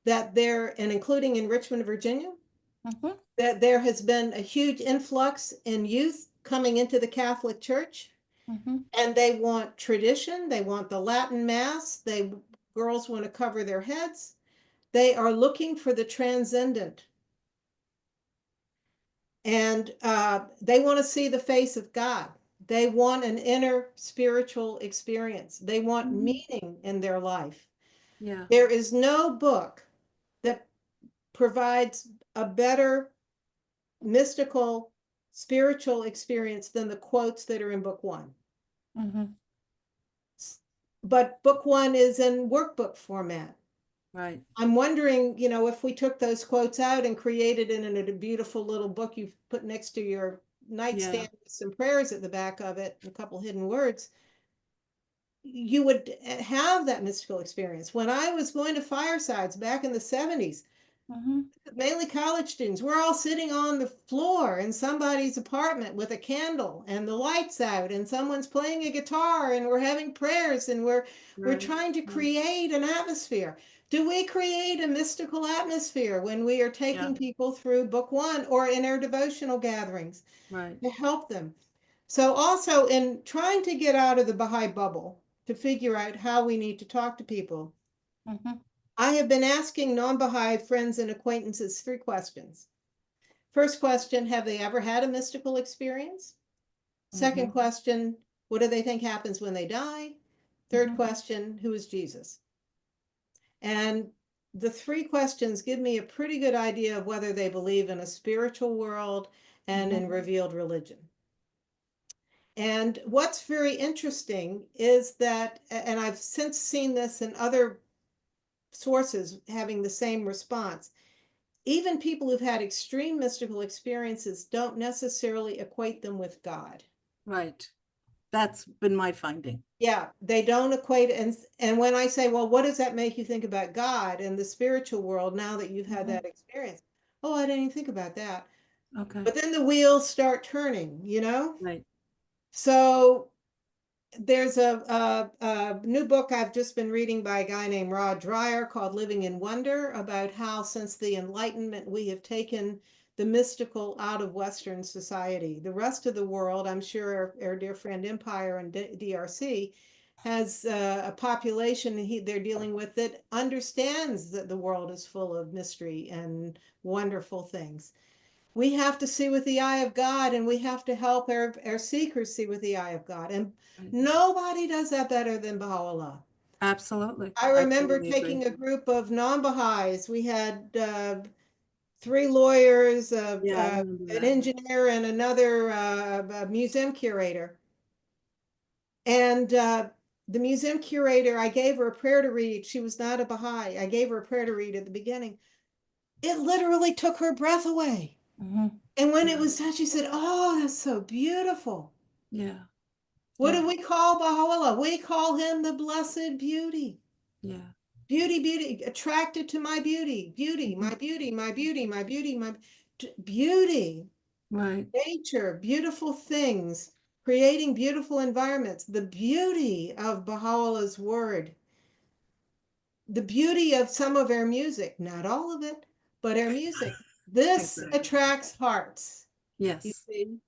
that and including in Richmond, Virginia, that there has been a huge influx in youth coming into the Catholic Church, and they want tradition. They want the Latin Mass. Girls want to cover their heads. They are looking for the transcendent. And they want to see the face of God. They want an inner spiritual experience. They want meaning in their life. Yeah. There is no book that provides a better mystical, spiritual experience than the quotes that are in book one. But book one is in workbook format. Right. I'm wondering, if we took those quotes out and created it in a beautiful little book you put next to your nightstand with some prayers at the back of it, and a couple hidden words, you would have that mystical experience. When I was going to firesides back in the 70s, mainly college students, we're all sitting on the floor in somebody's apartment with a candle and the lights out, and someone's playing a guitar, and we're having prayers, and we're trying to create an atmosphere. Do we create a mystical atmosphere when we are taking people through book one or in our devotional gatherings to help them? So also in trying to get out of the Baha'i bubble to figure out how we need to talk to people, I have been asking non-Baha'i friends and acquaintances 3 questions. First question, have they ever had a mystical experience? Second question, what do they think happens when they die? Third question, who is Jesus? And the 3 questions give me a pretty good idea of whether they believe in a spiritual world and in revealed religion. And what's very interesting is that, and I've since seen this in other sources having the same response, even people who've had extreme mystical experiences don't necessarily equate them with God. Right. That's been my finding. Yeah, they don't equate. And when I say, well, what does that make you think about God and the spiritual world now that you've had that experience? Oh, I didn't even think about that. Okay. But then the wheels start turning, Right. So there's a new book I've just been reading by a guy named Rod Dreyer called Living in Wonder, about how since the Enlightenment we have taken the mystical out of Western society. The rest of the world, I'm sure our dear friend Empire and DRC has a population they're dealing with that understands that the world is full of mystery and wonderful things. We have to see with the eye of God, and we have to help our seekers see with the eye of God. And nobody does that better than Baha'u'llah. Absolutely. I remember totally taking agree. a group of non-Baha'is. We had 3 lawyers, Yeah, I remember an that. engineer, and another a museum curator. And the museum curator, I gave her a prayer to read. She was not a Baha'i. I gave her a prayer to read at the beginning. It literally took her breath away. Mhm. And when it was done, she said, "Oh, that's so beautiful." Yeah, What Yeah. do we call Baha'u'llah? We call him the blessed beauty. yeah. Beauty, beauty, attracted to my beauty, beauty, Mm-hmm. my beauty, my beauty, my beauty, my beauty, Right. nature, beautiful things, creating beautiful environments, the beauty of Baha'u'llah's word, the beauty of some of our music, not all of it, but our music. This Exactly. attracts hearts, you Yes. see.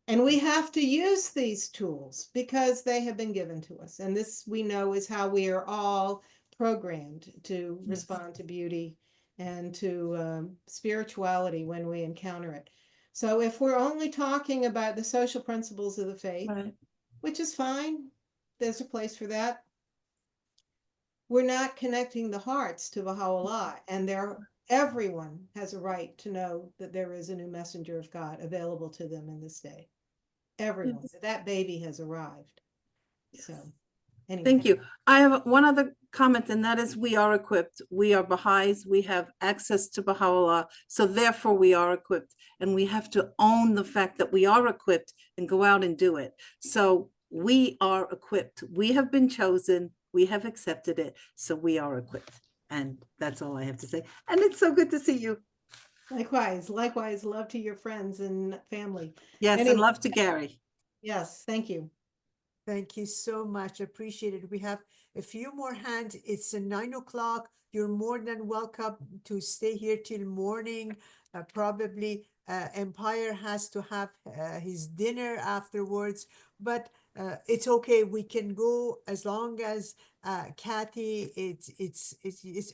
And we have to use these tools because they have been given to us. And this, we know, is how we are all programmed to Yes. respond to beauty and to spirituality when we encounter it. So if we're only talking about the social principles of the faith, Right. which is fine, there's a place for that, we're not connecting the hearts to Baha'u'llah. And everyone has a right to know that there is a new messenger of God available to them in this day. Everyone, Yes. that baby has arrived. So anyway. Thank you. I have one other comment, and that is we are equipped. We are Baha'is. We have access to Baha'u'llah. So therefore we are equipped, and we have to own the fact that we are equipped and go out and do it. So we are equipped. We have been chosen. We have accepted it. So we are equipped. And that's all I have to say. And it's so good to see you. Likewise, love to your friends and family. Yes, Anyway, and love to Gary. yes, thank you. Thank you so much. Appreciate it. We have a few more hands. It's 9 o'clock. You're more than welcome to stay here till morning. Probably Empire has to have his dinner afterwards, but it's okay. We can go as long as Kathy.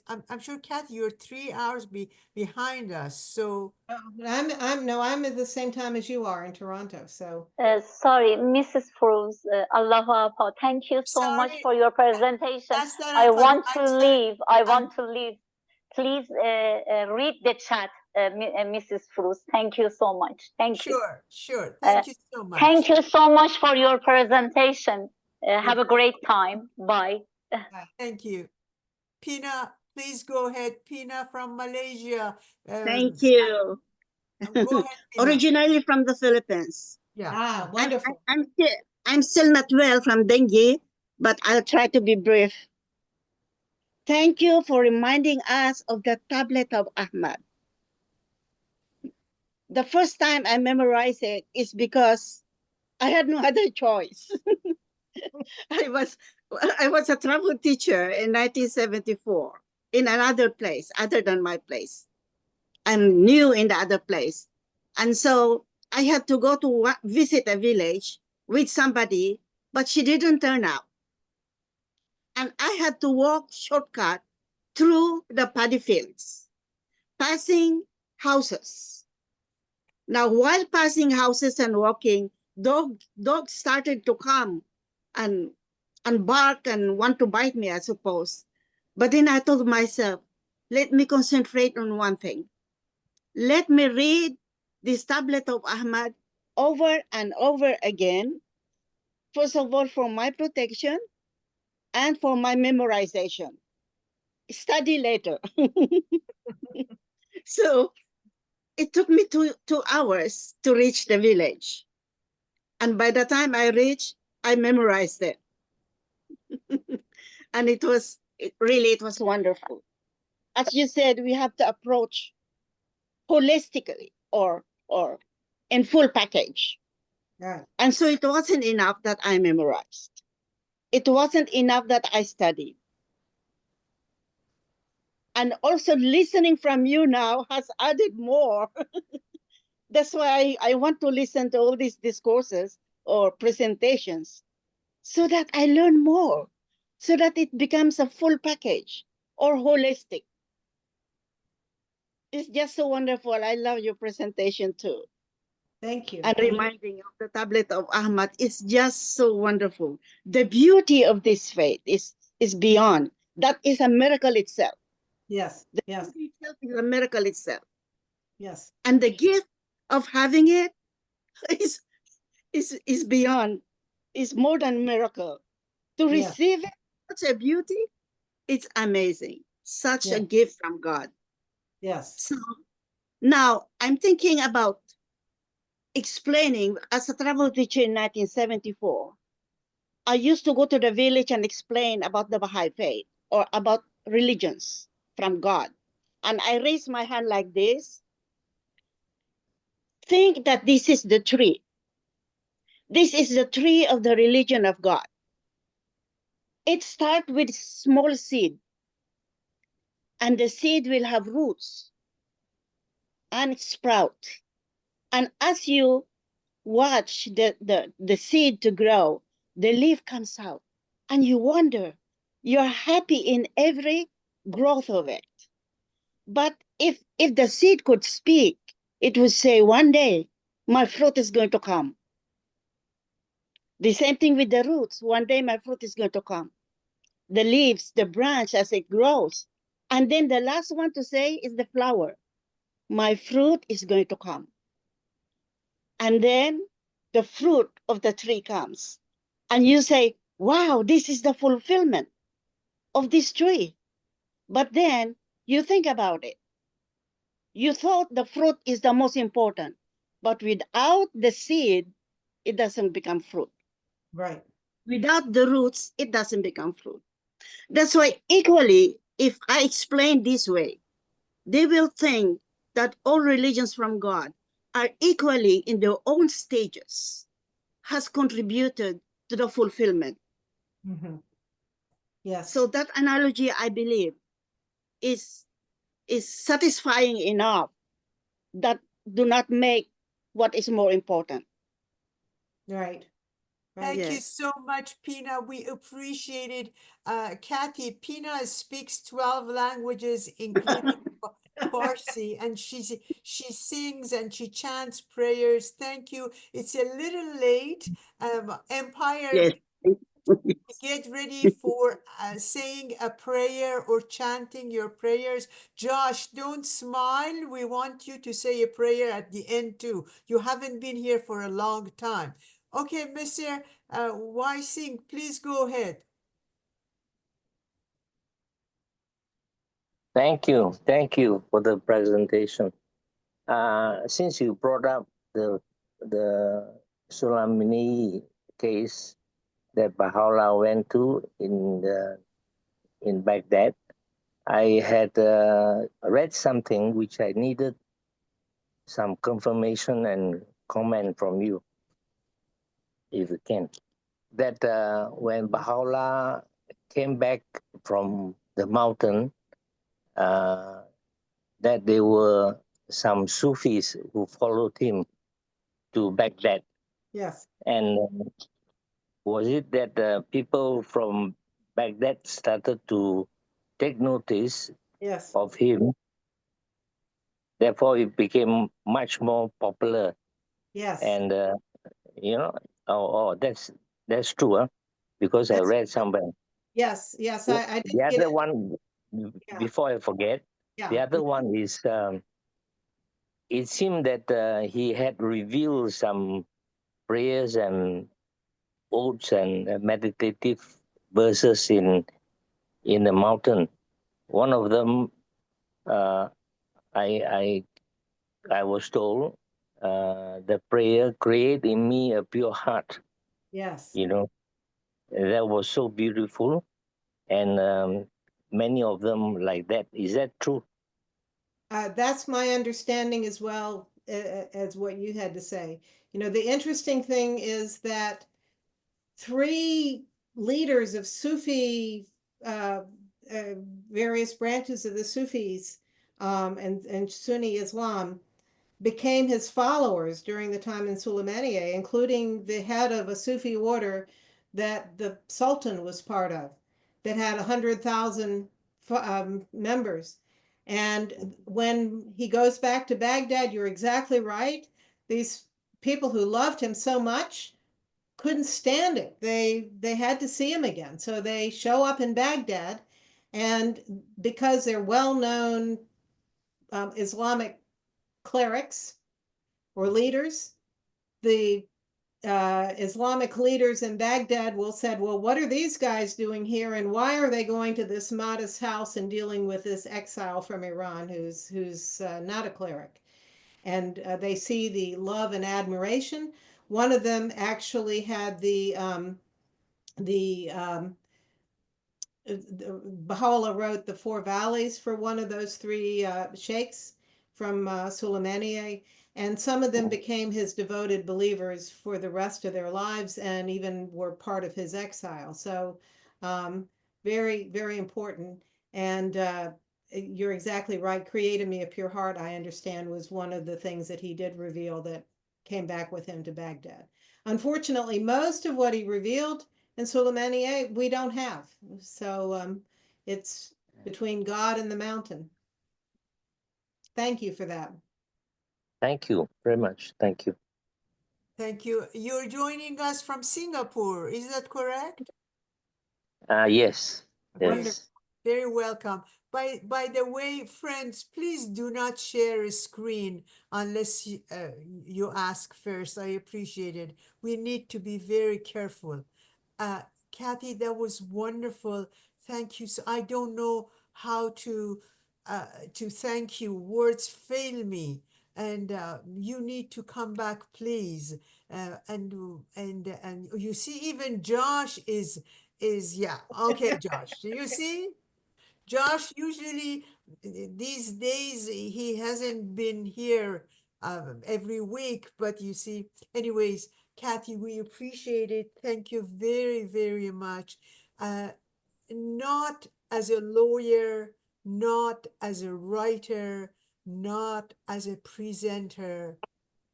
I'm sure Kathy, you're 3 hours behind us. So I'm at the same time as you are in Toronto. So Sorry, Mrs. Cruz, Allahu Akbar. Thank you so much sorry. for your presentation. That's I not want to answer. leave. I want to leave. Please read the chat, Mrs. Cruz. Thank you so much. Thank you. Sure. Thank you so much. Thank you so much for your presentation. Have a great time. Bye. Thank you. Pina, please go ahead. Pina from Malaysia. Thank you. Go ahead, Pina. Originally from the Philippines. Yeah. Wonderful. I'm still not well from dengue, but I'll try to be brief. Thank you for reminding us of the tablet of Ahmad. The first time I memorized it is because I had no other choice. I was a travel teacher in 1974 in another place other than my place. I'm new in the other place. And so I had to go to visit a village with somebody, but she didn't turn up. And I had to walk shortcut through the paddy fields, passing houses. Now, while passing houses and walking, dogs started to come and bark and want to bite me, I suppose. But then I told myself, let me concentrate on one thing. Let me read this tablet of Ahmad over and over again, first of all, for my protection and for my memorization. Study later. So it took me two hours to reach the village. And by the time I reached, I memorized it. And it was wonderful. As you said, we have to approach holistically or in full package. Right. And so it wasn't enough that I memorized. It wasn't enough that I studied. And also listening from you now has added more. That's why I want to listen to all these discourses or presentations so that I learn more, so that it becomes a full package or holistic. It's just so wonderful. I love your presentation too. Thank you. And reminding of the tablet of Ahmad is just so wonderful. The beauty of this faith is is beyond. That is a miracle itself. Yes. The Yes. food itself is a miracle itself. Yes. And the gift of having it is beyond, is more than miracle. To Yes. receive it, such a beauty, it's amazing. Such a Yes. gift from God. Yes. So now I'm thinking about explaining. As a travel teacher in 1974, I used to go to the village and explain about the Baha'i Faith or about religions from God. And I raise my hand like this. Think that this is the tree. This is the tree of the religion of God. It starts with small seed, and the seed will have roots and sprout. And as you watch the seed to grow, the leaf comes out, and you wonder, you're happy in every growth of it. But if the seed could speak, it would say, one day, my fruit is going to come. The same thing with the roots. One day, my fruit is going to come. The leaves, the branch as it grows. And then the last one to say is the flower. My fruit is going to come. And then the fruit of the tree comes. And you say, wow, this is the fulfillment of this tree. But then you think about it. You thought the fruit is the most important, but without the seed, it doesn't become fruit. Right. Without the roots, it doesn't become fruit. That's why equally, if I explain this way, they will think that all religions from God are equally in their own stages, has contributed to the fulfillment. Mm-hmm. Yes. So that analogy, I believe, is satisfying enough that do not make what is more important. Right. Thank you Yes. so much, Pina. We appreciate it. Kathy, Pina speaks 12 languages, including Farsi, and she sings and she chants prayers. Thank you. It's a little late. Empire, Yes. get ready for saying a prayer or chanting your prayers. Josh, don't smile. We want you to say a prayer at the end too. You haven't been here for a long time. Okay, Mr. Singh, please go ahead. Thank you for the presentation. Since you brought up the Sulamini case that Baha'u'llah went to in Baghdad, I had read something which I needed some confirmation and comment from you, if you can. That when Baha'u'llah came back from the mountain, that there were some Sufis who followed him to Baghdad. Yes. And was it that people from Baghdad started to take notice Yes. of him? Therefore, it became much more popular. Yes. And, that's true, huh? Because I read somewhere. Yes. Yes. I did The get other it. one, before I forget, Yeah. the other one is, it seemed that he had revealed some prayers and oaths and meditative verses in the mountain. One of them, I was told, the prayer, create in me a pure heart. Yes. That was so beautiful, and many of them like that. Is that true? That's my understanding as well as what you had to say. The interesting thing is that 3 leaders of Sufi, various branches of the Sufis and Sunni Islam became his followers during the time in Sulaymaniyah, including the head of a Sufi order that the Sultan was part of, that had 100,000 members. And when he goes back to Baghdad, you're exactly right. These people who loved him so much couldn't stand it. They had to see him again. So they show up in Baghdad, and because they're well-known Islamic clerics or leaders, the Islamic leaders in Baghdad will said, well, what are these guys doing here, and why are they going to this modest house and dealing with this exile from Iran who's not a cleric? And they see the love and admiration. One of them actually had the Baha'u'llah wrote the Four Valleys for one of those three sheikhs from Suleymaniye, and some of them became his devoted believers for the rest of their lives and even were part of his exile. So very, very important. And you're exactly right. Created me a pure heart, I understand, was one of the things that he did reveal that came back with him to Baghdad. Unfortunately, most of what he revealed in Suleymaniye we don't have. So it's between God and the mountain. Thank you for that. Thank you very much. Thank you. Thank you. You're joining us from Singapore, is that correct? Yes. Wonderful. Yes. Very welcome. By the way, friends, please do not share a screen unless you ask first. I appreciate it. We need to be very careful. Kathy, that was wonderful. Thank you. So I don't know how to thank you. Words fail me, and you need to come back, please. And you see, even Josh is yeah. Okay, Josh. You see, Josh usually these days he hasn't been here every week, but you see, anyways, Kathy, we appreciate it. Thank you very, very much. Not as a lawyer, not as a writer, not as a presenter,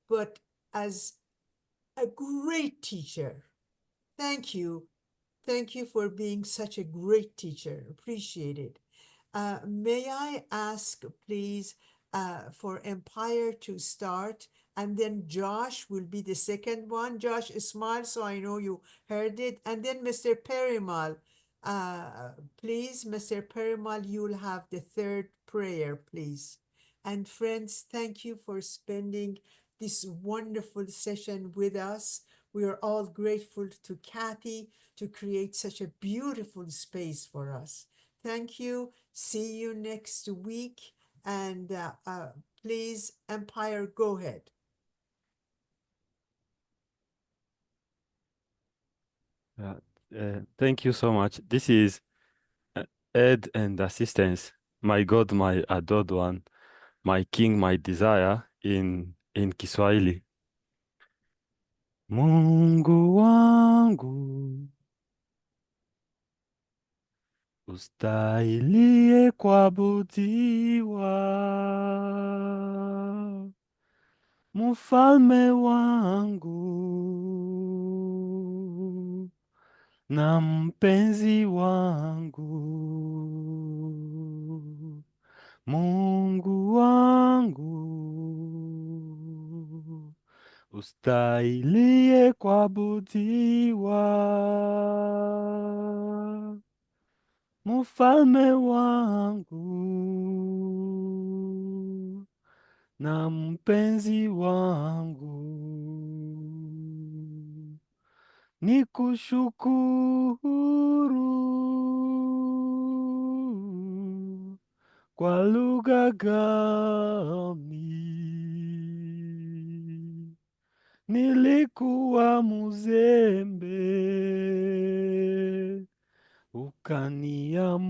but as a great teacher. Thank you. Thank you for being such a great teacher. Appreciate it. May I ask, please, for Empire to start, and then Josh will be the second one. Josh, smile so I know you heard it. And then Mr. Perimal, please, Mr. Perimal, you'll have the third prayer, please. And friends, thank you for spending this wonderful session with us. We are all grateful to Kathy to create such a beautiful space for us. Thank you. See you next week. And please, Empire, go ahead. Thank you so much. This is aid and assistance. My God, my adored one, my King, my desire in Kiswahili. Mungu wangu, ustahilie kuabudiwa, mfalme wangu na mpenzi wangu, Mungu wangu, ustahilie kuabudiwa, mfalme wangu na mpenzi wangu, nikushukuru kwa lugha gani? Nilikuwa mzembe, ukaniamsha.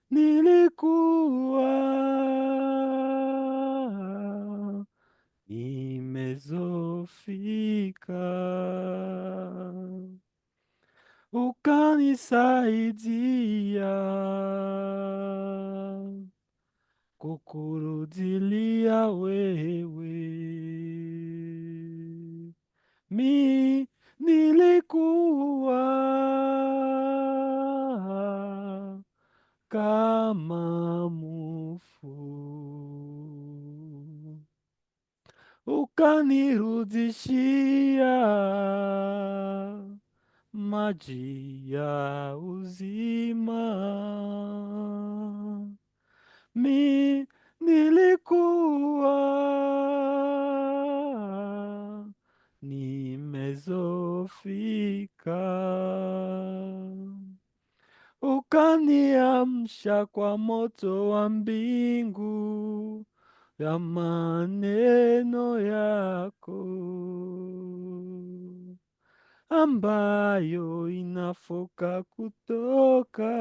Nilikuwa nimezofika, ukanisaidia kukurudilia wewe. Nilikuwa kama mufu, ukanirudishia maji ya uzima. Mi nilikuwa nimezofika, ukaniamsha kwa moto wa mbingu ya maneno yako ambayo inafoka kutoka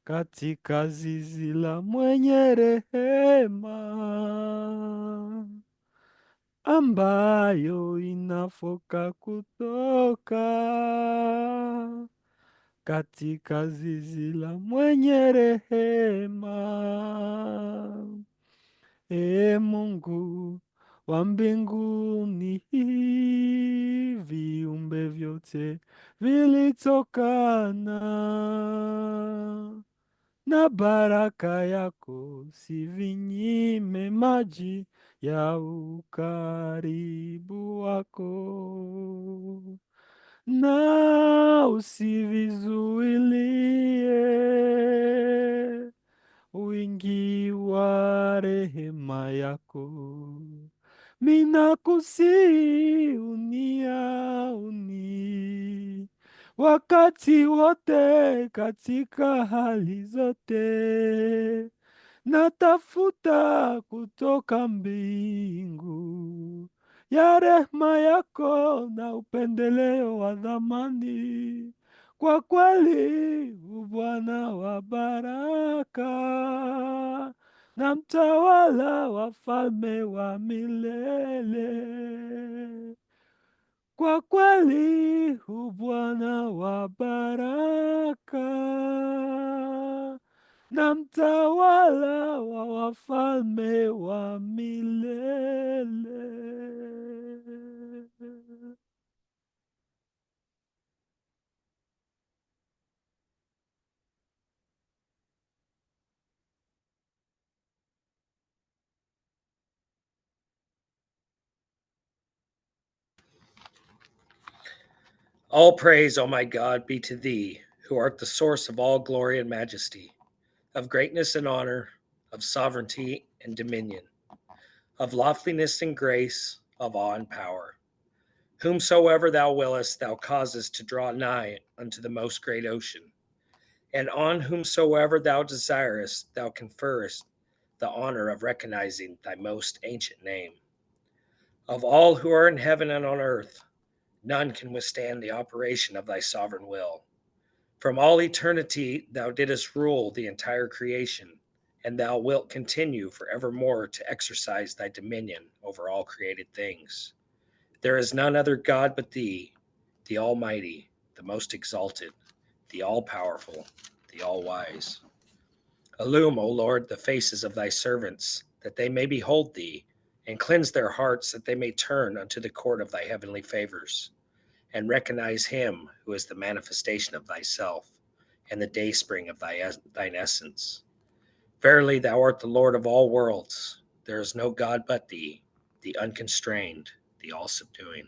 katika zizi la mwenye rehema, ambayo inafoka kutoka katika zizi la mwenye rehema. Ee Mungu wa mbinguni, viumbe vyote vilitokana na baraka yako, sivinyime maji ya ukaribu wako, na usivizuilie wingi wa rehema yako. Minakusihi uniauni wakati wote, katika hali zote, natafuta kutoka mbingu ya rehema yako na upendeleo wa dhamani. Kwa kweli Bwana wa baraka na mtawala wa falme wa milele. Kwa kweli Bwana wa baraka na mtawala wa wafalme wa milele. All praise, O my God, be to thee, who art the source of all glory and majesty, of greatness and honor, of sovereignty and dominion, of loftiness and grace, of awe and power. Whomsoever thou willest, thou causest to draw nigh unto the most great ocean. And on whomsoever thou desirest, thou conferrest the honor of recognizing thy most ancient name. Of all who are in heaven and on earth, none can withstand the operation of thy sovereign will. From all eternity thou didst rule the entire creation, and thou wilt continue forevermore to exercise thy dominion over all created things. There is none other God but thee, the Almighty, the most exalted, the all-powerful, the all-wise. Illume, O Lord, the faces of thy servants, that they may behold thee, and cleanse their hearts, that they may turn unto the court of thy heavenly favors, and recognize him who is the manifestation of thyself, and the dayspring of thine essence. Verily, thou art the Lord of all worlds. There is no God but thee, the unconstrained, the all-subduing.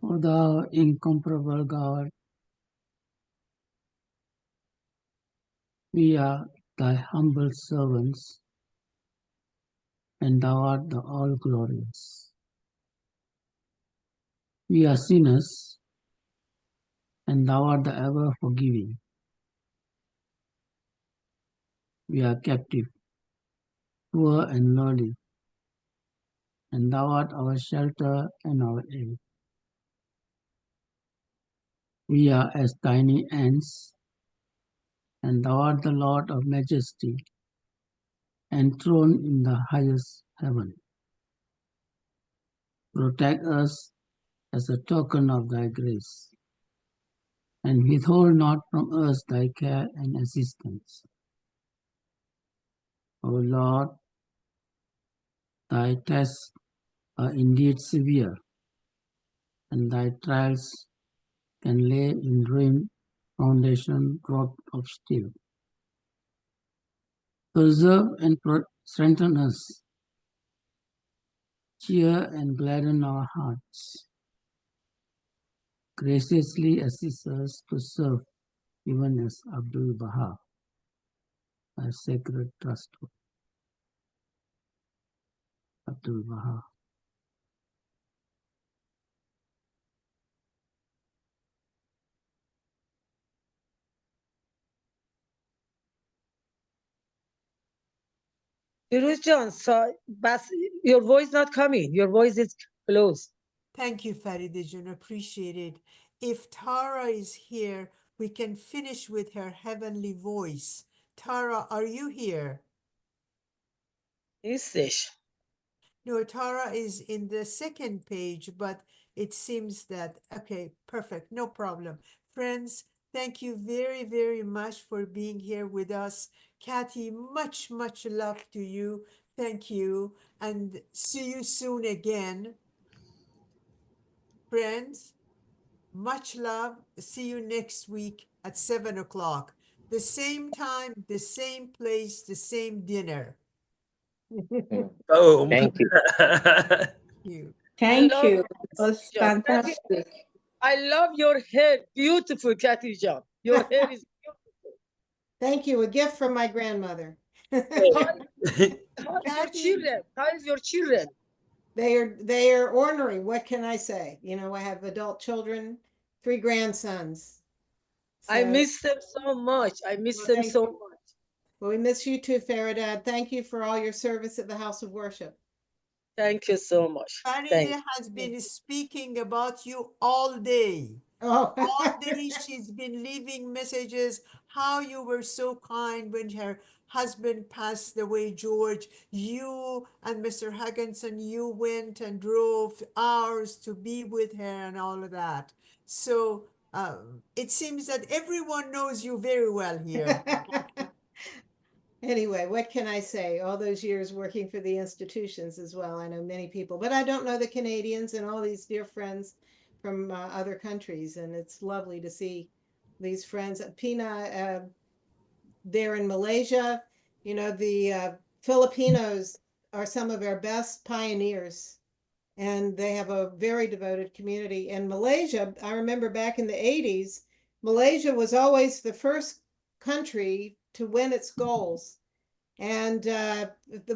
O thou incomparable God, we are thy humble servants, and thou art the all-glorious. We are sinners, and thou art the ever-forgiving. We are captive, poor and lowly, and thou art our shelter and our aid. We are as tiny ants, and thou art the Lord of majesty, enthroned in the highest heaven. Protect us as a token of thy grace, and withhold not from us thy care and assistance. O Lord, thy tests are indeed severe, and thy trials can lay in ruin foundation rock of steel. Preserve and strengthen us. Cheer and gladden our hearts. Graciously assist us to serve even as Abdul Baha, a sacred trust. Abdul Baha. Firuzjan, your voice not coming. Your voice is close. Thank you, Faridejan. Appreciate it. If Tara is here, we can finish with her heavenly voice. Tara, are you here? Yes. No, Tara is in the second page, but it seems that, okay, perfect, no problem. Friends, thank you very, very much for being here with us. Kathy, much, much love to you. Thank you, and see you soon again. Friends, much love. See you next week at 7 o'clock. The same time, the same place, the same dinner. Oh, Thank you. Thank love you. It was fantastic. I love your hair. Beautiful, Kathryn. Your hair is Thank you. A gift from my grandmother. your children. How's your children? They are ornery. What can I say? You know, I have adult children, 3 grandsons. I miss them so much. I miss them so much. Well, we miss you too, Faridad. Thank you for all your service at the house of worship. Thank you so much. Farida has been speaking about you all day. Oh. All day she's been leaving messages, how you were so kind when her husband passed away, George. You and Mr. Hogenson, you went and drove hours to be with her and all of that. So it seems that everyone knows you very well here. Anyway, what can I say? All those years working for the institutions as well. I know many people, but I don't know the Canadians and all these dear friends from other countries. And it's lovely to see these friends. Pina, there in Malaysia, you know, the Filipinos are some of our best pioneers. And they have a very devoted community. And Malaysia, I remember back in the 80s, Malaysia was always the first country to win its goals. And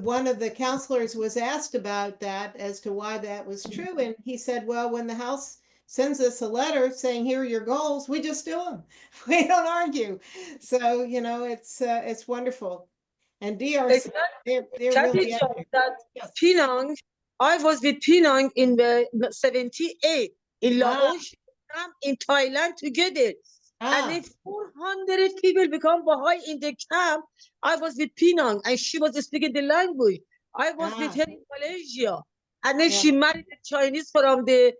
one of the counselors was asked about that as to why that was true. And he said, well, when the House sends us a letter saying, here are your goals, we just do them. We don't argue. So, you know, it's wonderful. And DRC, they're really that Penang, I was with Penang in the 78 in Laos, in Thailand together. And then 400 people become Baha'i in the camp. I was with Penang and she was speaking the language. I was with her in Malaysia. And then she married a Chinese from the